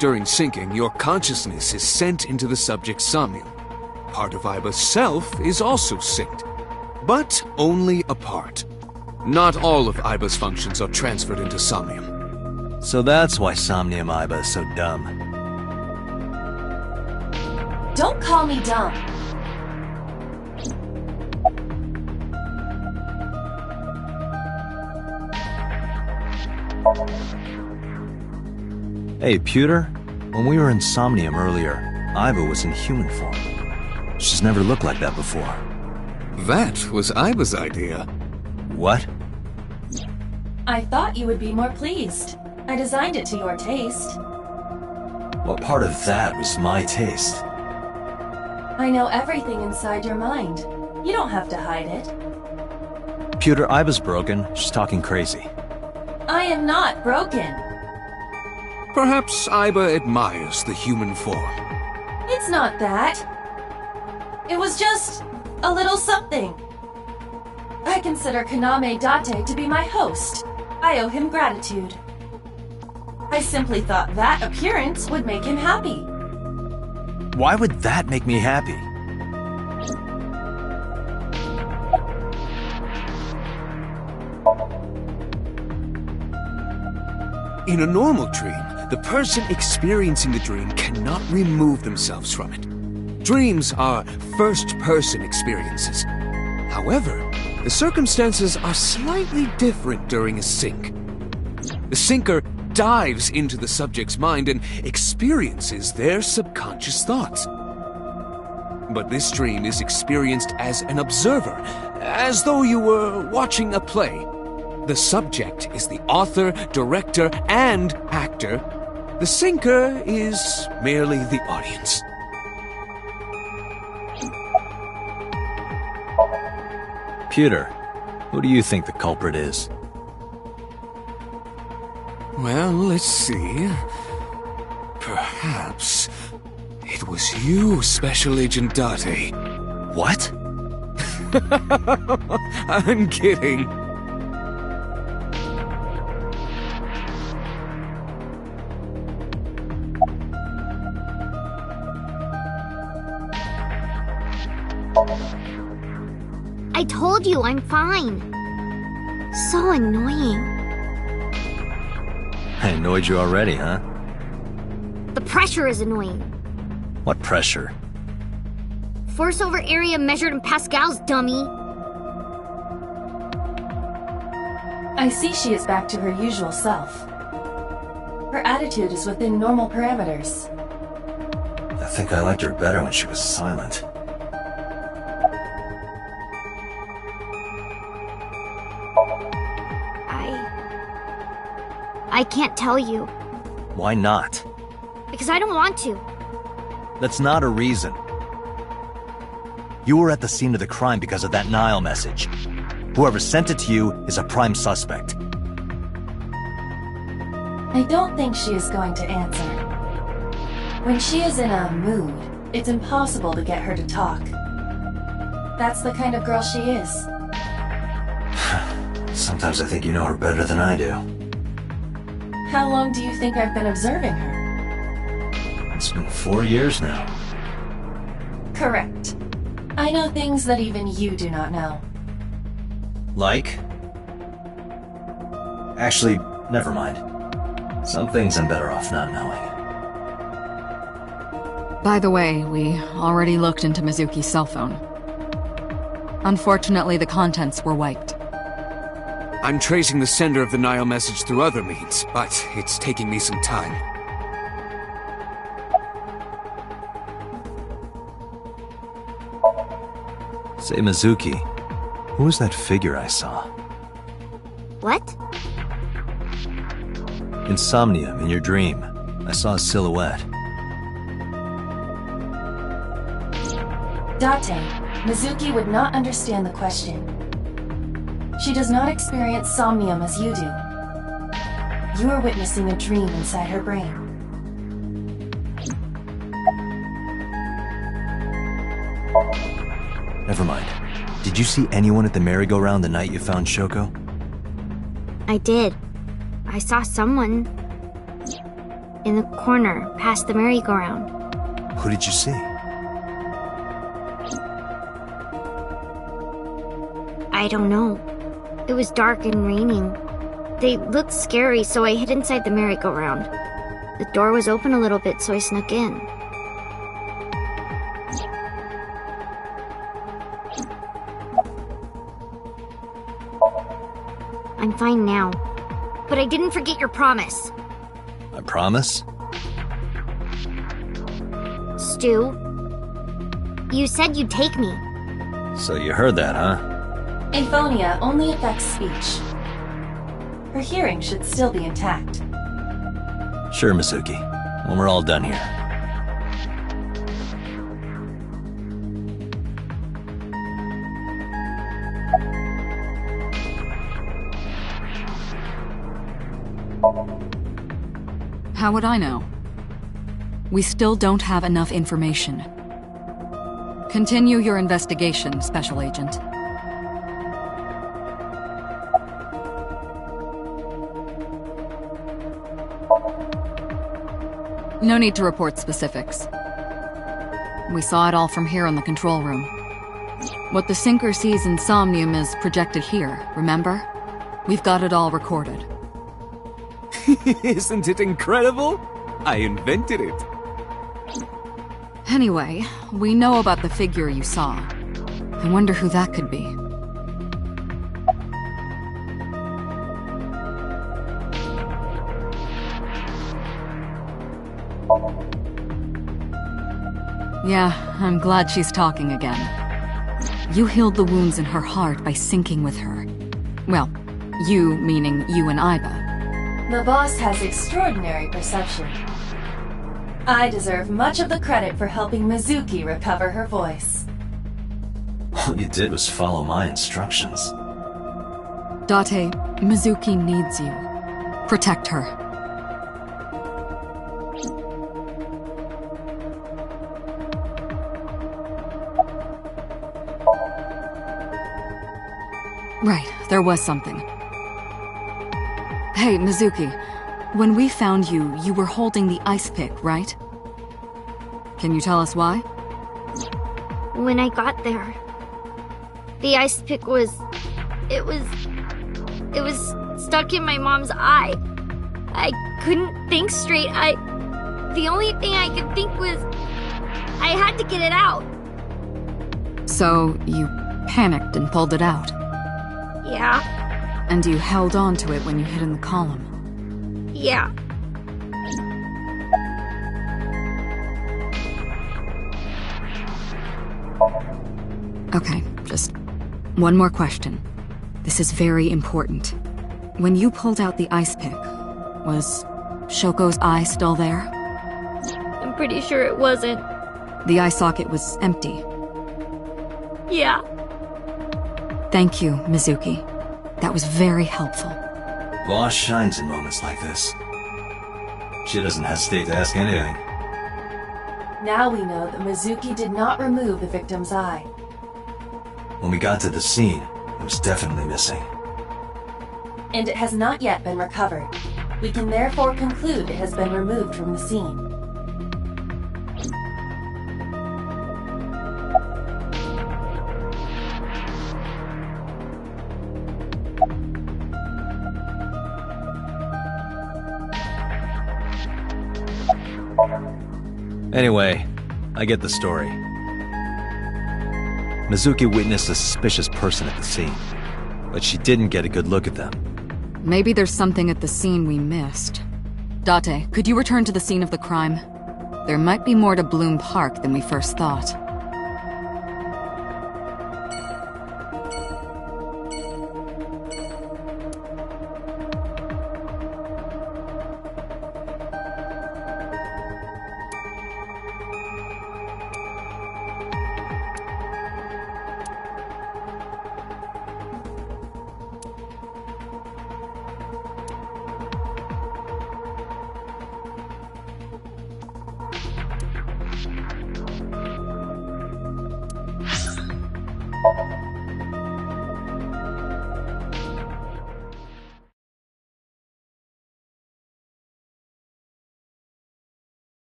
During syncing, your consciousness is sent into the subject's somnium. Part of Aiba's self is also synced, but only a part. Not all of Aiba's functions are transferred into Somnium.
So that's why Somnium Aiba is so dumb.
Don't call me dumb.
Hey, Pewter. When we were in Somnium earlier, Aiba was in human form. She's never looked like that before.
That was Aiba's idea.
What?
I thought you would be more pleased. I designed it to your taste.
What part of that was my taste?
I know everything inside your mind. You don't have to hide it.
Pewter, Aiba's broken. She's talking crazy.
I am not broken.
Perhaps Aiba admires the human form.
It's not that. It was just a little something. I consider Kaname Date to be my host. I owe him gratitude. I simply thought that appearance would make him happy.
Why would that make me happy?
In a normal dream, the person experiencing the dream cannot remove themselves from it. Dreams are first-person experiences. However, the circumstances are slightly different during a sync. The syncer dives into the subject's mind and experiences their subconscious thoughts. But this dream is experienced as an observer, as though you were watching a play. The subject is the author, director, and actor. The syncer is merely the audience.
Pewter, who do you think the culprit is?
Well, let's see. Perhaps it was you, Special Agent Date.
What?
I'm kidding.
I told you I'm fine. So annoying.
I annoyed you already, huh?
The pressure is annoying.
What pressure?
Force over area measured in pascals, dummy.
I see she is back to her usual self. Her attitude is within normal parameters.
I think I liked her better when she was silent.
I can't tell you.
Why not?
Because I don't want to.
That's not a reason. You were at the scene of the crime because of that Nile message. Whoever sent it to you is a prime suspect.
I don't think she is going to answer. When she is in a mood, it's impossible to get her to talk. That's the kind of girl she is.
Sometimes I think you know her better than I do.
How long do you think I've been observing her?
It's been 4 years now.
Correct. I know things that even you do not know.
Like? Actually, never mind. Some things I'm better off not knowing.
By the way, we already looked into Mizuki's cell phone. Unfortunately, the contents were wiped.
I'm tracing the sender of the Nile message through other means, but it's taking me some time.
Say, Mizuki, who was that figure I saw?
What?
In Somnium, in your dream, I saw a silhouette.
Date, Mizuki would not understand the question. She does not experience somnium as you do. You are witnessing a dream inside her brain.
Never mind. Did you see anyone at the merry-go-round the night you found Shoko?
I did. I saw someone in the corner past the merry-go-round.
Who did you see?
I don't know. It was dark and raining. They looked scary, so I hid inside the merry-go-round. The door was open a little bit, so I snuck in. I'm fine now. But I didn't forget your promise.
I promise?
Stu, you said you'd take me.
So you heard that, huh?
Aphonia only affects speech. Her hearing should still be intact.
Sure, Mizuki. When we're all done here.
How would I know? We still don't have enough information. Continue your investigation, Special Agent. No need to report specifics. We saw it all from here in the control room. What the sinker sees in Somnium is projected here, remember? We've got it all recorded.
Isn't it incredible? I invented it.
Anyway, we know about the figure you saw. I wonder who that could be. Yeah, I'm glad she's talking again. You healed the wounds in her heart by syncing with her. Well, you meaning you and Aiba.
The boss has extraordinary perception. I deserve much of the credit for helping Mizuki recover her voice.
All you did was follow my instructions.
Date, Mizuki needs you. Protect her. Right, there was something. Hey, Mizuki. When we found you, you were holding the ice pick, right? Can you tell us why?
When I got there, the ice pick was stuck in my mom's eye. I couldn't think straight. The only thing I could think was I had to get it out.
So, you panicked and pulled it out?
Yeah.
And you held on to it when you hid in the column?
Yeah.
Okay, just one more question. This is very important. When you pulled out the ice pick, was Shoko's eye still there?
I'm pretty sure it wasn't.
The eye socket was empty.
Yeah.
Thank you, Mizuki. That was very helpful.
Boss shines in moments like this. She doesn't hesitate to ask anything.
Now we know that Mizuki did not remove the victim's eye.
When we got to the scene, it was definitely missing.
And it has not yet been recovered. We can therefore conclude it has been removed from the scene.
Anyway, I get the story. Mizuki witnessed a suspicious person at the scene, but she didn't get a good look at them.
Maybe there's something at the scene we missed. Date, could you return to the scene of the crime? There might be more to Bloom Park than we first thought.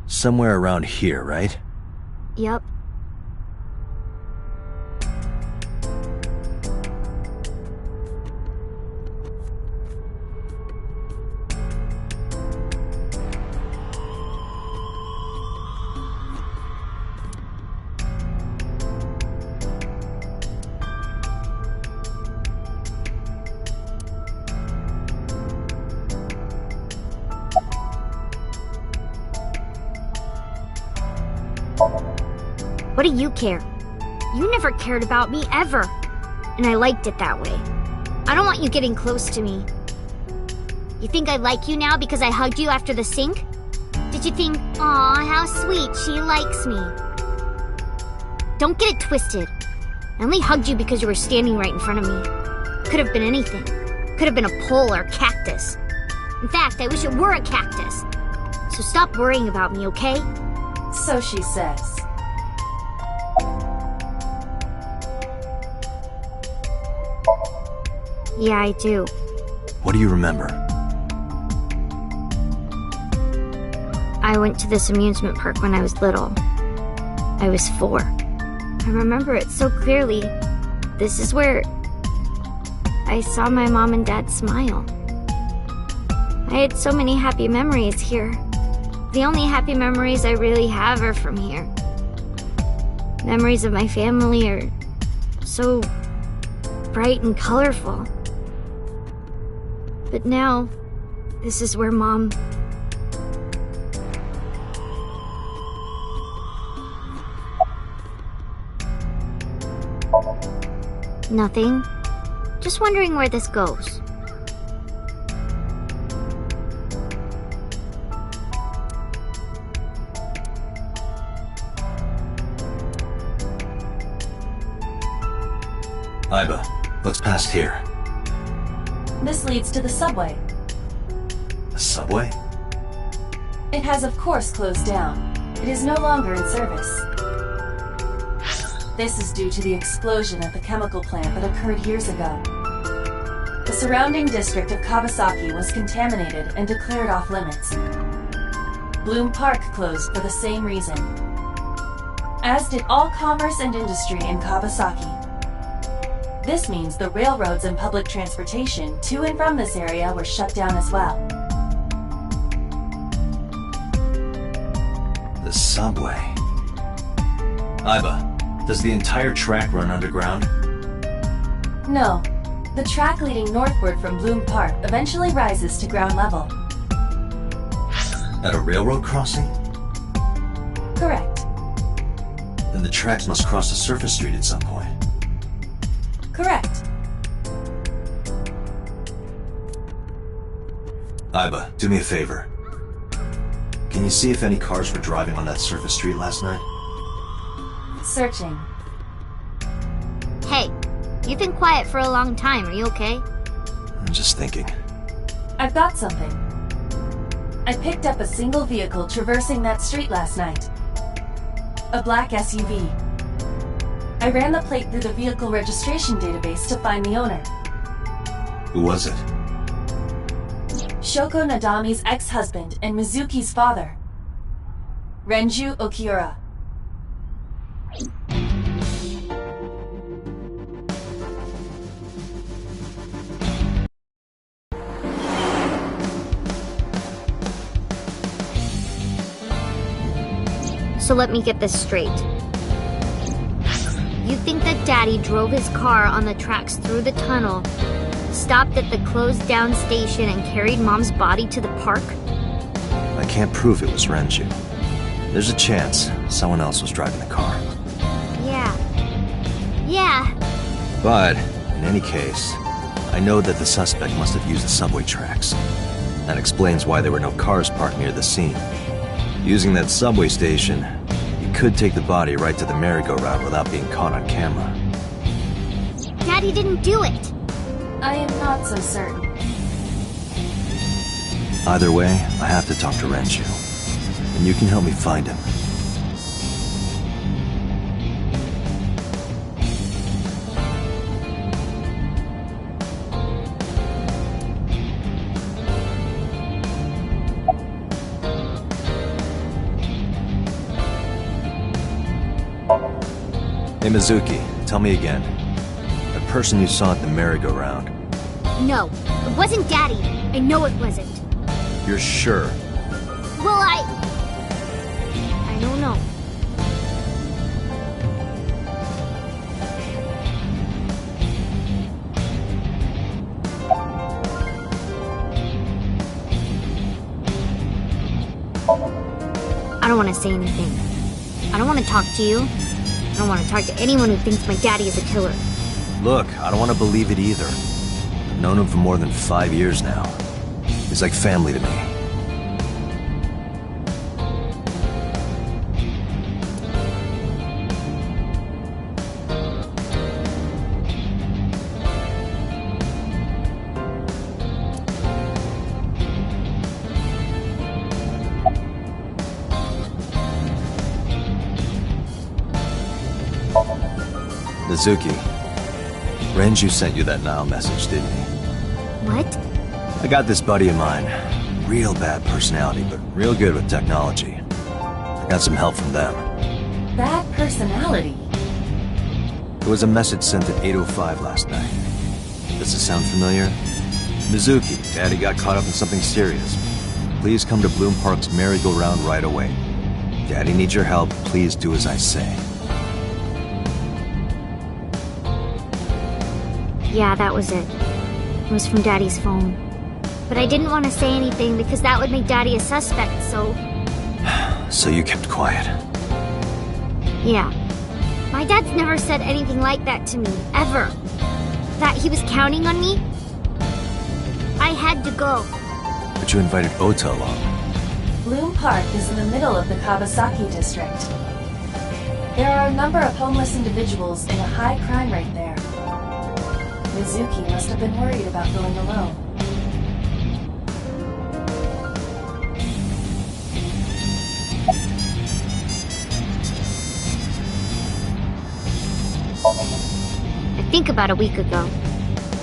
Somewhere around here, right?
Yep. What do you care? You never cared about me, ever. And I liked it that way. I don't want you getting close to me. You think I like you now because I hugged you after the sink? Did you think, aw, how sweet, she likes me? Don't get it twisted. I only hugged you because you were standing right in front of me. Could have been anything. Could have been a pole or a cactus. In fact, I wish it were a cactus. So stop worrying about me, okay?
So she says.
Yeah, I do.
What do you remember?
I went to this amusement park when I was little. I was 4. I remember it so clearly. This is where I saw my mom and dad smile. I had so many happy memories here. The only happy memories I really have are from here. Memories of my family are so bright and colorful. But now, this is where Mom... Nothing. Just wondering where this goes.
Aiba, looks past here.
This leads to the subway.
The subway?
It has of course closed down. It is no longer in service. This is due to the explosion at the chemical plant that occurred years ago. The surrounding district of Kawasaki was contaminated and declared off limits. Bloom Park closed for the same reason. As did all commerce and industry in Kawasaki. This means the railroads and public transportation to and from this area were shut down as well.
The subway. Aiba, does the entire track run underground?
No. The track leading northward from Bloom Park eventually rises to ground level.
At a railroad crossing?
Correct.
Then the tracks must cross a surface street at some point.
Correct.
Aiba, do me a favor. Can you see if any cars were driving on that surface street last night?
Searching.
Hey, you've been quiet for a long time. Are you okay?
I'm just thinking.
I've got something. I picked up a single vehicle traversing that street last night. A black SUV. I ran the plate through the vehicle registration database to find the owner.
Who was it?
Shoko Nadami's ex-husband and Mizuki's father. Renju Okiura.
So let me get this straight. You think that Daddy drove his car on the tracks through the tunnel, stopped at the closed down station, and carried Mom's body to the park?
I can't prove it was Renju. There's a chance someone else was driving the car.
Yeah.
But, in any case, I know that the suspect must have used the subway tracks. That explains why there were no cars parked near the scene. Using that subway station, he could take the body right to the merry-go-round without being caught on camera.
Daddy didn't do it.
I am not so certain.
Either way, I have to talk to Renju. And you can help me find him. Hey Mizuki, tell me again. The person you saw at the merry-go-round.
No, it wasn't Daddy. I know it wasn't.
You're sure?
Well, I don't know. I don't want to say anything. I don't want to talk to you. I don't want to talk to anyone who thinks my daddy is a killer.
Look, I don't want to believe it either. I've known him for more than 5 years now. He's like family to me. Mizuki, Renju sent you that Nile message, didn't he?
What?
I got this buddy of mine. Real bad personality, but real good with technology. I got some help from them.
Bad personality?
There was a message sent at 8:05 last night. Does it sound familiar? Mizuki, Daddy got caught up in something serious. Please come to Bloom Park's merry-go-round right away. Daddy needs your help. Please do as I say.
Yeah, that was it. It was from Daddy's phone. But I didn't want to say anything because that would make Daddy a suspect, so...
So you kept quiet?
Yeah. My dad's never said anything like that to me, ever. That he was counting on me? I had to go.
But you invited Ota along.
Bloom Park is in the middle of the Kawasaki district. There are a number of homeless individuals in a high crime rate there. Mizuki must have been worried about going alone.
I think about a week ago,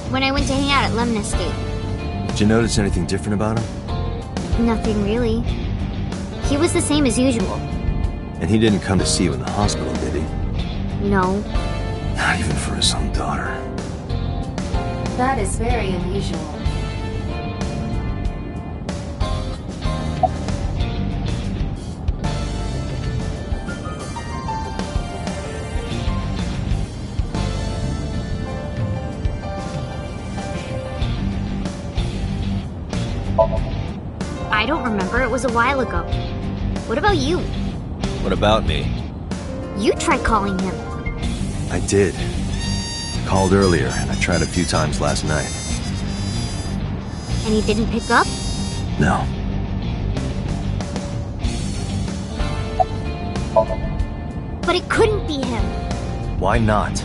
when I went to hang out at Lemon Estate.
Did you notice anything different about him?
Nothing really. He was the same as usual.
And he didn't come to see you in the hospital, did he?
No.
Not even for his own daughter.
That is very unusual.
I don't remember. It was a while ago. What about you?
What about me?
You tried calling him.
I did. I called earlier, and I tried a few times last night.
And he didn't pick up?
No.
But it couldn't be him.
Why not?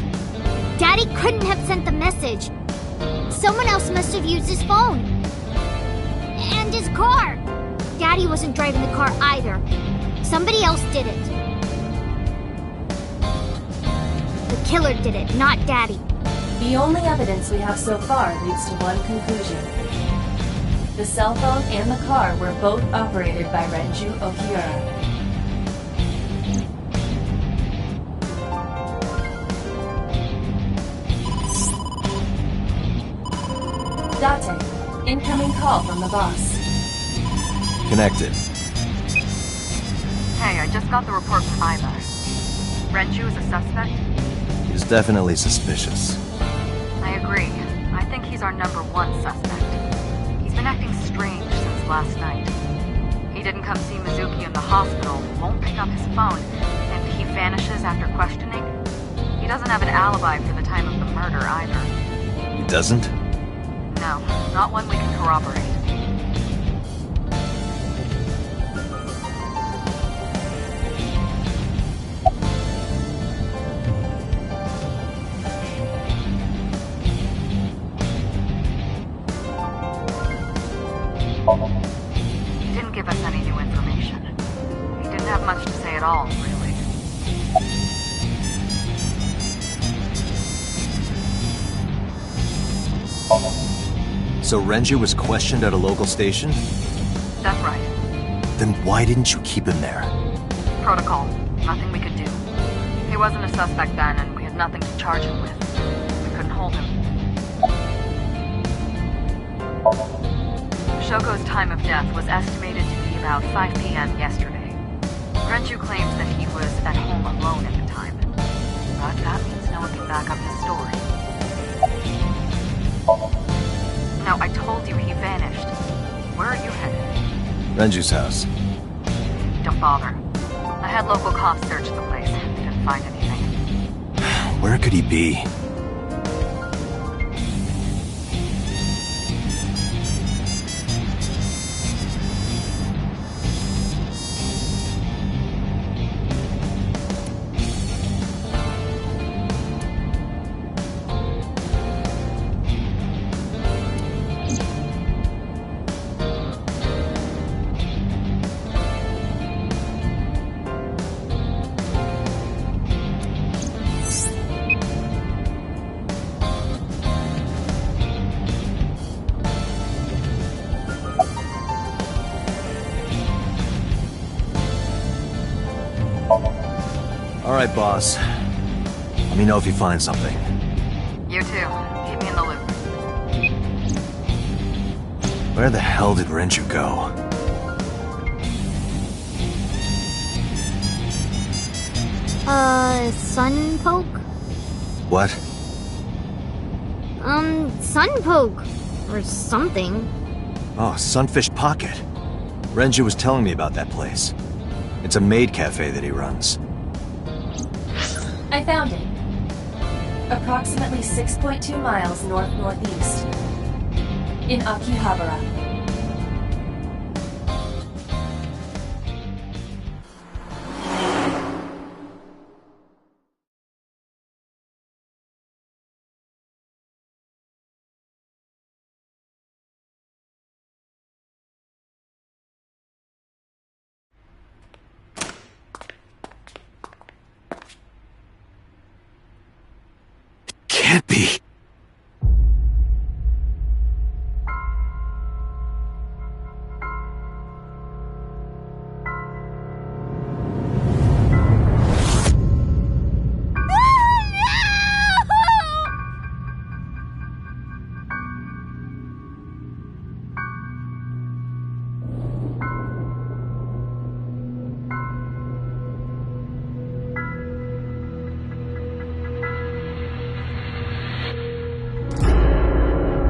Daddy couldn't have sent the message. Someone else must have used his phone. And his car. Daddy wasn't driving the car either. Somebody else did it. The killer did it, not Daddy.
The only evidence we have so far leads to one conclusion. The cell phone and the car were both operated by Renju Okiura. Date, incoming call from the boss.
Connected.
Hey, I just got the report from Iva. Renju is a suspect?
He's definitely suspicious.
I agree. I think he's our #1 suspect. He's been acting strange since last night. He didn't come see Mizuki in the hospital, won't pick up his phone, and he vanishes after questioning. He doesn't have an alibi for the time of the murder either.
He doesn't?
No, not one we can corroborate. He didn't give us any new information. He didn't have much to say at all, really.
So Renju was questioned at a local station?
That's right.
Then why didn't you keep him there?
Protocol. Nothing we could do. He wasn't a suspect then, and we had nothing to charge him with. We couldn't hold him. Shoko's time of death was estimated to be about 5 p.m. yesterday. Renju claims that he was at home alone at the time. But that means no one can back up his story. Now, I told you he vanished. Where are you headed?
Renju's house.
Don't bother. I had local cops search the place. They didn't find anything.
Where could he be? All right, boss. Let me know if you find something.
You too. Keep me in the loop.
Where the hell did Renju go?
Sun poke?
What?
Sun poke. Or something.
Oh, Sunfish Pocket. Renju was telling me about that place. It's a maid cafe that he runs.
I found it. Approximately 6.2 miles north-northeast. In Akihabara.
Can't be.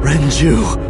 Renju!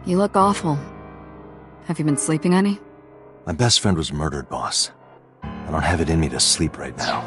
You look awful. Have you been sleeping any?
My best friend was murdered, boss. I don't have it in me to sleep right now.